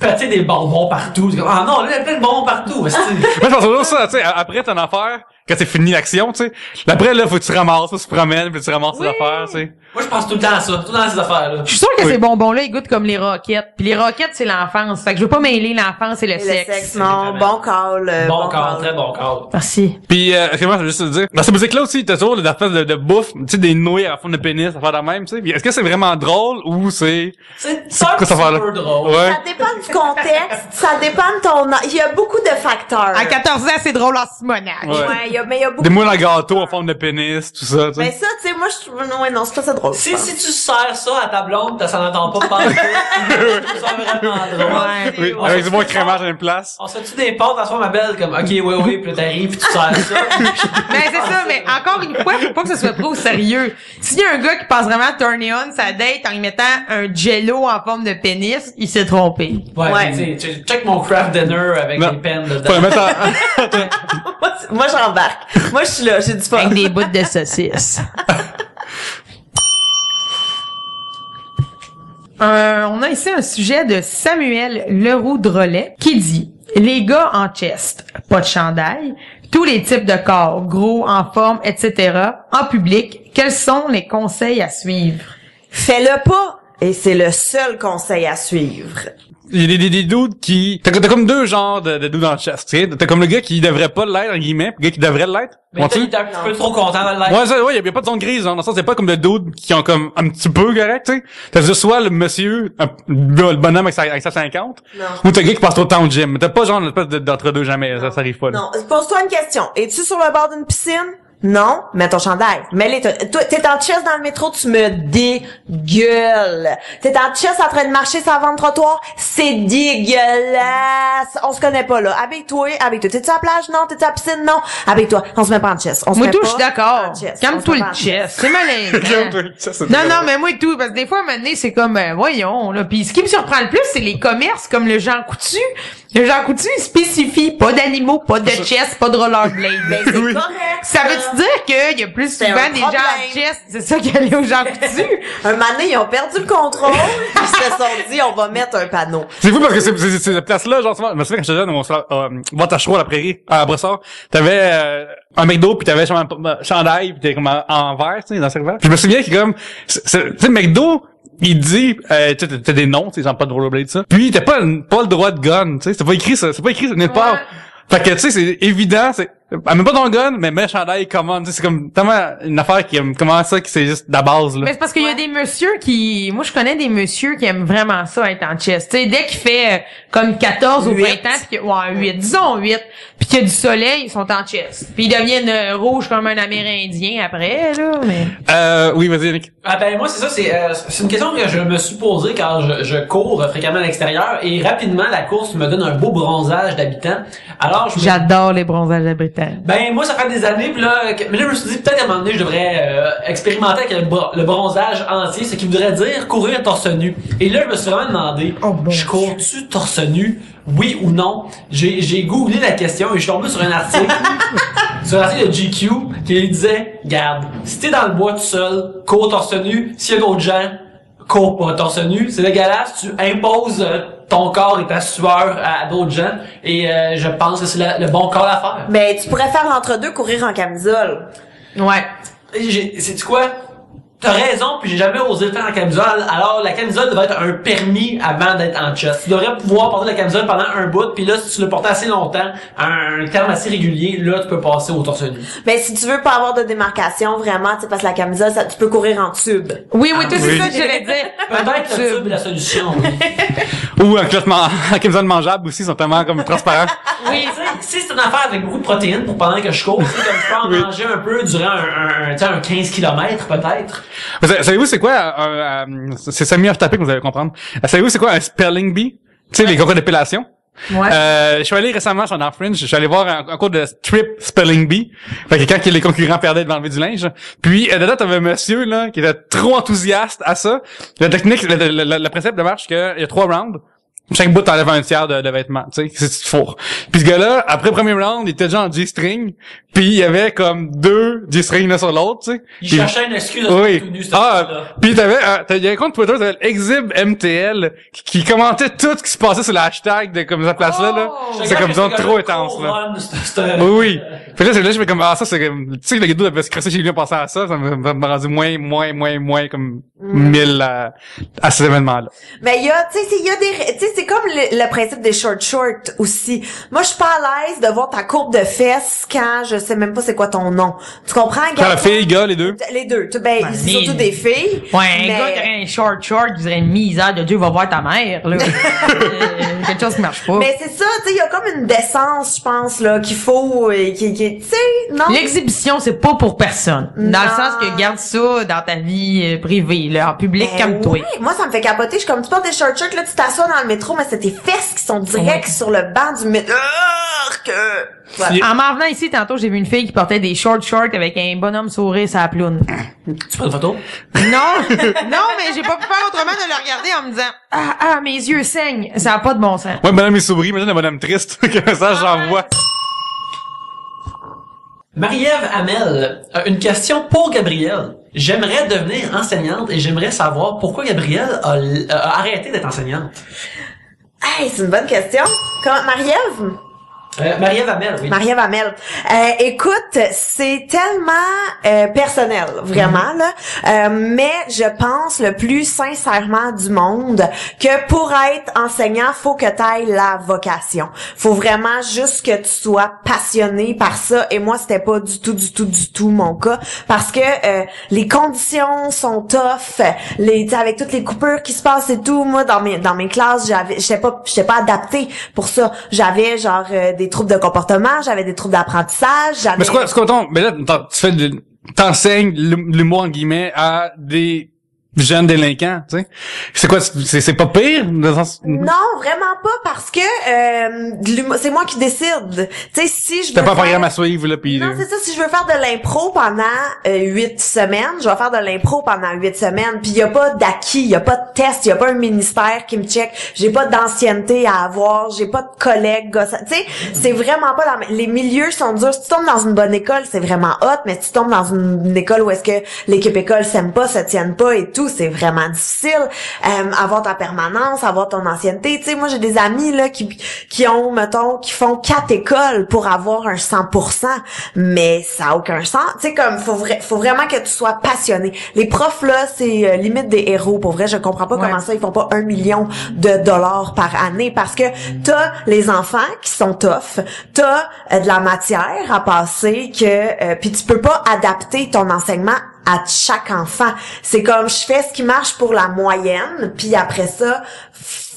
Speaker 2: péter des bonbons partout. Ah non, là, il y a plein de bonbons partout.
Speaker 3: Moi, je pense toujours ça, tu sais, après ton affaire, quand c'est fini l'action, tu sais. Après, là, faut que tu ramasses, tu te promènes, puis tu ramasses tes affaires, tu sais.
Speaker 2: Moi, je pense tout le temps à ça, tout le temps à ces affaires-là.
Speaker 1: Je suis sûre que ces bonbons-là, ils goûtent comme les roquettes. Puis les roquettes, c'est l'enfance. Fait que je veux pas mêler l'enfance et le sexe.
Speaker 4: Non, bon call.
Speaker 2: Bon call, très bon call.
Speaker 1: Merci.
Speaker 3: Puis, excuse-moi, je veux juste te dire, dans cette musique-là aussi, t'as toujours des affaires de bouffe, tu sais, des nouilles à la forme de pénis, à faire de même, tu sais. Puis est-ce que c'est vraiment drôle ou c'est
Speaker 2: un
Speaker 3: quoi cette affaire-là?
Speaker 2: peu drôle.
Speaker 3: Ouais.
Speaker 4: Ça dépend du contexte, ça dépend de ton âge. Il y a beaucoup de facteurs.
Speaker 1: À 14 ans, c'est drôle en Simonac.
Speaker 4: Ouais, il y a beaucoup
Speaker 3: des moules à gâteau en forme de pénis, tout ça, tu sais.
Speaker 4: Mais ça, tu sais, moi, non, c'est pas ça drôle.
Speaker 2: Si tu sers ça à ta blonde, ça n'entend pas parler. C'est vraiment drôle.
Speaker 3: Oui, avec du bon crémage à une place.
Speaker 2: On se fait-tu des pâtes à soi, ma belle, comme, ok, oui, puis là, t'arrives, puis tu sers ça.
Speaker 1: Mais c'est ça, mais encore une fois, faut pas que ce soit trop sérieux. S'il y a un gars qui pense vraiment turn on sa date en y mettant un jello en forme de pénis, il s'est trompé.
Speaker 2: Ouais. Tu sais, check mon craft dinner avec des pennes dedans.
Speaker 3: Faut le mettre en...
Speaker 4: Moi, j'embarque. Moi, je suis là, j'ai du fun.
Speaker 1: Avec des bouts de saucisse. On a ici un sujet de Samuel Leroux-Drolet qui dit « Les gars en chest, pas de chandail, tous les types de corps, gros, en forme, etc., en public, quels sont les conseils à suivre? »
Speaker 4: Fais-le pas, et c'est le seul conseil à suivre.
Speaker 3: Il y a des dudes qui... T'as comme deux genres de dudes dans le chest, tu sais. T'as comme le gars qui devrait pas l'être, en guillemets, pis le gars qui devrait l'être.
Speaker 2: Mais t'es un petit peu trop content de l'être.
Speaker 3: Ouais, y a pas de zone grise, hein. Dans le sens, c'est pas comme de dudes qui ont comme un petit peu correct, tu sais. T'as juste soit le monsieur, le bonhomme avec sa 50,
Speaker 4: non.
Speaker 3: Ou t'as le gars qui passe trop de temps au gym. Mais t'as pas genre l'espèce d'entre-deux jamais, ça arrive pas, là.
Speaker 4: Non, pose-toi une question. Es-tu sur le bord d'une piscine? Non, mets ton chandail. Mets-les. Toi, t'es en chest dans le métro, tu me dégueules. T'es en chest en train de marcher sur avant le trottoir, c'est dégueulasse. On se connaît pas, là. Habille-toi. T'es-tu à la plage? Non. T'es-tu à la piscine? Non. Habille-toi. On se met pas en chest.
Speaker 1: Moi, tout, je suis d'accord. Calme-toi le chest. C'est malin. Non, mais moi, tout. Parce que des fois, à un moment donné, c'est comme, voyons, là. Puis ce qui me surprend le plus, c'est les commerces comme le Jean Coutu. Le Jean Coutu, il spécie pas d'animaux, pas de chest, pas de rollerblade.
Speaker 4: Ben, c'est correct.
Speaker 1: Ça veut dire qu'il y a plus souvent des gens en chest? C'est ça qui allait au Jean Coutu.
Speaker 4: Un moment donné, ils ont perdu le contrôle. Ils se sont dit, on va mettre un panneau.
Speaker 3: C'est fou parce que c'est cette place-là, genre, je me souviens quand j'étais jeune, on va à la prairie, à Brossard. T'avais, un McDo pis t'avais un chandail pis t'es comme en verre, tu sais, dans le cercle. Je me souviens que comme, tu sais, McDo, il dit, t'as des noms, tu sais, genre pas de rollerblade, ça. Puis t'as pas le droit de gun, tu sais, c'est pas écrit ça nulle part. Fait que, tu sais, c'est évident, même pas dans le gun, mais mets le chandail, comment, c'est comme tellement une affaire qui aime, comment ça, qui c'est juste de la base, là.
Speaker 1: Mais c'est parce qu'il y a des messieurs moi, je connais des messieurs qui aiment vraiment ça, être en chest. Tu sais, dès qu'il fait, comme 14 ou 20 ans, pis 8, disons 8, pis qu'il y a du soleil, ils sont en chest. Puis ils deviennent rouges comme un Amérindien après, là, mais...
Speaker 3: Oui, vas-y, Nick.
Speaker 2: Ah ben, moi, c'est ça, c'est une question que je me suis posée quand je cours fréquemment à l'extérieur, et rapidement, la course me donne un beau bronzage d'habitant. Alors,
Speaker 1: j'adore les bronzages d'habitants. temps.
Speaker 2: Ben, moi, ça fait des années, pis là, mais là, je me suis dit, peut-être qu'à un moment donné, je devrais expérimenter avec le bronzage entier, ce qui voudrait dire courir torse nu. Et là, je me suis vraiment demandé, je cours-tu torse nu? Oui ou non? J'ai googlé la question et je suis tombé sur un article, sur un article de GQ, qui disait, regarde, si t'es dans le bois tout seul, cours torse nu, s'il y a d'autres gens, cours pas torse nu, c'est dégueulasse, tu imposes ton corps et ta sueur à d'autres gens, et je pense que c'est le bon corps à faire.
Speaker 4: Mais tu pourrais faire l'entre-deux, courir en camisole.
Speaker 1: Ouais.
Speaker 2: Sais-tu quoi? T'as raison, puis j'ai jamais osé le faire en camisole. Alors, la camisole devrait être un permis avant d'être en chest. Tu devrais pouvoir porter la camisole pendant un bout, puis là, si tu l'as porté assez longtemps, à un terme assez régulier, là, tu peux passer au torse nu.
Speaker 4: Ben, si tu veux pas avoir de démarcation, vraiment, tu sais, parce que la camisole, ça, tu peux courir en tube.
Speaker 1: Oui, toi, c'est
Speaker 3: oui.
Speaker 1: ça que j'allais dire.
Speaker 2: Peut-être le tube est la solution, oui.
Speaker 3: Ou un en camisole mangeable aussi, ils sont tellement comme transparents.
Speaker 2: Oui, tu sais, si c'est une affaire avec beaucoup de protéines pour pendant que je cours, tu sais, comme je peux en manger un peu durant un 15 km, peut-être.
Speaker 3: Savez-vous c'est quoi c'est semi-off-topic, vous allez comprendre. Savez-vous c'est quoi un spelling bee? Tu sais, les concours d'épellation?
Speaker 1: Ouais.
Speaker 3: Je suis allé récemment sur Fringe, je suis allé voir un cours de strip spelling bee. Fait que quand les concurrents perdaient de m'enlever du linge. Puis dedans t'avais un monsieur là qui était trop enthousiaste à ça. La technique, le principe de marche, qu'il y a 3 rounds. Chaque bout t'enlèves un tiers de vêtements, tu sais, c'est tu te fourres. Puis ce gars-là, après le premier round, il était déjà en G-string, puis il y avait comme 2 G-strings l'un sur l'autre, tu sais.
Speaker 2: Il
Speaker 3: Puis-
Speaker 2: cherchait une excuse à
Speaker 3: oui.
Speaker 2: tout nu, cette
Speaker 3: Ah,
Speaker 2: là.
Speaker 3: puis il y a un compte Twitter, s'appelle Exhib MTL, qui commentait tout ce qui se passait sur le hashtag de comme cette place-là, là. C'est comme disons trop intense, là. Oui, oui. Fait que là, je fais comme, ça, c'est comme, tu sais, le gars devait se crasser chez lui en pensant à ça m'a rendu moins, comme, 1000 à cet événement-là.
Speaker 4: Mais il y a, tu sais, c'est comme le principe des short aussi. Moi, je suis pas à l'aise de voir ta courbe de fesses quand je sais même pas c'est quoi ton nom. Tu comprends?
Speaker 3: Quand la fille, gars, les deux.
Speaker 4: Les deux. Ben, c'est surtout des filles.
Speaker 1: Ouais, un
Speaker 4: mais-
Speaker 1: gars qui aurait un short, il dirait misère de Dieu va voir ta mère, là. Quelque chose qui marche pas.
Speaker 4: Mais c'est ça, tu sais, il y a comme une décence, je pense, là, qu'il faut, tu sais, non?
Speaker 1: L'exhibition, c'est pas pour personne. Dans
Speaker 4: Non.
Speaker 1: le sens que garde ça dans ta vie privée, là, en public,
Speaker 4: Ben
Speaker 1: comme toi.
Speaker 4: oui, moi ça me fait capoter, je suis comme tu portes des short shirts là, tu t'assois dans le métro mais c'est tes fesses qui sont direct sur le banc du métro. Voilà.
Speaker 1: En m'en venant ici, tantôt, j'ai vu une fille qui portait des shorts avec un bonhomme sourire sur la ploune.
Speaker 2: Tu prends une photo?
Speaker 1: Non, non, mais j'ai pas pu faire autrement de le regarder en me disant, mes yeux saignent. Ça a pas de bon sens.
Speaker 3: Ouais, madame est souris, imagine la madame triste, que ça, j'en vois.
Speaker 2: Marie-Ève Hamel, une question pour Gabrielle. J'aimerais devenir enseignante et j'aimerais savoir pourquoi Gabrielle a arrêté d'être enseignante.
Speaker 4: Hey, c'est une bonne question. Comment, Marie-Ève?
Speaker 2: Marie-Ève Hamel, oui.
Speaker 4: Marie-Ève Hamel. Écoute, c'est tellement personnel, vraiment, là. Mais je pense le plus sincèrement du monde que pour être enseignant, faut que t'ailles la vocation. Faut vraiment juste que tu sois passionné par ça. Et moi, c'était pas du tout mon cas. Parce que les conditions sont tough. Avec toutes les coupures qui se passent et tout, moi, dans mes classes, j'étais pas adaptée pour ça. J'avais genre des troubles de comportement, j'avais des troubles d'apprentissage, j'avais...
Speaker 3: Mais c'est quoi, mais là, t'enseignes l'humour, en guillemets, à des jeunes délinquants, tu sais. C'est quoi, c'est pas pire? Dans le sens...
Speaker 4: Non, vraiment pas, parce que c'est moi qui décide. Tu sais, si je
Speaker 3: T'as
Speaker 4: veux
Speaker 3: pas un
Speaker 4: faire...
Speaker 3: programme à suivre, là, pis...
Speaker 4: Non, c'est ça. Si je veux faire de l'impro pendant 8 semaines, je vais faire de l'impro pendant 8 semaines. Puis il y a pas d'acquis, il y a pas de test, il y a pas un ministère qui me check. J'ai pas d'ancienneté à avoir, j'ai pas de collègues. Tu sais, c'est vraiment pas dans les milieux sont durs. Si tu tombes dans une bonne école, c'est vraiment hot, mais si tu tombes dans une école où est-ce que l'équipe école s'aime pas, se tienne pas et tout, c'est vraiment difficile. Avoir ta permanence, avoir ton ancienneté. Tu sais, moi j'ai des amis là qui ont, mettons, qui font 4 écoles pour avoir un 100%, mais ça a aucun sens. Tu sais, comme faut vraiment que tu sois passionné. Les profs là, c'est limite des héros. Pour vrai, je comprends pas comment ça ils font pas 1 million de dollars par année, parce que t'as les enfants qui sont tough, t'as de la matière à passer que puis tu peux pas adapter ton enseignement à chaque enfant. C'est comme je fais ce qui marche pour la moyenne, puis après ça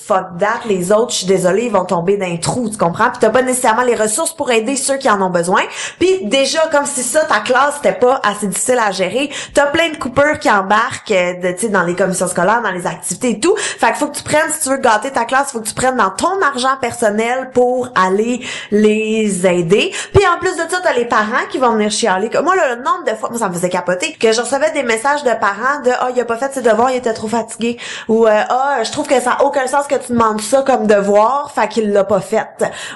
Speaker 4: fuck that, les autres, je suis désolée, ils vont tomber d'un trou, tu comprends? Puis t'as pas nécessairement les ressources pour aider ceux qui en ont besoin. Puis déjà, comme si ça, ta classe, c'était pas assez difficile à gérer, t'as plein de coupeurs qui embarquent, tu sais, dans les commissions scolaires, dans les activités et tout. Fait qu'il faut que tu prennes, si tu veux gâter ta classe, faut que tu prennes dans ton argent personnel pour aller les aider. Puis en plus de ça, t'as les parents qui vont venir chialer. Moi, le nombre de fois, moi, ça me faisait capoter, que je recevais des messages de parents de il a pas fait ses devoirs, il était trop fatigué, ou je trouve que ça a aucun sens que tu demandes ça comme devoir, fait qu'il l'a pas fait,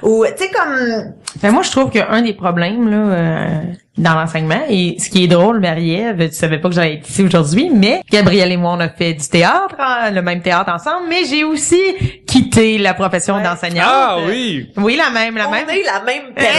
Speaker 4: ou tu sais comme.
Speaker 1: Ben moi je trouve qu'un des problèmes là dans l'enseignement, et ce qui est drôle, Marie-Ève, tu savais pas que j'allais être ici aujourd'hui, mais Gabrielle et moi on a fait du théâtre, le même théâtre ensemble, mais j'ai aussi quitté la profession d'enseignante.
Speaker 3: Ah oui.
Speaker 1: Oui, la même.
Speaker 4: On est la même personne.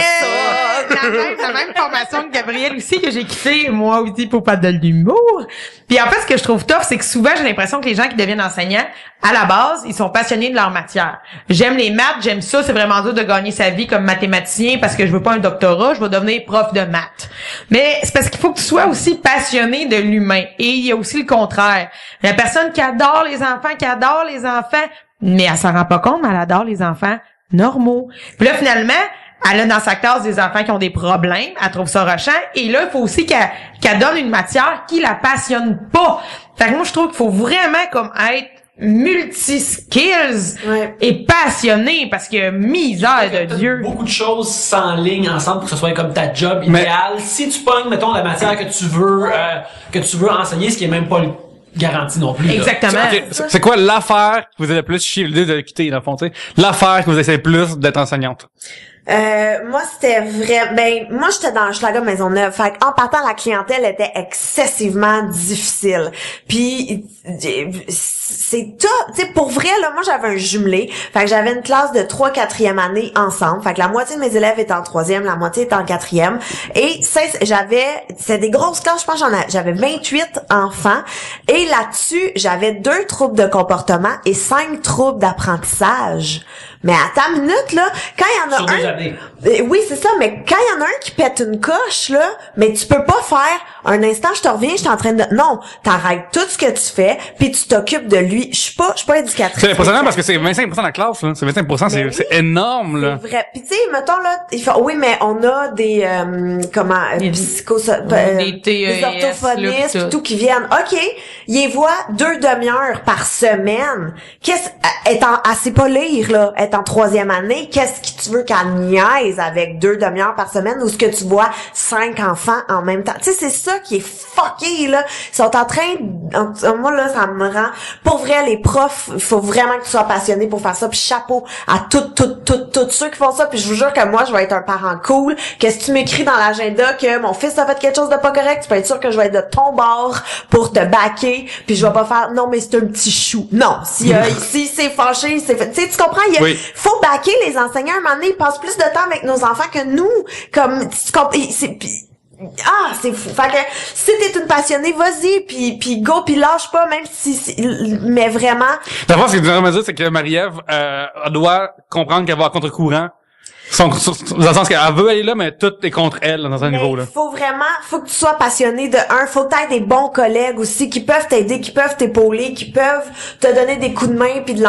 Speaker 1: La même formation que Gabrielle aussi, que j'ai quitté moi aussi pour pas de l'humour. Puis en fait, ce que je trouve tough, c'est que souvent j'ai l'impression que les gens qui deviennent enseignants, à la base, ils sont passionnés de leur matière. J'aime les maths, j'aime ça, c'est vraiment dur de gagner sa vie comme mathématicien parce que je veux pas un doctorat, je veux devenir prof de maths. Mais c'est parce qu'il faut que tu sois aussi passionné de l'humain. Et il y a aussi le contraire. La personne qui adore les enfants, mais elle s'en rend pas compte, mais elle adore les enfants normaux. Puis là, finalement, elle a dans sa classe des enfants qui ont des problèmes, elle trouve ça rushant, et là, il faut aussi qu'elle donne une matière qui la passionne pas. Fait que moi, je trouve qu'il faut vraiment comme être multi-skills et passionné, parce que misère de Dieu.
Speaker 2: Beaucoup de choses s'enlignent ensemble pour que ce soit comme ta job idéale. Si tu pognes, mettons, la matière que tu veux enseigner, ce qui est même pas garanti non plus.
Speaker 1: Exactement.
Speaker 3: Okay. C'est quoi l'affaire que vous avez le plus shieldé de quitter, dans le fond, tu sais? L'affaire que vous essayez plus d'être enseignante?
Speaker 4: Moi, c'était vrai. Moi, j'étais dans Hochelaga Maisonneuve. Fait en partant, la clientèle était excessivement difficile. Puis, c'est tout. Tu sais, pour vrai, là, moi, j'avais un jumelé. Fait que j'avais une classe de 3 4e année ensemble. Fait que la moitié de mes élèves étaient en 3e, la moitié était en 4e. Et c'était des grosses classes. Je pense j'avais 28 enfants. Et là-dessus, j'avais 2 troubles de comportement et 5 troubles d'apprentissage. Mais à ta minute, là, quand il y en a
Speaker 2: sur 2 années.
Speaker 4: Oui, c'est ça, mais quand il y en a un qui pète une coche, là, mais tu peux pas faire un instant, je te reviens, je suis en train de... Non, t'arrêtes tout ce que tu fais, puis tu t'occupes de lui. Je suis pas éducatrice.
Speaker 3: C'est impressionnant parce que c'est 25% de la classe, là. C'est 25%, c'est énorme, là.
Speaker 4: C'est vrai. Puis tu sais, mettons, là, oui, mais on a des, des orthophonistes,
Speaker 1: là,
Speaker 4: tout qui viennent. OK, ils les voient 2 demi-heures par semaine. Elle sait pas lire, là. Elle est en 3e année. Qu'est-ce que tu veux qu'elle niaise avec 2 demi-heures par semaine ou ce que tu vois 5 enfants en même temps? Tu sais, c'est ça qui est fucké, là. Ils sont en train moi, là, ça me rend... Pour vrai, les profs, il faut vraiment que tu sois passionné pour faire ça. Puis chapeau à tous ceux qui font ça. Puis je vous jure que moi, je vais être un parent cool. Que si tu m'écris dans l'agenda que mon fils a fait quelque chose de pas correct, tu peux être sûr que je vais être de ton bord pour te backer. Puis je vais pas faire, non, mais c'est un petit chou. Non, si c'est fâché, c'est fait. Tu sais, tu comprends? Faut backer les enseignants. À un moment donné, ils passent plus de temps avec nos enfants que nous. Comme, c'est fou. Fait que si t'es une passionnée, vas-y, puis go, puis lâche pas, même mais vraiment.
Speaker 3: D'abord, ce que tu veux me dire, c'est que Marie-Ève, elle doit comprendre qu'elle va à contre-courant. Dans le sens qu'elle veut aller là, mais tout est contre elle, dans un niveau, là.
Speaker 4: Faut que tu sois passionné de faut que t'aies des bons collègues aussi, qui peuvent t'aider, qui peuvent t'épauler, qui peuvent te donner des coups de main, puis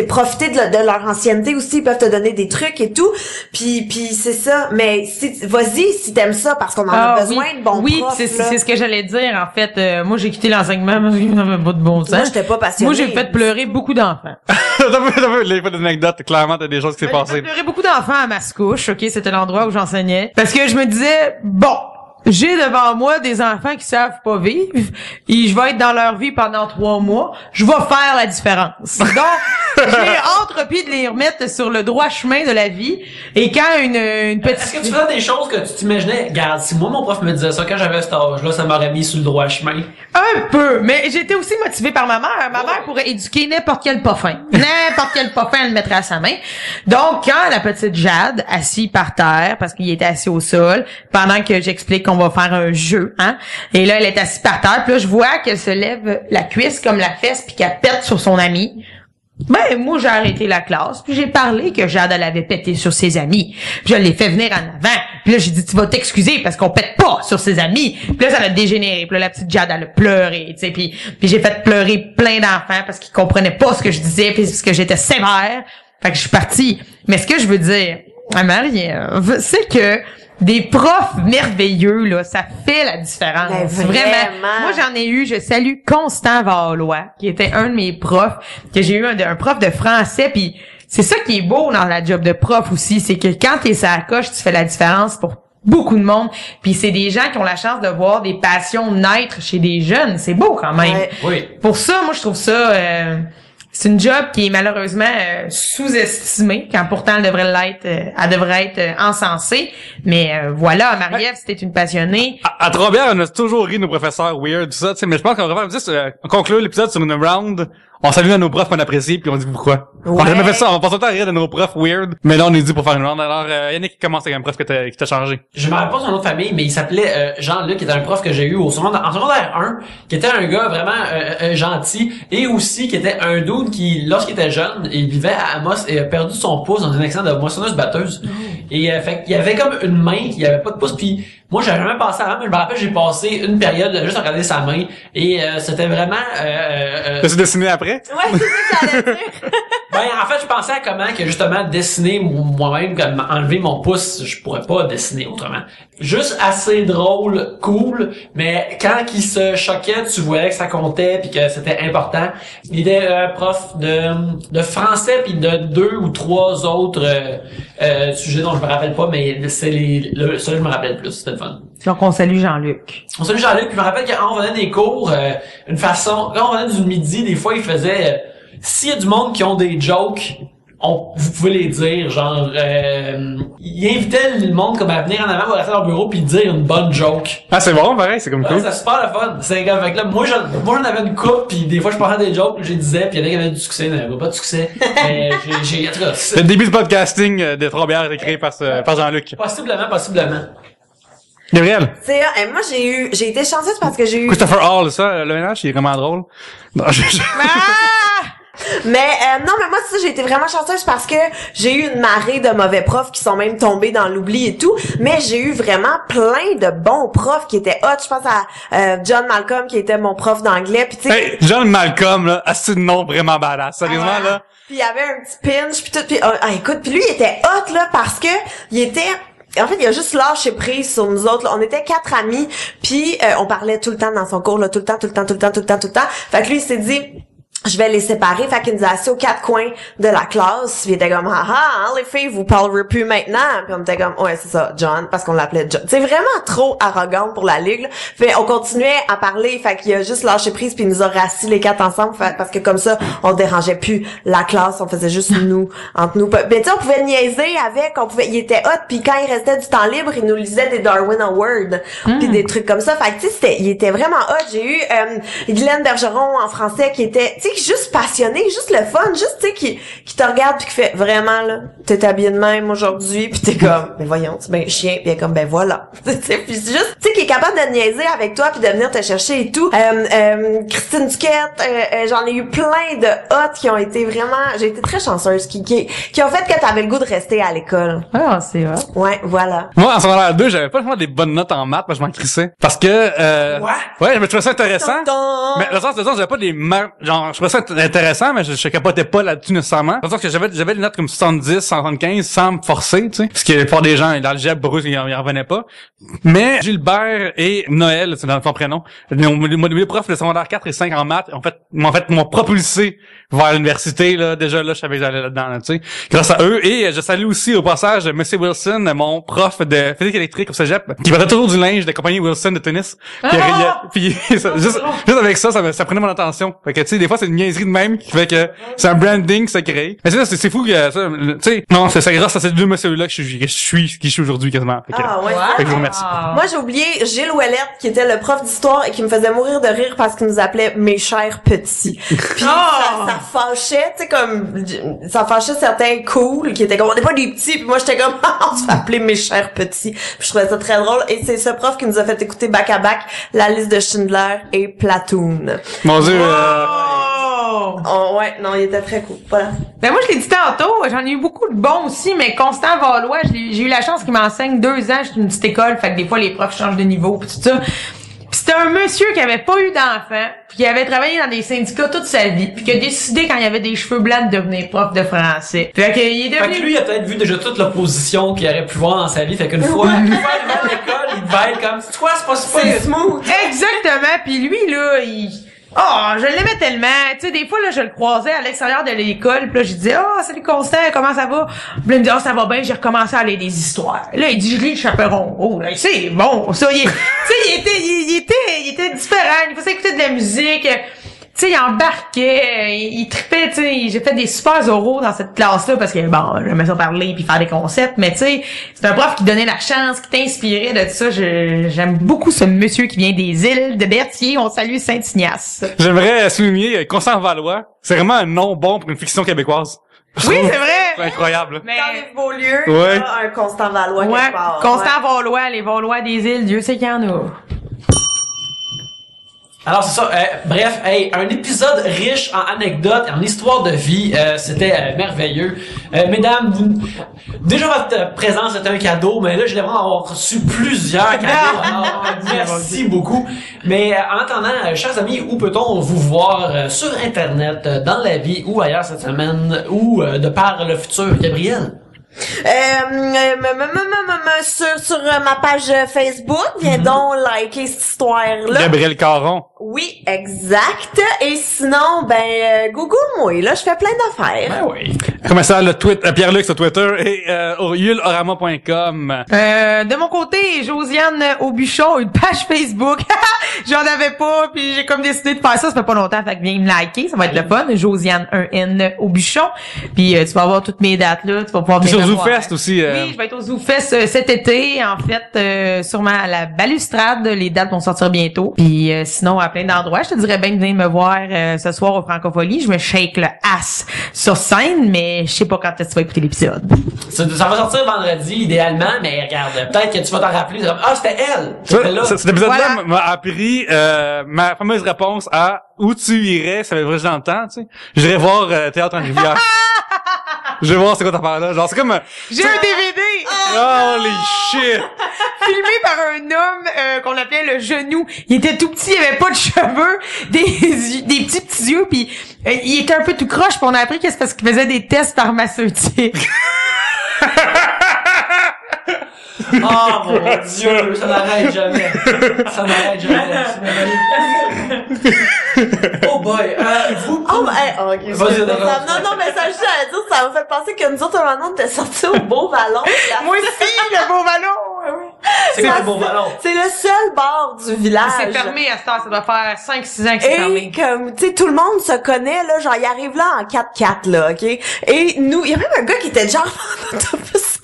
Speaker 4: profiter de leur ancienneté aussi, ils peuvent te donner des trucs et tout. Puis c'est ça. Mais vas-y, si t'aimes ça, parce qu'on en a besoin de bons profs.
Speaker 1: Oui, c'est ce que j'allais dire, en fait. Moi, j'ai quitté l'enseignement parce qu'il n'avait pas de bon sens.
Speaker 4: Moi, j'étais pas passionnée.
Speaker 1: Moi, j'ai fait pleurer beaucoup d'enfants.
Speaker 3: Il y a pas d'anecdote, clairement, t'as des choses qui s'est passées.
Speaker 1: J'ai fait pleurer beaucoup d'enfants à Mascouche, OK? C'était l'endroit où j'enseignais. Parce que je me disais, bon, j'ai devant moi des enfants qui savent pas vivre et je vais être dans leur vie pendant 3 mois. Je vais faire la différence. Donc, j'ai entrepris de les remettre sur le droit chemin de la vie. Et quand une petite...
Speaker 2: Est-ce que tu faisais des choses que tu t'imaginais? Regarde, si moi, mon prof me disait ça quand j'avais cet âge-là, ça m'aurait mis sur le droit chemin.
Speaker 1: Un peu. Mais j'étais aussi motivée par ma mère. Ma mère pourrait éduquer n'importe quel poffin. N'importe quel poffin, elle le mettrait à sa main. Donc, quand la petite Jade, assis par terre, parce qu'il était assis au sol, pendant que j'explique qu'on va faire un jeu, hein. Et là, elle est assise par terre, puis là, je vois qu'elle se lève la cuisse comme la fesse puis qu'elle pète sur son ami. Ben, moi, j'ai arrêté la classe, puis j'ai parlé que Jade, elle avait pété sur ses amis. Puis je l'ai fait venir en avant. Puis là, j'ai dit, tu vas t'excuser parce qu'on pète pas sur ses amis. Puis là, ça a dégénéré. Puis là, la petite Jade, elle a pleuré, tu sais. Puis j'ai fait pleurer plein d'enfants parce qu'ils comprenaient pas ce que je disais, puis parce que j'étais sévère. Fait que je suis partie. Mais ce que je veux dire à Marie-Ève, c'est que des profs merveilleux, là, ça fait la différence.
Speaker 4: Ben,
Speaker 1: vraiment. Moi, j'en ai eu, je salue Constant Vallois, qui était un de mes profs, que j'ai eu un prof de français, puis c'est ça qui est beau dans la job de prof aussi, c'est que quand t'es sur la coche, tu fais la différence pour beaucoup de monde, puis c'est des gens qui ont la chance de voir des passions naître chez des jeunes, c'est beau quand même.
Speaker 4: Ouais.
Speaker 2: Oui.
Speaker 1: Pour ça, moi, je trouve ça... c'est une job qui est malheureusement sous-estimée, quand pourtant elle devrait être encensée. Mais voilà, Marie-Ève, si t'es une passionnée.
Speaker 3: À Trois-Bières, on a toujours ri nos professeurs weird, tout ça, tu sais, mais je pense qu'on va faire juste conclure l'épisode sur une round. On salue à nos profs qu'on apprécie, puis on dit pourquoi.
Speaker 4: Ouais.
Speaker 3: On a jamais fait ça, on va pas tout le temps rire de nos profs weird, mais là on est dit pour faire une round. Alors, Yannick, commence avec un prof qui t'a changé.
Speaker 2: Je me rappelle pas son autre famille, mais il s'appelait Jean-Luc, qui était un prof que j'ai eu en secondaire 1, qui était un gars vraiment gentil, et aussi qui était un dude qui, lorsqu'il était jeune, il vivait à Amos et a perdu son pouce dans un accident de moissonneuse-batteuse. Et fait qu'il y avait comme une main qui avait pas de pouce, puis moi j'avais jamais passé avant, mais je me rappelle j'ai passé une période juste à regarder sa main, et c'était vraiment...
Speaker 3: T'as-tu dessiné après?
Speaker 4: Ouais, c'est ça que j'allais dire.
Speaker 2: Ben, en fait, je pensais à comment que, justement, dessiner moi-même, comme enlever mon pouce, je pourrais pas dessiner autrement. Juste assez drôle, cool, mais quand il se choquait, tu voyais que ça comptait puis que c'était important. Il était prof de français puis de 2 ou 3 autres sujets dont je me rappelle pas, mais c'est le seul que je me rappelle plus. C'était le fun.
Speaker 1: Donc, on salue Jean-Luc.
Speaker 2: On salue Jean-Luc, puis je me rappelle que quand on venait des cours, quand on venait du midi, des fois, il faisait... s'il y a du monde qui ont des jokes, vous pouvez les dire, genre, il invitait le monde comme à venir en avant, rester dans leur bureau puis dire une bonne joke.
Speaker 3: Ah, c'est bon, pareil, c'est comme
Speaker 2: Ouais,
Speaker 3: cool.
Speaker 2: c'est super le fun. C'est comme, fait que là, moi j'en avais une coupe puis des fois je parlais des jokes, je les disais puis il y en a qui avaient du succès, il n'y avait pas de succès. Mais en tout cas,
Speaker 3: Le début du podcasting de Trois-Bières est créé par Jean-Luc.
Speaker 2: possiblement.
Speaker 3: Gabriel,
Speaker 4: C'est moi j'ai été chanceuse parce que j'ai eu
Speaker 3: Christopher Hall, ça, le ménage, il est vraiment drôle. Non,
Speaker 4: mais non mais moi c'est ça, j'ai été vraiment chanceuse parce que j'ai eu une marée de mauvais profs qui sont même tombés dans l'oubli et tout, mais j'ai eu vraiment plein de bons profs qui étaient hot. Je pense à John Malcolm qui était mon prof d'anglais, puis tu sais
Speaker 3: hey, John Malcolm, là, c'est le nom vraiment badass, sérieusement, là.
Speaker 4: puis il y avait un petit pinch puis tout, puis écoute, puis lui il était hot là parce que il était... En fait, il a juste lâché prise sur nous autres. Là. On était 4 amis, puis on parlait tout le temps dans son cours, là, tout le temps. Fait que lui, il s'est dit, je vais les séparer. Fait qu'il nous a assis aux 4 coins de la classe. Puis il était comme, hein, les filles, vous parlerez plus maintenant. Puis on était comme, ouais, c'est ça, John, parce qu'on l'appelait John. C'est vraiment trop arrogant pour la ligue, là. Fait on continuait à parler. Fait qu'il a juste lâché prise, puis il nous a rassis les 4 ensemble. Parce que comme ça, on dérangeait plus la classe. On faisait juste nous, entre nous. Ben, tu sais, on pouvait niaiser avec, il était hot. Puis quand il restait du temps libre, il nous lisait des Darwin Awards. Puis des trucs comme ça. Fait que tu sais, il était vraiment hot. J'ai eu Guylaine Bergeron en français qui était, tu sais, juste passionné, juste le fun, juste tu sais qui te regarde puis qui fait vraiment là, t'es habillé de même aujourd'hui puis t'es comme mais voyons, c'est bien chien puis elle est comme ben voilà. Puis juste tu sais qui est capable de niaiser avec toi puis de venir te chercher et tout. Christine Duquette, j'en ai eu plein de hot qui ont été vraiment, j'ai été très chanceuse qui ont fait que t'avais le goût de rester à l'école.
Speaker 1: Ah, c'est hot.
Speaker 4: Ouais, voilà.
Speaker 3: Moi, en secondaire 2, j'avais pas vraiment des bonnes notes en maths, parce que je m'en crissais. Parce que, ouais, je me trouvais ça intéressant. Mais dans le sens, j'avais pas des genre, je trouvais ça intéressant, mais je capotais pas là-dessus nécessairement. Dans le sens que j'avais des notes comme 70, 175, sans me forcer, tu sais. Parce que pour des gens, dans le jet brut, ils en revenaient pas. Mais Gilbert et Noël, c'est dans son prénom, mes profs de secondaire 4 et 5 en maths, en fait, m'ont propulsé vers l'université, là. Déjà, là, je savais que j'allais là-dedans, là, tu sais. Grâce à eux. Et je salue aussi, au passage, M. Wilson, mon prof de physique électrique au cégep, qui vendait toujours du linge de compagnie Wilson de tennis. Puis juste avec ça prenait mon attention. Fait que, tu sais, des fois, c'est une niaiserie de même qui fait que c'est un branding qui se crée. Mais c'est fou que, ça, tu sais, non, c'est grâce à ces deux messieurs-là que je suis aujourd'hui, quasiment. Fait que,
Speaker 4: Ouais.
Speaker 3: fait que je vous remercie.
Speaker 4: Moi, j'ai oublié Gilles Ouellette, qui était le prof d'histoire et qui me faisait mourir de rire parce qu'il nous appelait mes chers petits. Puis ça fâchait, tu sais, comme, ça fâchait certains cools qui étaient comme, on n'est pas des petits, puis moi, j'étais comme, on se fait appeler mes chers petits. Puis je trouvais ça très drôle. Et c'est ce prof qui nous a fait écouter back à back la liste de Schindler et Platoon.
Speaker 3: Mon Dieu,
Speaker 4: Ouais, non, il était très cool. Voilà.
Speaker 1: Ben moi, je l'ai dit tantôt, j'en ai eu beaucoup de bons aussi, mais Constant Valois, j'ai eu la chance qu'il m'enseigne 2 ans, j'étais une petite école, fait que des fois, les profs changent de niveau pis tout ça. Pis c'était un monsieur qui avait pas eu d'enfant, puis qui avait travaillé dans des syndicats toute sa vie, puis qui a décidé, quand il avait des cheveux blancs, de devenir prof de français. Fait que, il est devenu...
Speaker 2: Fait que lui, il a peut-être vu déjà toute l'opposition qu'il aurait pu voir dans sa vie, fait qu'une fois arrivé à l'école, il devait être comme, c'est quoi, c'est pas
Speaker 4: Smooth.
Speaker 1: Exactement, puis lui, là, je l'aimais tellement. Tu sais, des fois, là, je le croisais à l'extérieur de l'école, puis là, je disais, salut Constant, comment ça va? Puis là, il me dit, ça va bien, j'ai recommencé à lire des histoires. Là, il dit, je lis le Chaperon. Oh, là, c'est bon, ça. Tu sais, il était différent. Il faisait écouter de la musique. Tu sais, il embarquait, il tripait, tu sais, j'ai fait des super oraux dans cette classe-là parce que, bon, j'aimais ça parler puis faire des concepts, mais tu sais, c'est un prof qui donnait la chance, qui t'inspirait de tout ça. J'aime beaucoup ce monsieur qui vient des îles de Berthier. On salue Saint-Ignace.
Speaker 3: J'aimerais souligner Constant Valois. C'est vraiment un nom bon pour une fiction québécoise.
Speaker 1: Oui, c'est vrai!
Speaker 3: C'est incroyable.
Speaker 1: Mais...
Speaker 4: Dans les beaux lieux,
Speaker 3: Ouais.
Speaker 4: il y a un Constant Valois
Speaker 1: Ouais,
Speaker 4: quelque part.
Speaker 1: Constant Valois, les Valois des îles, Dieu sait qu'il y en a.
Speaker 2: Alors c'est ça, bref, un épisode riche en anecdotes et en histoires de vie, c'était merveilleux. Mesdames, déjà votre présence était un cadeau, mais là je l'aimerais avoir reçu plusieurs cadeaux, alors merci beaucoup. Mais en attendant, chers amis, où peut-on vous voir sur Internet, dans la vie ou ailleurs cette semaine, ou de par le futur, Gabriel?
Speaker 4: Sur ma page Facebook, viens donc liker cette histoire-là.
Speaker 3: Gabriel Caron.
Speaker 4: Oui, exact. Et sinon, Google-moi. Là, je fais plein d'affaires.
Speaker 2: Ben oui.
Speaker 3: Comme ça, le Pierre-Luc sur Twitter et yulorama.com.
Speaker 1: De mon côté, Josiane Aubuchon, une page Facebook. J'en avais pas, puis j'ai comme décidé de faire ça fait pas longtemps, fait que viens me liker, ça va être le fun. Josiane 1N Aubuchon. Puis tu vas avoir toutes mes dates là, tu vas pouvoir venir
Speaker 3: Sur
Speaker 1: me voir.
Speaker 3: ZooFest aussi.
Speaker 1: Oui, je vais être au ZooFest cet été, en fait, sûrement à la Balustrade. Les dates vont sortir bientôt. Puis sinon, à plein d'endroits, je te dirais bien de venir me voir ce soir au Francophonie. Je me shake le ass sur scène, mais je sais pas quand est-ce que tu vas écouter l'épisode.
Speaker 2: Ça va sortir vendredi, idéalement, mais regarde, peut-être que tu vas t'en rappeler. C'était elle!
Speaker 3: Cet épisode-là
Speaker 1: Voilà.
Speaker 3: m'a appris ma fameuse réponse à où tu irais, ça fait vrai dans le temps, tu sais. J'irais voir Théâtre en Rivière. Je vais voir c'est quoi ta affaire-là. Genre, c'est comme...
Speaker 1: J'ai un DVD!
Speaker 3: Holy shit!
Speaker 1: Filmé par un homme qu'on appelait le genou. Il était tout petit, il avait pas de cheveux, des petits yeux, puis il était un peu tout croche, puis on a appris que c'est parce qu'il faisait des tests pharmaceutiques.
Speaker 2: Oh mon Dieu, ça n'arrête jamais. Ça n'arrête jamais. Oh boy, vous...
Speaker 4: Ok.
Speaker 2: Vas-y,
Speaker 4: Non, mais ça, juste à dire, ça m'a fait penser que nous autres, maintenant, on était sortis au Beau Ballon.
Speaker 1: Moi aussi, le beau ballon!
Speaker 2: C'est quoi le beau ballon?
Speaker 4: C'est le seul bar du village.
Speaker 1: C'est fermé à cette heure, ça doit faire 5-6 ans que c'est fermé.
Speaker 4: Et comme, tu sais, tout le monde se connaît, là, genre, il arrive là en 4x4, là, ok? Et nous, il y a même un gars qui était genre en autobus.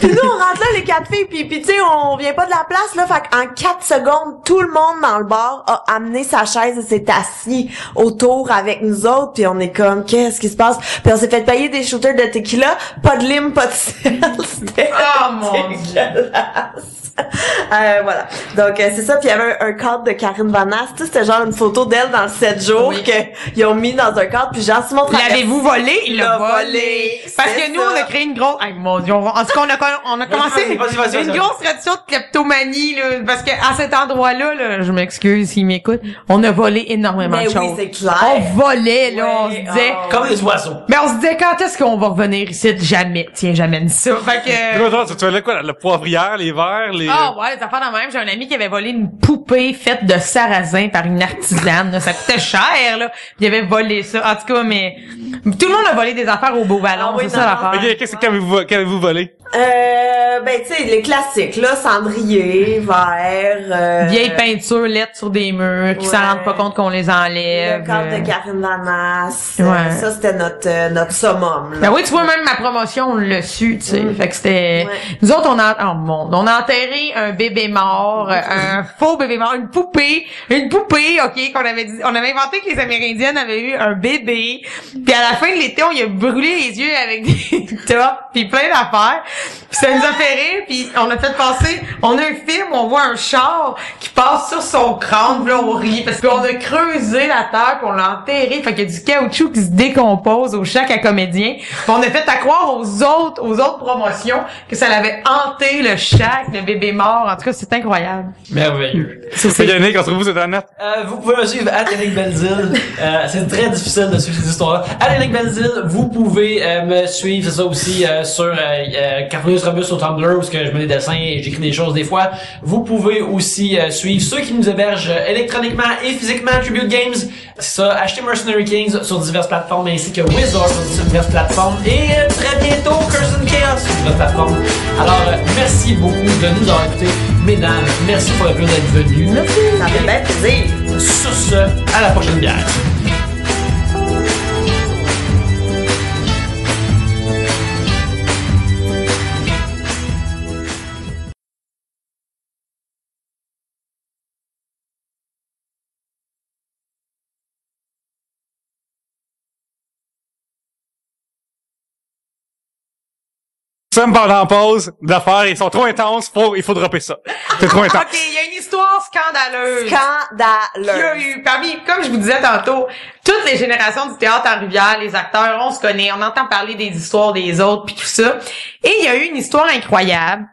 Speaker 4: Puis nous, on rentre là, les 4 filles, puis tu sais, on vient pas de la place, là, fait qu'en 4 secondes, tout le monde dans le bar a amené sa chaise et s'est assis autour avec nous autres, puis on est comme, qu'est-ce qui se passe? Puis on s'est fait payer des shooters de tequila, pas de lime, pas de sel, c'était
Speaker 1: Oh mon Dieu!
Speaker 4: dégueulasse. Voilà. Donc, c'est ça. Puis il y avait un cadre de Karine Vanasse. Tu sais, c'était genre une photo d'elle dans le 7 jours
Speaker 1: Oui.
Speaker 4: qu'ils ont mis dans un cadre. Puis Jean-Simon Traverse.
Speaker 1: L'avez-vous volé? Il l'a
Speaker 4: l'a
Speaker 1: volé.
Speaker 4: volé.
Speaker 1: Parce
Speaker 4: C'est
Speaker 1: que nous,
Speaker 4: ça.
Speaker 1: on a créé une grosse... Ay, mon Dieu, en tout cas, on a commencé
Speaker 2: vas-y.
Speaker 1: une grosse tradition de kleptomanie, là, parce que à cet endroit-là, là, je m'excuse s'ils m'écoutent, on a volé énormément
Speaker 4: Mais
Speaker 1: de choses.
Speaker 4: oui, c'est clair.
Speaker 1: On volait, là, on se
Speaker 4: Ouais,
Speaker 1: disait...
Speaker 2: Comme des oiseaux.
Speaker 1: Mais on se disait, quand est-ce qu'on va revenir ici? Jamais. Tiens, j'amène ça. Fait que...
Speaker 3: Tu veux quoi? La poivrière, les verres, les...
Speaker 1: Ah ouais, les affaires de même. J'ai un ami qui avait volé une poupée faite de sarrasin par une artisane. Là. Ça coûtait cher, là. Puis il avait volé ça. En tout cas, mais tout le monde a volé des affaires au beau ballon.
Speaker 4: Ah oui,
Speaker 1: c'est ça
Speaker 4: non,
Speaker 1: l'affaire.
Speaker 3: Ok, qu'avez-vous volé?
Speaker 4: Tu sais, les classiques, là, cendrier, verre,
Speaker 1: Vieilles peintures lettres sur des murs qui s'en
Speaker 4: Ouais.
Speaker 1: rendent pas compte qu'on les enlève.
Speaker 4: le cadre de Karine Vanasse.
Speaker 1: Ouais.
Speaker 4: Ça, c'était notre summum, là.
Speaker 1: Ben oui, tu vois, même ma promotion, on l'a su, tu sais. Fait que c'était...
Speaker 4: Ouais.
Speaker 1: Nous autres, on a enterré enterré un bébé mort, un faux bébé mort, une poupée, ok, on avait inventé que les Amérindiennes avaient eu un bébé, puis à la fin de l'été, on y a brûlé les yeux avec des tops, puis plein d'affaires, puis ça nous a fait rire, puis on a fait passer, on a un film où on voit un char qui passe sur son crâne, puis là on rit, parce qu'on a creusé la terre, puis on l'a enterré, fait qu'il y a du caoutchouc qui se décompose au Shack à comédien, puis on a fait à croire aux autres promotions que ça l'avait hanté le Shack, le bébé mort, en tout cas c'est incroyable.
Speaker 2: Merveilleux.
Speaker 3: C'est Yannick, entre vous sur Internet.
Speaker 2: Vous pouvez me suivre @Yannick Belzile. C'est très difficile de suivre ces histoires-là. @Yannick Belzile, vous pouvez me suivre, c'est ça aussi, sur Cartoonist Robust au Tumblr, parce que je mets des dessins et j'écris des choses des fois. Vous pouvez aussi suivre ceux qui nous hébergent électroniquement et physiquement, Tribute Games. C'est ça, achetez Mercenary Kings sur diverses plateformes, ainsi que Wizard sur diverses plateformes, et très bientôt Curse and Chaos sur diverses plateformes. Alors, merci beaucoup de nous avoir écoutés. Mesdames, merci pour le plaisir d'être venus.
Speaker 4: Merci, ça fait bien plaisir.
Speaker 2: Sur ce, à la prochaine bière.
Speaker 3: Ça me parle en pause d'affaires, ils sont trop intenses, il faut dropper ça. C'est trop intense.
Speaker 1: Ok, il y a une histoire scandaleuse.
Speaker 4: Scandaleux.
Speaker 1: Il y a eu, parmi, comme je vous disais tantôt, toutes les générations du théâtre en Rivière, les acteurs, on se connaît, on entend parler des histoires des autres puis tout ça. Et il y a eu une histoire incroyable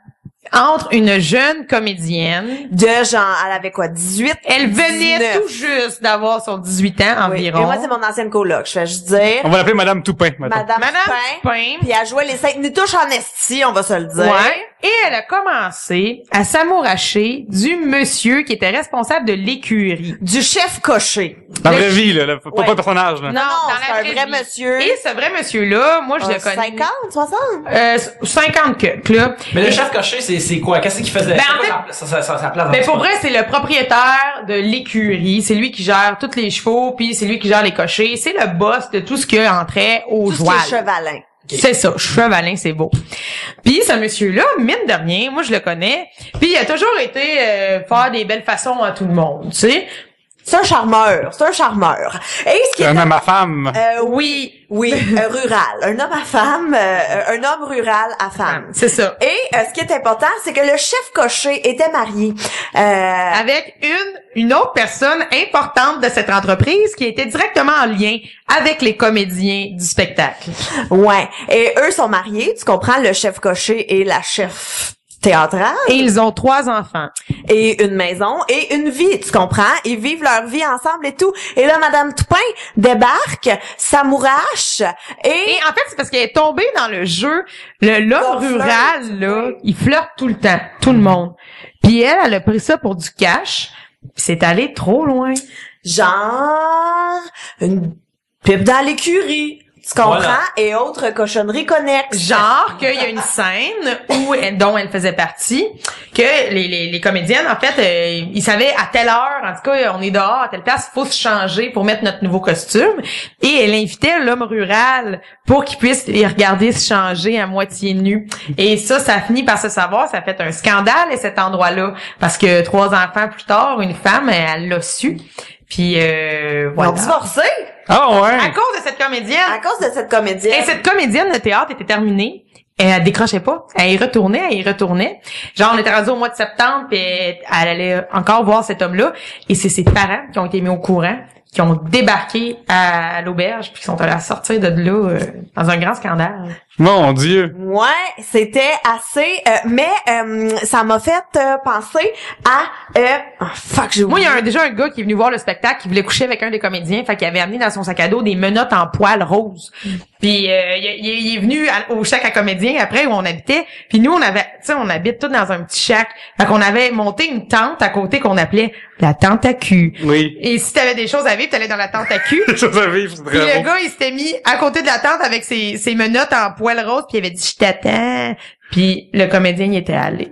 Speaker 1: entre une jeune comédienne
Speaker 4: De genre, elle avait quoi, 18?
Speaker 1: Elle venait
Speaker 4: 19.
Speaker 1: tout juste d'avoir son 18 ans
Speaker 4: Oui.
Speaker 1: environ.
Speaker 4: Et moi, c'est mon ancienne coloc. Je vais juste dire.
Speaker 3: On va l'appeler Madame Toupin, maintenant.
Speaker 4: Madame Pain.
Speaker 1: Pain.
Speaker 4: Puis elle jouait les 5 nitouches en esti, on va se le dire.
Speaker 1: Ouais. Et elle a commencé à s'amouracher du monsieur qui était responsable de l'écurie.
Speaker 4: Du chef coché.
Speaker 3: Dans la vraie vie, là, pas
Speaker 4: Ouais.
Speaker 3: le personnage, là.
Speaker 4: Non,
Speaker 1: dans
Speaker 4: c'est
Speaker 1: la
Speaker 4: un
Speaker 1: vraie
Speaker 4: vrai
Speaker 1: vie.
Speaker 4: monsieur.
Speaker 1: Et ce vrai monsieur-là, moi, je le connais.
Speaker 4: 50, 60?
Speaker 1: 50 que, là.
Speaker 2: Mais le chef coché, c'est quoi? Qu'est-ce qu'il faisait?
Speaker 1: Ben,
Speaker 2: C'est
Speaker 1: en
Speaker 2: quoi sa place dans
Speaker 1: Mais
Speaker 2: le
Speaker 1: pour
Speaker 2: sport?
Speaker 1: vrai, c'est le propriétaire de l'écurie. C'est lui qui gère tous les chevaux, puis c'est lui qui gère les cochers. C'est le boss de tout ce qui entrait au
Speaker 4: Tout ce qui
Speaker 1: joual.
Speaker 4: est chevalin.
Speaker 1: C'est ça, chevalin, c'est beau. Puis ce monsieur-là, mine de rien, moi je le connais, puis il a toujours été faire des belles façons à tout le monde, tu sais.
Speaker 4: C'est un charmeur. C'est un charmeur. Et ce qui est...
Speaker 3: Un homme à femme.
Speaker 1: Oui,
Speaker 4: rural. Un homme à femme, un homme rural à femme.
Speaker 1: c'est ça.
Speaker 4: Et ce qui est important, c'est que le chef cocher était marié.
Speaker 1: Avec une autre personne importante de cette entreprise qui était directement en lien avec les comédiens du spectacle.
Speaker 4: Ouais. Et eux sont mariés, tu comprends, le chef cocher et la chef théâtrale.
Speaker 1: Et ils ont 3 enfants.
Speaker 4: Et une maison et une vie, tu comprends? Ils vivent leur vie ensemble et tout. Et là, Madame Toupin débarque, s'amourache et...
Speaker 1: Et en fait, c'est parce qu'elle est tombée dans le jeu. L'homme
Speaker 4: On
Speaker 1: rural,
Speaker 4: flirte,
Speaker 1: là,
Speaker 4: oui.
Speaker 1: il flirte tout le temps. Tout le monde. Puis elle a pris ça pour du cash. Puis c'est allé trop loin.
Speaker 4: genre une pipe dans l'écurie. Tu comprends?
Speaker 2: Voilà.
Speaker 4: Et autres cochonneries connexes.
Speaker 1: Genre qu'il y a une scène dont elle faisait partie, que les comédiennes, en fait, ils savaient à telle heure, en tout cas, on est dehors, à telle place, faut se changer pour mettre notre nouveau costume. Et elle invitait l'homme rural pour qu'il puisse les regarder se changer à moitié nu. Et ça a fini par se savoir, ça a fait un scandale à cet endroit-là. Parce que 3 enfants plus tard, une femme, elle l'a su. Puis
Speaker 4: Ils
Speaker 1: voilà.
Speaker 4: ont divorcé
Speaker 3: Ah ouais.
Speaker 1: À cause de cette comédienne.
Speaker 4: à cause de cette comédienne.
Speaker 1: Et cette comédienne, le théâtre était terminé. Elle décrochait pas. Elle y retournait. Genre, on était rendu au mois de septembre, puis elle allait encore voir cet homme-là. Et c'est ses parents qui ont été mis au courant, qui ont débarqué à l'auberge, puis qui sont allés la sortir de là dans un grand scandale.
Speaker 3: Mon Dieu.
Speaker 4: Ouais, c'était assez... mais ça m'a fait penser à... fuck, j'ai
Speaker 1: Moi, il y
Speaker 4: oublié.
Speaker 1: a déjà un gars qui est venu voir le spectacle, qui voulait coucher avec un des comédiens, fait qu'il avait amené dans son sac à dos des menottes en poil rose. Puis il est venu au shack à comédien après où on habitait. Puis nous, on habite tous dans un petit shack. Fait qu'on avait monté une tente à côté qu'on appelait la tente à cul.
Speaker 3: Oui.
Speaker 1: Et si t'avais des choses à vivre, t'allais dans la tente à cul.
Speaker 3: Les choses à vivre, c'est
Speaker 1: Puis
Speaker 3: très
Speaker 1: le
Speaker 3: bon.
Speaker 1: gars, il s'était mis à côté de la tente avec ses menottes en poil rose, puis il avait dit « Je t'attends ». Puis le comédien, il était allé.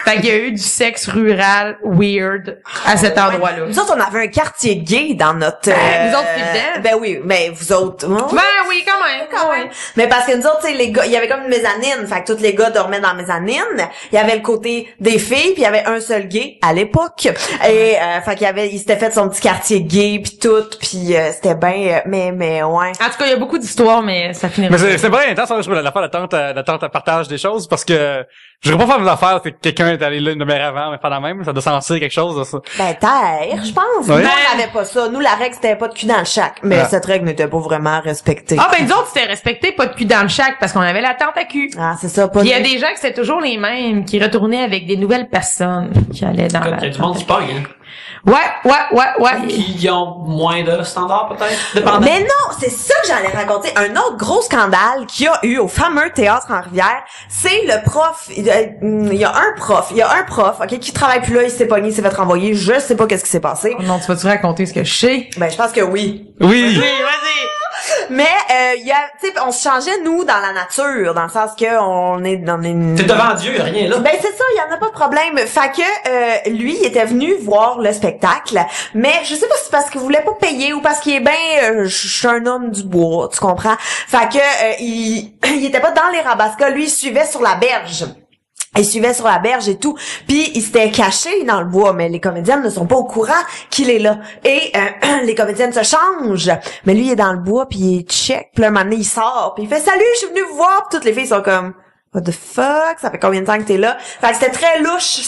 Speaker 1: Fait qu'il y a eu du sexe rural weird à cet endroit-là.
Speaker 4: Nous autres, on avait un quartier gay dans notre...
Speaker 1: Ben, vous autres, c'est évident.
Speaker 4: Ben oui, mais vous autres... hein?
Speaker 1: Ben oui, quand ouais,
Speaker 4: quand même. Mais parce que nous autres, tu sais, les gars, il y avait comme une mezzanine, fait que tous les gars dormaient dans la mezzanine. Il y avait le côté des filles, puis il y avait un seul gay à l'époque. Et fait qu'il y avait, il s'était fait son petit quartier gay puis tout, puis c'était bien, mais ouais.
Speaker 1: En tout cas, il y a beaucoup d'histoires, mais ça finira.
Speaker 3: Mais c'est vraiment intense, je voulais l'affaire la tante partage des choses, parce que je voudrais pas faire mes affaires, c'est que quelqu'un est allé là une demi-heure avant, mais pas la même, ça doit sentir quelque chose de ça.
Speaker 4: Ben, terre, je pense.
Speaker 3: Ouais.
Speaker 4: Nous, on n'avait pas ça. Nous, la règle, c'était pas de cul dans le shack. Mais
Speaker 3: Ah.
Speaker 4: cette règle n'était pas vraiment respectée.
Speaker 1: Ah, ben, nous autres, c'était respecté, pas de cul dans le shack, parce qu'on avait la tente à cul.
Speaker 4: Ah, c'est ça, pas
Speaker 1: Puis il y a
Speaker 4: de...
Speaker 1: des gens que c'était toujours les mêmes, qui retournaient avec des nouvelles personnes qui allaient dans la
Speaker 2: Il y a du monde qui pogne, hein.
Speaker 1: Ouais.
Speaker 2: Qui ont moins de standards, peut-être. Dépendant.
Speaker 4: Mais non, c'est ça que j'allais raconter. Un autre gros scandale qu'il y a eu au fameux théâtre en Rivière, c'est le prof. Il y a un prof, ok, qui travaille plus là, il s'est pogné, il s'est fait renvoyer. Je sais pas qu'est-ce qui s'est passé.
Speaker 1: Oh non, tu vas-tu raconter ce que je sais?
Speaker 4: Ben, je pense que oui.
Speaker 3: Oui!
Speaker 1: Vas-y!
Speaker 4: Mais il y a, tu sais, on se changeait nous dans la nature, dans le sens que on est dans une.
Speaker 2: T'es devant Dieu, y a rien là.
Speaker 4: Ben c'est ça, il y en a pas de problème. Fait que lui, il était venu voir le spectacle, mais je sais pas si c'est parce qu'il voulait pas payer ou parce qu'il est ben je suis un homme du bois, tu comprends. Fait que il était pas dans les Rabascas, lui il suivait sur la berge. Il suivait sur la berge et tout, puis il s'était caché dans le bois, mais les comédiennes ne sont pas au courant qu'il est là. Et les comédiennes se changent, mais lui il est dans le bois, puis il check, puis là, un moment donné, il sort, puis il fait « Salut, je suis venu vous voir », puis toutes les filles sont comme « What the fuck, ça fait combien de temps que t'es là? » Fait que c'était très louche,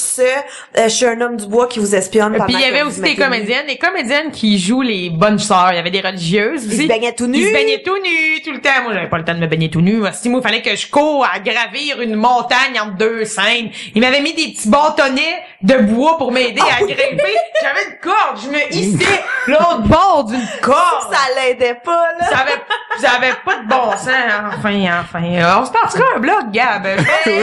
Speaker 4: je suis un homme du bois qui vous espionne pendant
Speaker 1: Puis il y
Speaker 4: que
Speaker 1: avait
Speaker 4: vous
Speaker 1: aussi
Speaker 4: mettez
Speaker 1: des comédiennes qui jouent les bonnes sœurs. Il y avait des religieuses aussi.
Speaker 4: Ils se baignaient tout nus.
Speaker 1: Ils se baignaient tout nus tout le temps. Moi, j'avais pas le temps de me baigner tout nu. Moi, il fallait que je cours à gravir une montagne entre deux scènes. Il m'avait mis des petits bâtonnets de bois pour m'aider à grimper. J'avais une corde. Je me hissais l'autre bord d'une corde.
Speaker 4: Ça l'aidait pas, là.
Speaker 1: Ça avait pas de bon sens. Enfin. On se partira un blog, Gab.
Speaker 3: Oui.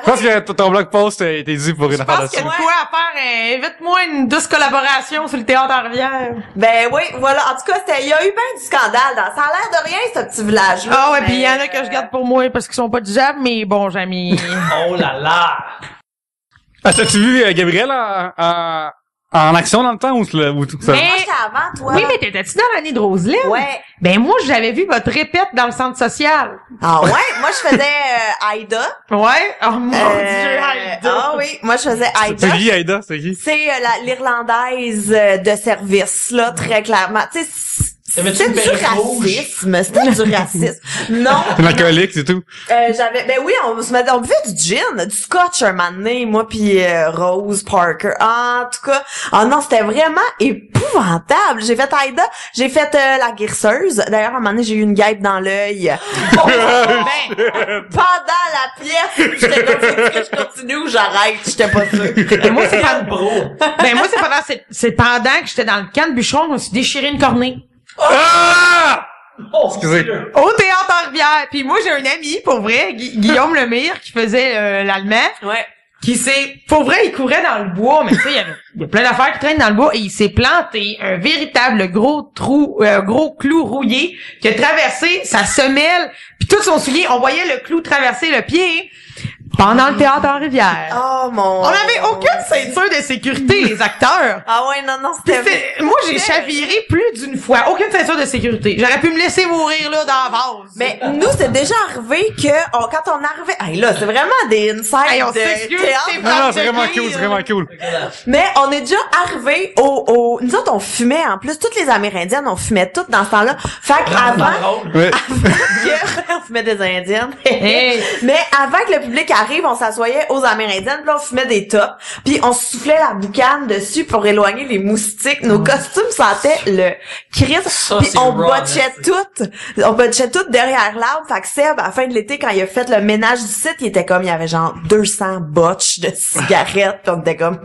Speaker 3: Je pense que ton blog post a été dit pour une
Speaker 1: Je
Speaker 3: affaire
Speaker 1: pense qu'il y
Speaker 3: là-dessus.
Speaker 1: a de quoi à faire. Invite-moi une douce collaboration sur le théâtre en Rivière.
Speaker 4: Ben oui, voilà. En tout cas, il y a eu bien du scandale. Ça a l'air de rien, ce petit village-là.
Speaker 1: Ah ouais,
Speaker 4: mais-
Speaker 1: puis il y en a que je garde pour moi parce qu'ils sont pas disables, mais bons amis.
Speaker 2: Oh là là!
Speaker 3: Ah, t'as-tu vu Gabriel en action dans le temps ou ça?
Speaker 1: Mais-
Speaker 4: Moi, j'étais avant, toi.
Speaker 1: Oui, mais t'étais-tu dans l'année de Roselyne?
Speaker 4: Ouais.
Speaker 1: Ben moi, j'avais vu votre répète dans le centre social.
Speaker 4: Ah ouais? Moi, je faisais Aïda.
Speaker 1: Ouais? Oh mon Dieu, Aïda.
Speaker 4: Ah oui, moi, je faisais Aïda.
Speaker 3: C'est qui, Aïda? C'est qui?
Speaker 4: C'est l'Irlandaise de service, là, très clairement. Tu sais,
Speaker 2: T'avais-tu une
Speaker 4: c'était du
Speaker 2: perruque rouge?
Speaker 4: racisme. C'était du racisme. Non.
Speaker 3: C'est ma colique, c'est tout.
Speaker 4: Ben oui, on buvait du gin, du scotch un moment donné, moi puis Rose Parker. En tout cas, non, c'était vraiment épouvantable. J'ai fait Aïda, j'ai fait la guérisseuse. D'ailleurs, à un moment donné, j'ai eu une guêpe dans l'œil. Pendant la pièce, j'étais comme, est-ce que je continue ou j'arrête? J'étais pas sûre.
Speaker 1: Ben moi, c'est
Speaker 2: Regarde, bro!
Speaker 1: c'est pendant que j'étais dans le camp de bûcheron, je me suis déchiré une cornée.
Speaker 3: Ah!
Speaker 2: Oh,
Speaker 3: Excusez.
Speaker 2: Dieu.
Speaker 1: Au théâtre en Rivière. Puis moi, j'ai un ami, pour vrai, Guillaume Lemire, qui faisait l'allemand.
Speaker 4: Ouais.
Speaker 1: Qui s'est, pour vrai, il courait dans le bois, mais tu sais, il y a plein d'affaires qui traînent dans le bois, et il s'est planté un véritable gros clou rouillé qui a traversé sa semelle, puis tout son soulier, on voyait le clou traverser le pied pendant le théâtre en Rivière.
Speaker 4: Oh mon.
Speaker 1: On n'avait aucune ceinture de sécurité, les acteurs.
Speaker 4: Ah ouais, non, c'était...
Speaker 1: Moi, j'ai chaviré plus d'une fois. Aucune ceinture de sécurité. J'aurais pu me laisser mourir là dans la vase.
Speaker 4: Mais nous, c'est déjà arrivé que quand on arrivait... Hey, là, c'est vraiment des insights
Speaker 1: Hey, on
Speaker 4: de
Speaker 1: s'excuse,
Speaker 4: théâtre.
Speaker 1: c'est
Speaker 3: Non, c'est vraiment cool, c'est vraiment cool.
Speaker 4: Mais on est déjà arrivé au... Nous autres, on fumait en plus. Toutes les Amérindiennes, on fumait toutes dans ce temps-là. Fait qu'avant...
Speaker 3: Ouais.
Speaker 4: on fumait des Indiennes.
Speaker 1: Hey.
Speaker 4: Mais avant que le public arrive, on s'assoyait aux Amérindiennes, puis là, on fumait des tops, puis on se soufflait la boucane dessus pour éloigner les moustiques. Nos costumes sentaient le crisp,
Speaker 2: Ça,
Speaker 4: puis
Speaker 2: c'est
Speaker 4: on
Speaker 2: raw,
Speaker 4: botchait toutes. On botchait toutes derrière l'arbre. Fait que Seb, à la fin de l'été, quand il a fait le ménage du site, il était comme, il y avait genre 200 botches de cigarettes, puis on était comme...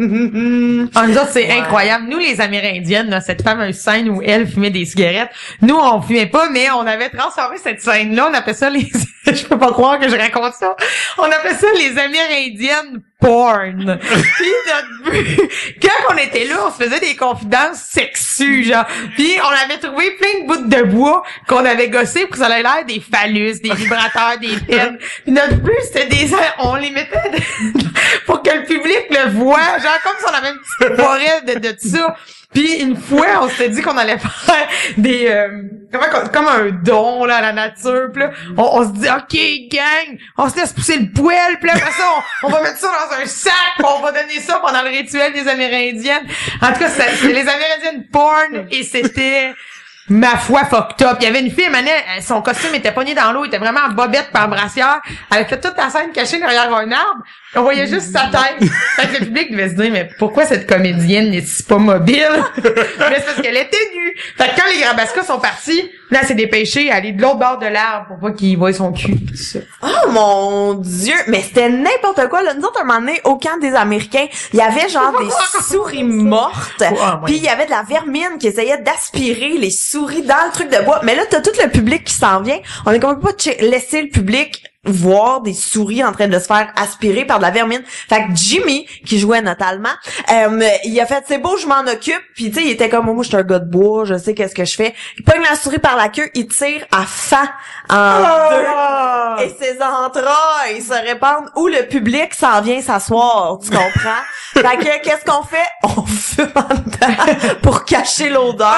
Speaker 1: Ah, nous autres, c'est incroyable. Nous, les Amérindiennes, là, cette fameuse scène où elles fumaient des cigarettes, nous, on fumait pas, mais on avait transformé cette scène-là, on appelait ça les... Je peux pas croire que je raconte ça. On appelait ça les Amérindiennes porn. Puis notre but, quand on était là, on se faisait des confidences sexues, genre. Puis on avait trouvé plein de bouts de bois qu'on avait gossé pour que ça ait l'air des phallus, des vibrateurs, des peines. Puis notre but, c'était on les mettait pour que le public le voit, genre comme si on avait une petite forêt de ça. Puis une fois, on s'était dit qu'on allait faire des comme un don là à la nature. Puis là, on se dit OK gang, on se laisse pousser le poêle. Puis après ça, on va mettre ça dans un sac. Puis on va donner ça pendant le rituel des Amérindiennes. En tout cas, c'était les Amérindiennes porn et c'était ma foi fucked up. Il y avait une fille, son costume était pogné dans l'eau, il était vraiment en bobette par brassière. Elle a fait toute la scène cachée derrière un arbre. On voyait juste sa tête. Fait que le public devait se dire, mais pourquoi cette comédienne n'est-elle pas mobile? Mais c'est parce qu'elle était nue. Fait que quand les Grabascas sont partis, là, c'est dépêché à aller de l'autre bord de l'arbre pour pas qu'ils voient son cul.
Speaker 4: Oh mon Dieu! Mais c'était n'importe quoi, là. Nous autres, un moment donné, au camp des Américains, il y avait genre des souris mortes. Puis il y avait de la vermine qui essayait d'aspirer les souris dans le truc de bois. Mais là, t'as tout le public qui s'en vient. On est comme pas laisser le public voir des souris en train de se faire aspirer par de la vermine. Fait que Jimmy, qui jouait notamment, il a fait c'est beau, je m'en occupe. Puis tu sais, il était comme moi, je suis un gars de bois, je sais qu'est-ce que je fais. Il pogne la souris par la queue, il tire à fan en deux et ses entrailles se répandent où le public s'en vient s'asseoir, tu comprends? Fait que qu'est-ce qu'on fait? On fume en dedans pour cacher l'odeur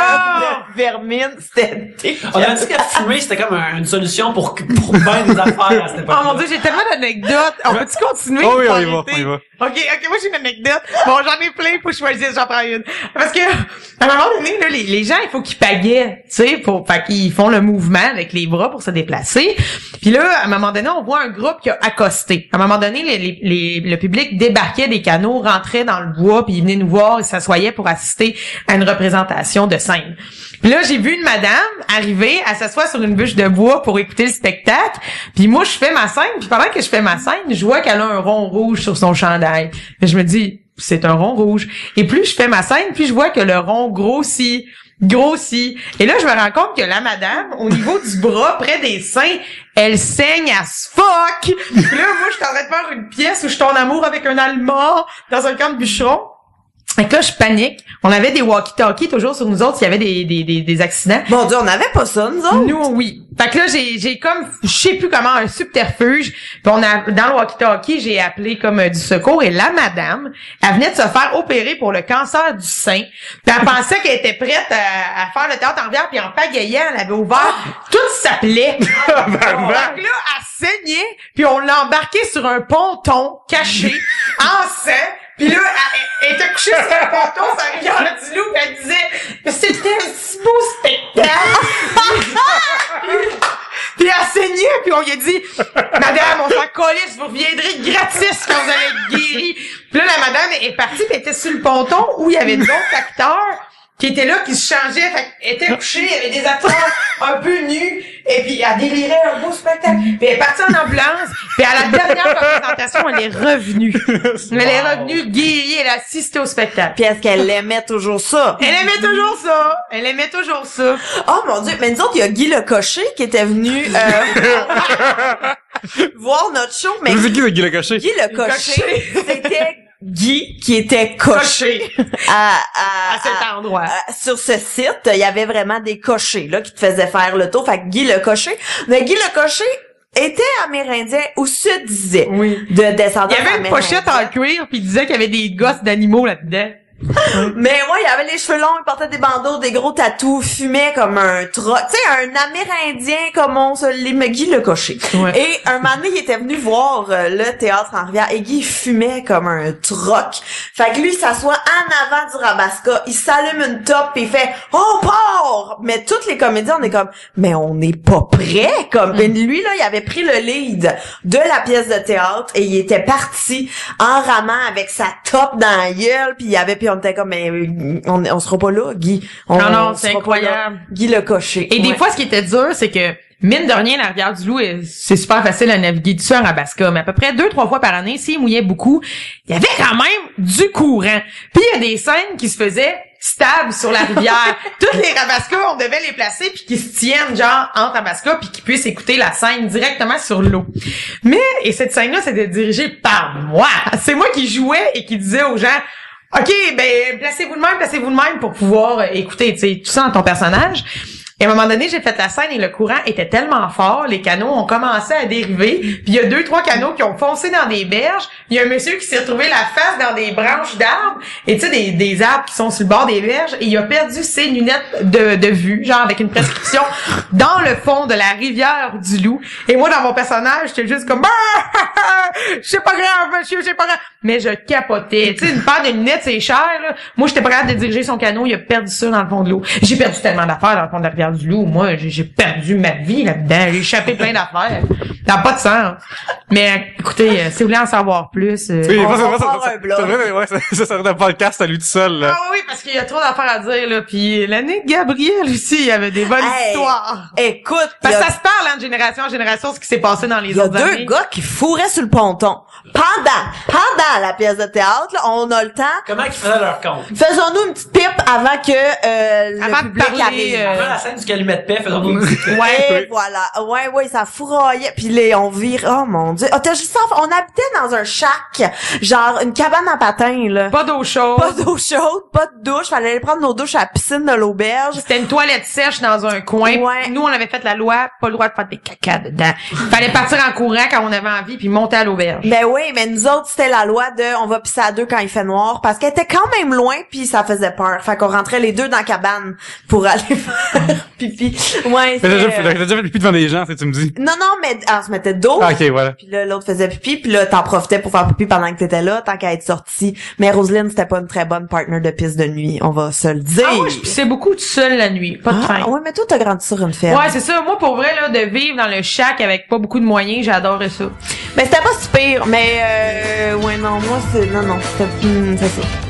Speaker 4: de vermine. C'était dégueulasse.
Speaker 2: On a dit que fumer, c'était comme une solution pour bien des affaires à cette époque.
Speaker 1: Oh mon Dieu, j'ai tellement d'anecdotes. On peut-tu continuer?
Speaker 3: Oh oui, on y va.
Speaker 1: OK, moi j'ai une anecdote. Bon, j'en ai plein, faut que je choisisse, j'en prends une. Parce que, à un moment donné, là, les gens, il faut qu'ils pagaient, tu sais, fait qu'ils font le mouvement avec les bras pour se déplacer. Puis là, à un moment donné, on voit un groupe qui a accosté. À un moment donné, le public débarquait des canaux, rentrait dans le bois, puis ils venaient nous voir et s'assoyaient pour assister à une représentation de scène. Puis là, j'ai vu une madame arriver, elle s'assoit sur une bûche de bois pour écouter le spectacle. Puis moi, je fais ma scène, puis pendant que je fais ma scène, je vois qu'elle a un rond rouge sur son chandail. Et je me dis, c'est un rond rouge. Et plus je fais ma scène, puis je vois que le rond grossit. Et là, je me rends compte que la madame, au niveau du bras, près des seins, elle saigne as fuck. Puis là, moi, je suis en train de faire une pièce où je suis en amour avec un Allemand dans un camp de bûcherons. Fait que là, je panique. On avait des walkie-talkies toujours sur nous autres s'il y avait des accidents.
Speaker 4: Mon Dieu, on n'avait pas ça, nous autres.
Speaker 1: Nous, oui. Fait que là, j'ai comme, je sais plus comment, un subterfuge. Puis dans le walkie-talkie, j'ai appelé comme du secours et la madame, elle venait de se faire opérer pour le cancer du sein. Puis elle pensait qu'elle était prête à faire le théâtre en rivière, puis en pagayant, elle avait ouvert toute sa plaie. Fait que là, elle saignait, puis on l'a embarquée sur un ponton caché, en sang. Puis là, elle était couchée sur un ponton sur la rivière du Loup, pis elle disait, c'était un si beau spectacle. Puis elle saignait, puis on lui a dit, madame, on s'en calisse, vous reviendrez gratis quand vous allez être guérie. Puis là, la madame est partie, puis elle était sur le ponton où il y avait d'autres acteurs qui étaient là, qui se changeaient, fait qu'elle était couchée, il y avait des acteurs un peu nus, et puis elle délirait un beau spectacle. Puis elle est partie en ambulance, puis à la dernière représentation, elle est revenue. Elle est revenue guérie, elle a assisté au spectacle.
Speaker 4: Puis est-ce qu'elle aimait toujours ça?
Speaker 1: Elle aimait toujours ça.
Speaker 4: Oh mon Dieu, mais nous autres, il y a Guy Le Cocher qui était venu voir notre show. Mais
Speaker 3: C'est qui Guy Le Cocher?
Speaker 4: Guy Le Cocher, c'était Guy qui était coché
Speaker 1: à cet endroit.
Speaker 4: Sur ce site, il y avait vraiment des cochers là qui te faisaient faire le tour. Fait que Guy Le Cocher, mais Guy Le Cocher était amérindien ou se disait de descendance.
Speaker 1: Il y avait une pochette en cuir puis il disait qu'il y avait des gosses d'animaux là-dedans.
Speaker 4: Mais ouais, il avait les cheveux longs, il portait des bandeaux, des gros tatous, fumait comme un troc. Tu sais, un Amérindien comme on se les Guy Le Cocher. Ouais. Et un moment donné, il était venu voir le théâtre en rivière et Guy il fumait comme un troc. Fait que lui, il s'assoit en avant du Rabasca, il s'allume une top et il fait « On part! » Mais toutes les comédiens, on est comme « Mais on n'est pas prêts! » Comme lui, là, il avait pris le lead de la pièce de théâtre et il était parti en ramant avec sa top dans la gueule, puis il avait on était comme mais on sera pas là, Guy.
Speaker 1: Non, c'est incroyable.
Speaker 4: Guy Le Cocher.
Speaker 1: Et des fois, ce qui était dur, c'est que mine de rien, la rivière du Loup, c'est super facile à naviguer dessus en Rabasca, mais à peu près 2-3 fois par année, s'il mouillait beaucoup, il y avait quand même du courant. Puis il y a des scènes qui se faisaient stables sur la rivière. Toutes les Rabascas, on devait les placer puis qu'ils se tiennent genre entre Rabasca puis qu'ils puissent écouter la scène directement sur l'eau. Et cette scène-là, c'était dirigée par moi. C'est moi qui jouais et qui disais aux gens OK, ben placez-vous de même pour pouvoir écouter, tu sais, tout ça dans ton personnage. Et à un moment donné, j'ai fait la scène et le courant était tellement fort, les canaux ont commencé à dériver, puis il y a 2-3 canaux qui ont foncé dans des berges. Il y a un monsieur qui s'est retrouvé la face dans des branches d'arbres, et tu sais, des arbres qui sont sur le bord des berges, et il a perdu ses lunettes de vue, genre avec une prescription, dans le fond de la rivière du Loup. Et moi, dans mon personnage, j'étais juste comme c'est pas grave, monsieur, c'est pas grave. Mais je capotais. Tu sais, une paire de lunettes, c'est cher, là. Moi, j'étais pas capable de diriger son canot. Il a perdu ça dans le fond de l'eau. J'ai perdu tellement d'affaires dans le fond de la rivière du Loup. Moi, j'ai perdu ma vie là-dedans. J'ai échappé plein d'affaires. Ça n'a pas de sens. Mais, écoutez, si vous voulez en savoir plus,
Speaker 3: Oui,
Speaker 4: on
Speaker 3: moi,
Speaker 4: va
Speaker 3: ça,
Speaker 4: faire un blog.
Speaker 3: c'est vrai, ouais, ça serait un podcast à lui tout seul, là.
Speaker 1: Ah oui, parce qu'il y a trop d'affaires à dire, là. Puis l'année de Gabriel aussi, il y avait des bonnes
Speaker 4: Hey,
Speaker 1: histoires.
Speaker 4: Écoute,
Speaker 1: Parce que ça se parle, hein, de génération en génération, ce qui s'est passé dans les
Speaker 4: il y a
Speaker 1: autres
Speaker 4: deux
Speaker 1: années.
Speaker 4: gars qui fourraient sur le ponton. Pendant la pièce de théâtre, là, on a le temps.
Speaker 2: Comment ils faisaient leur compte?
Speaker 4: Faisons-nous une petite pipe avant que le
Speaker 1: Avant de
Speaker 4: public
Speaker 1: parler,
Speaker 4: arrive.
Speaker 2: Avant la scène du calumet de paix, faisons nous
Speaker 4: Ouais, voilà. Ouais, ça fourroyait. Puis on vire. Oh mon Dieu. Oh, t'as juste on habitait dans un shack, genre une cabane en patin, là.
Speaker 1: Pas d'eau chaude.
Speaker 4: Pas d'eau chaude, pas de douche. Fallait aller prendre nos douches à la piscine de l'auberge.
Speaker 1: C'était une toilette sèche dans un coin.
Speaker 4: Ouais.
Speaker 1: Nous, on avait fait la loi, pas le droit de faire des caca dedans. Fallait partir en courant quand on avait envie puis monter à l'auberge.
Speaker 4: Ben oui, mais nous autres, c'était la loi de on va pisser à deux quand il fait noir parce qu'elle était quand même loin puis ça faisait peur. Fait qu'on rentrait les deux dans la cabane pour aller faire pipi. Ouais,
Speaker 3: Mais
Speaker 4: c'est...
Speaker 3: t'as déjà fait pipi devant des gens, tu me dis.
Speaker 4: Non, mais on se mettait dos.
Speaker 3: Ah, ok, voilà.
Speaker 4: Puis là, l'autre faisait pipi, puis là, t'en profitais pour faire pipi pendant que t'étais là, tant qu'à être sorti. Mais Roselyne, c'était pas une très bonne partner de piste de nuit, on va se le dire.
Speaker 1: Ah ouais, je pissais beaucoup tout seul la nuit. Pas de fin.
Speaker 4: Ouais, mais toi, t'as grandi sur une ferme.
Speaker 1: Ouais, c'est ça. Moi, pour vrai, là, de vivre dans le shack avec pas beaucoup de moyens, j'adorais ça.
Speaker 4: Mais c'était pas si pire, mais ouais, non, moi, c'est... Non, c'était... c'est ça.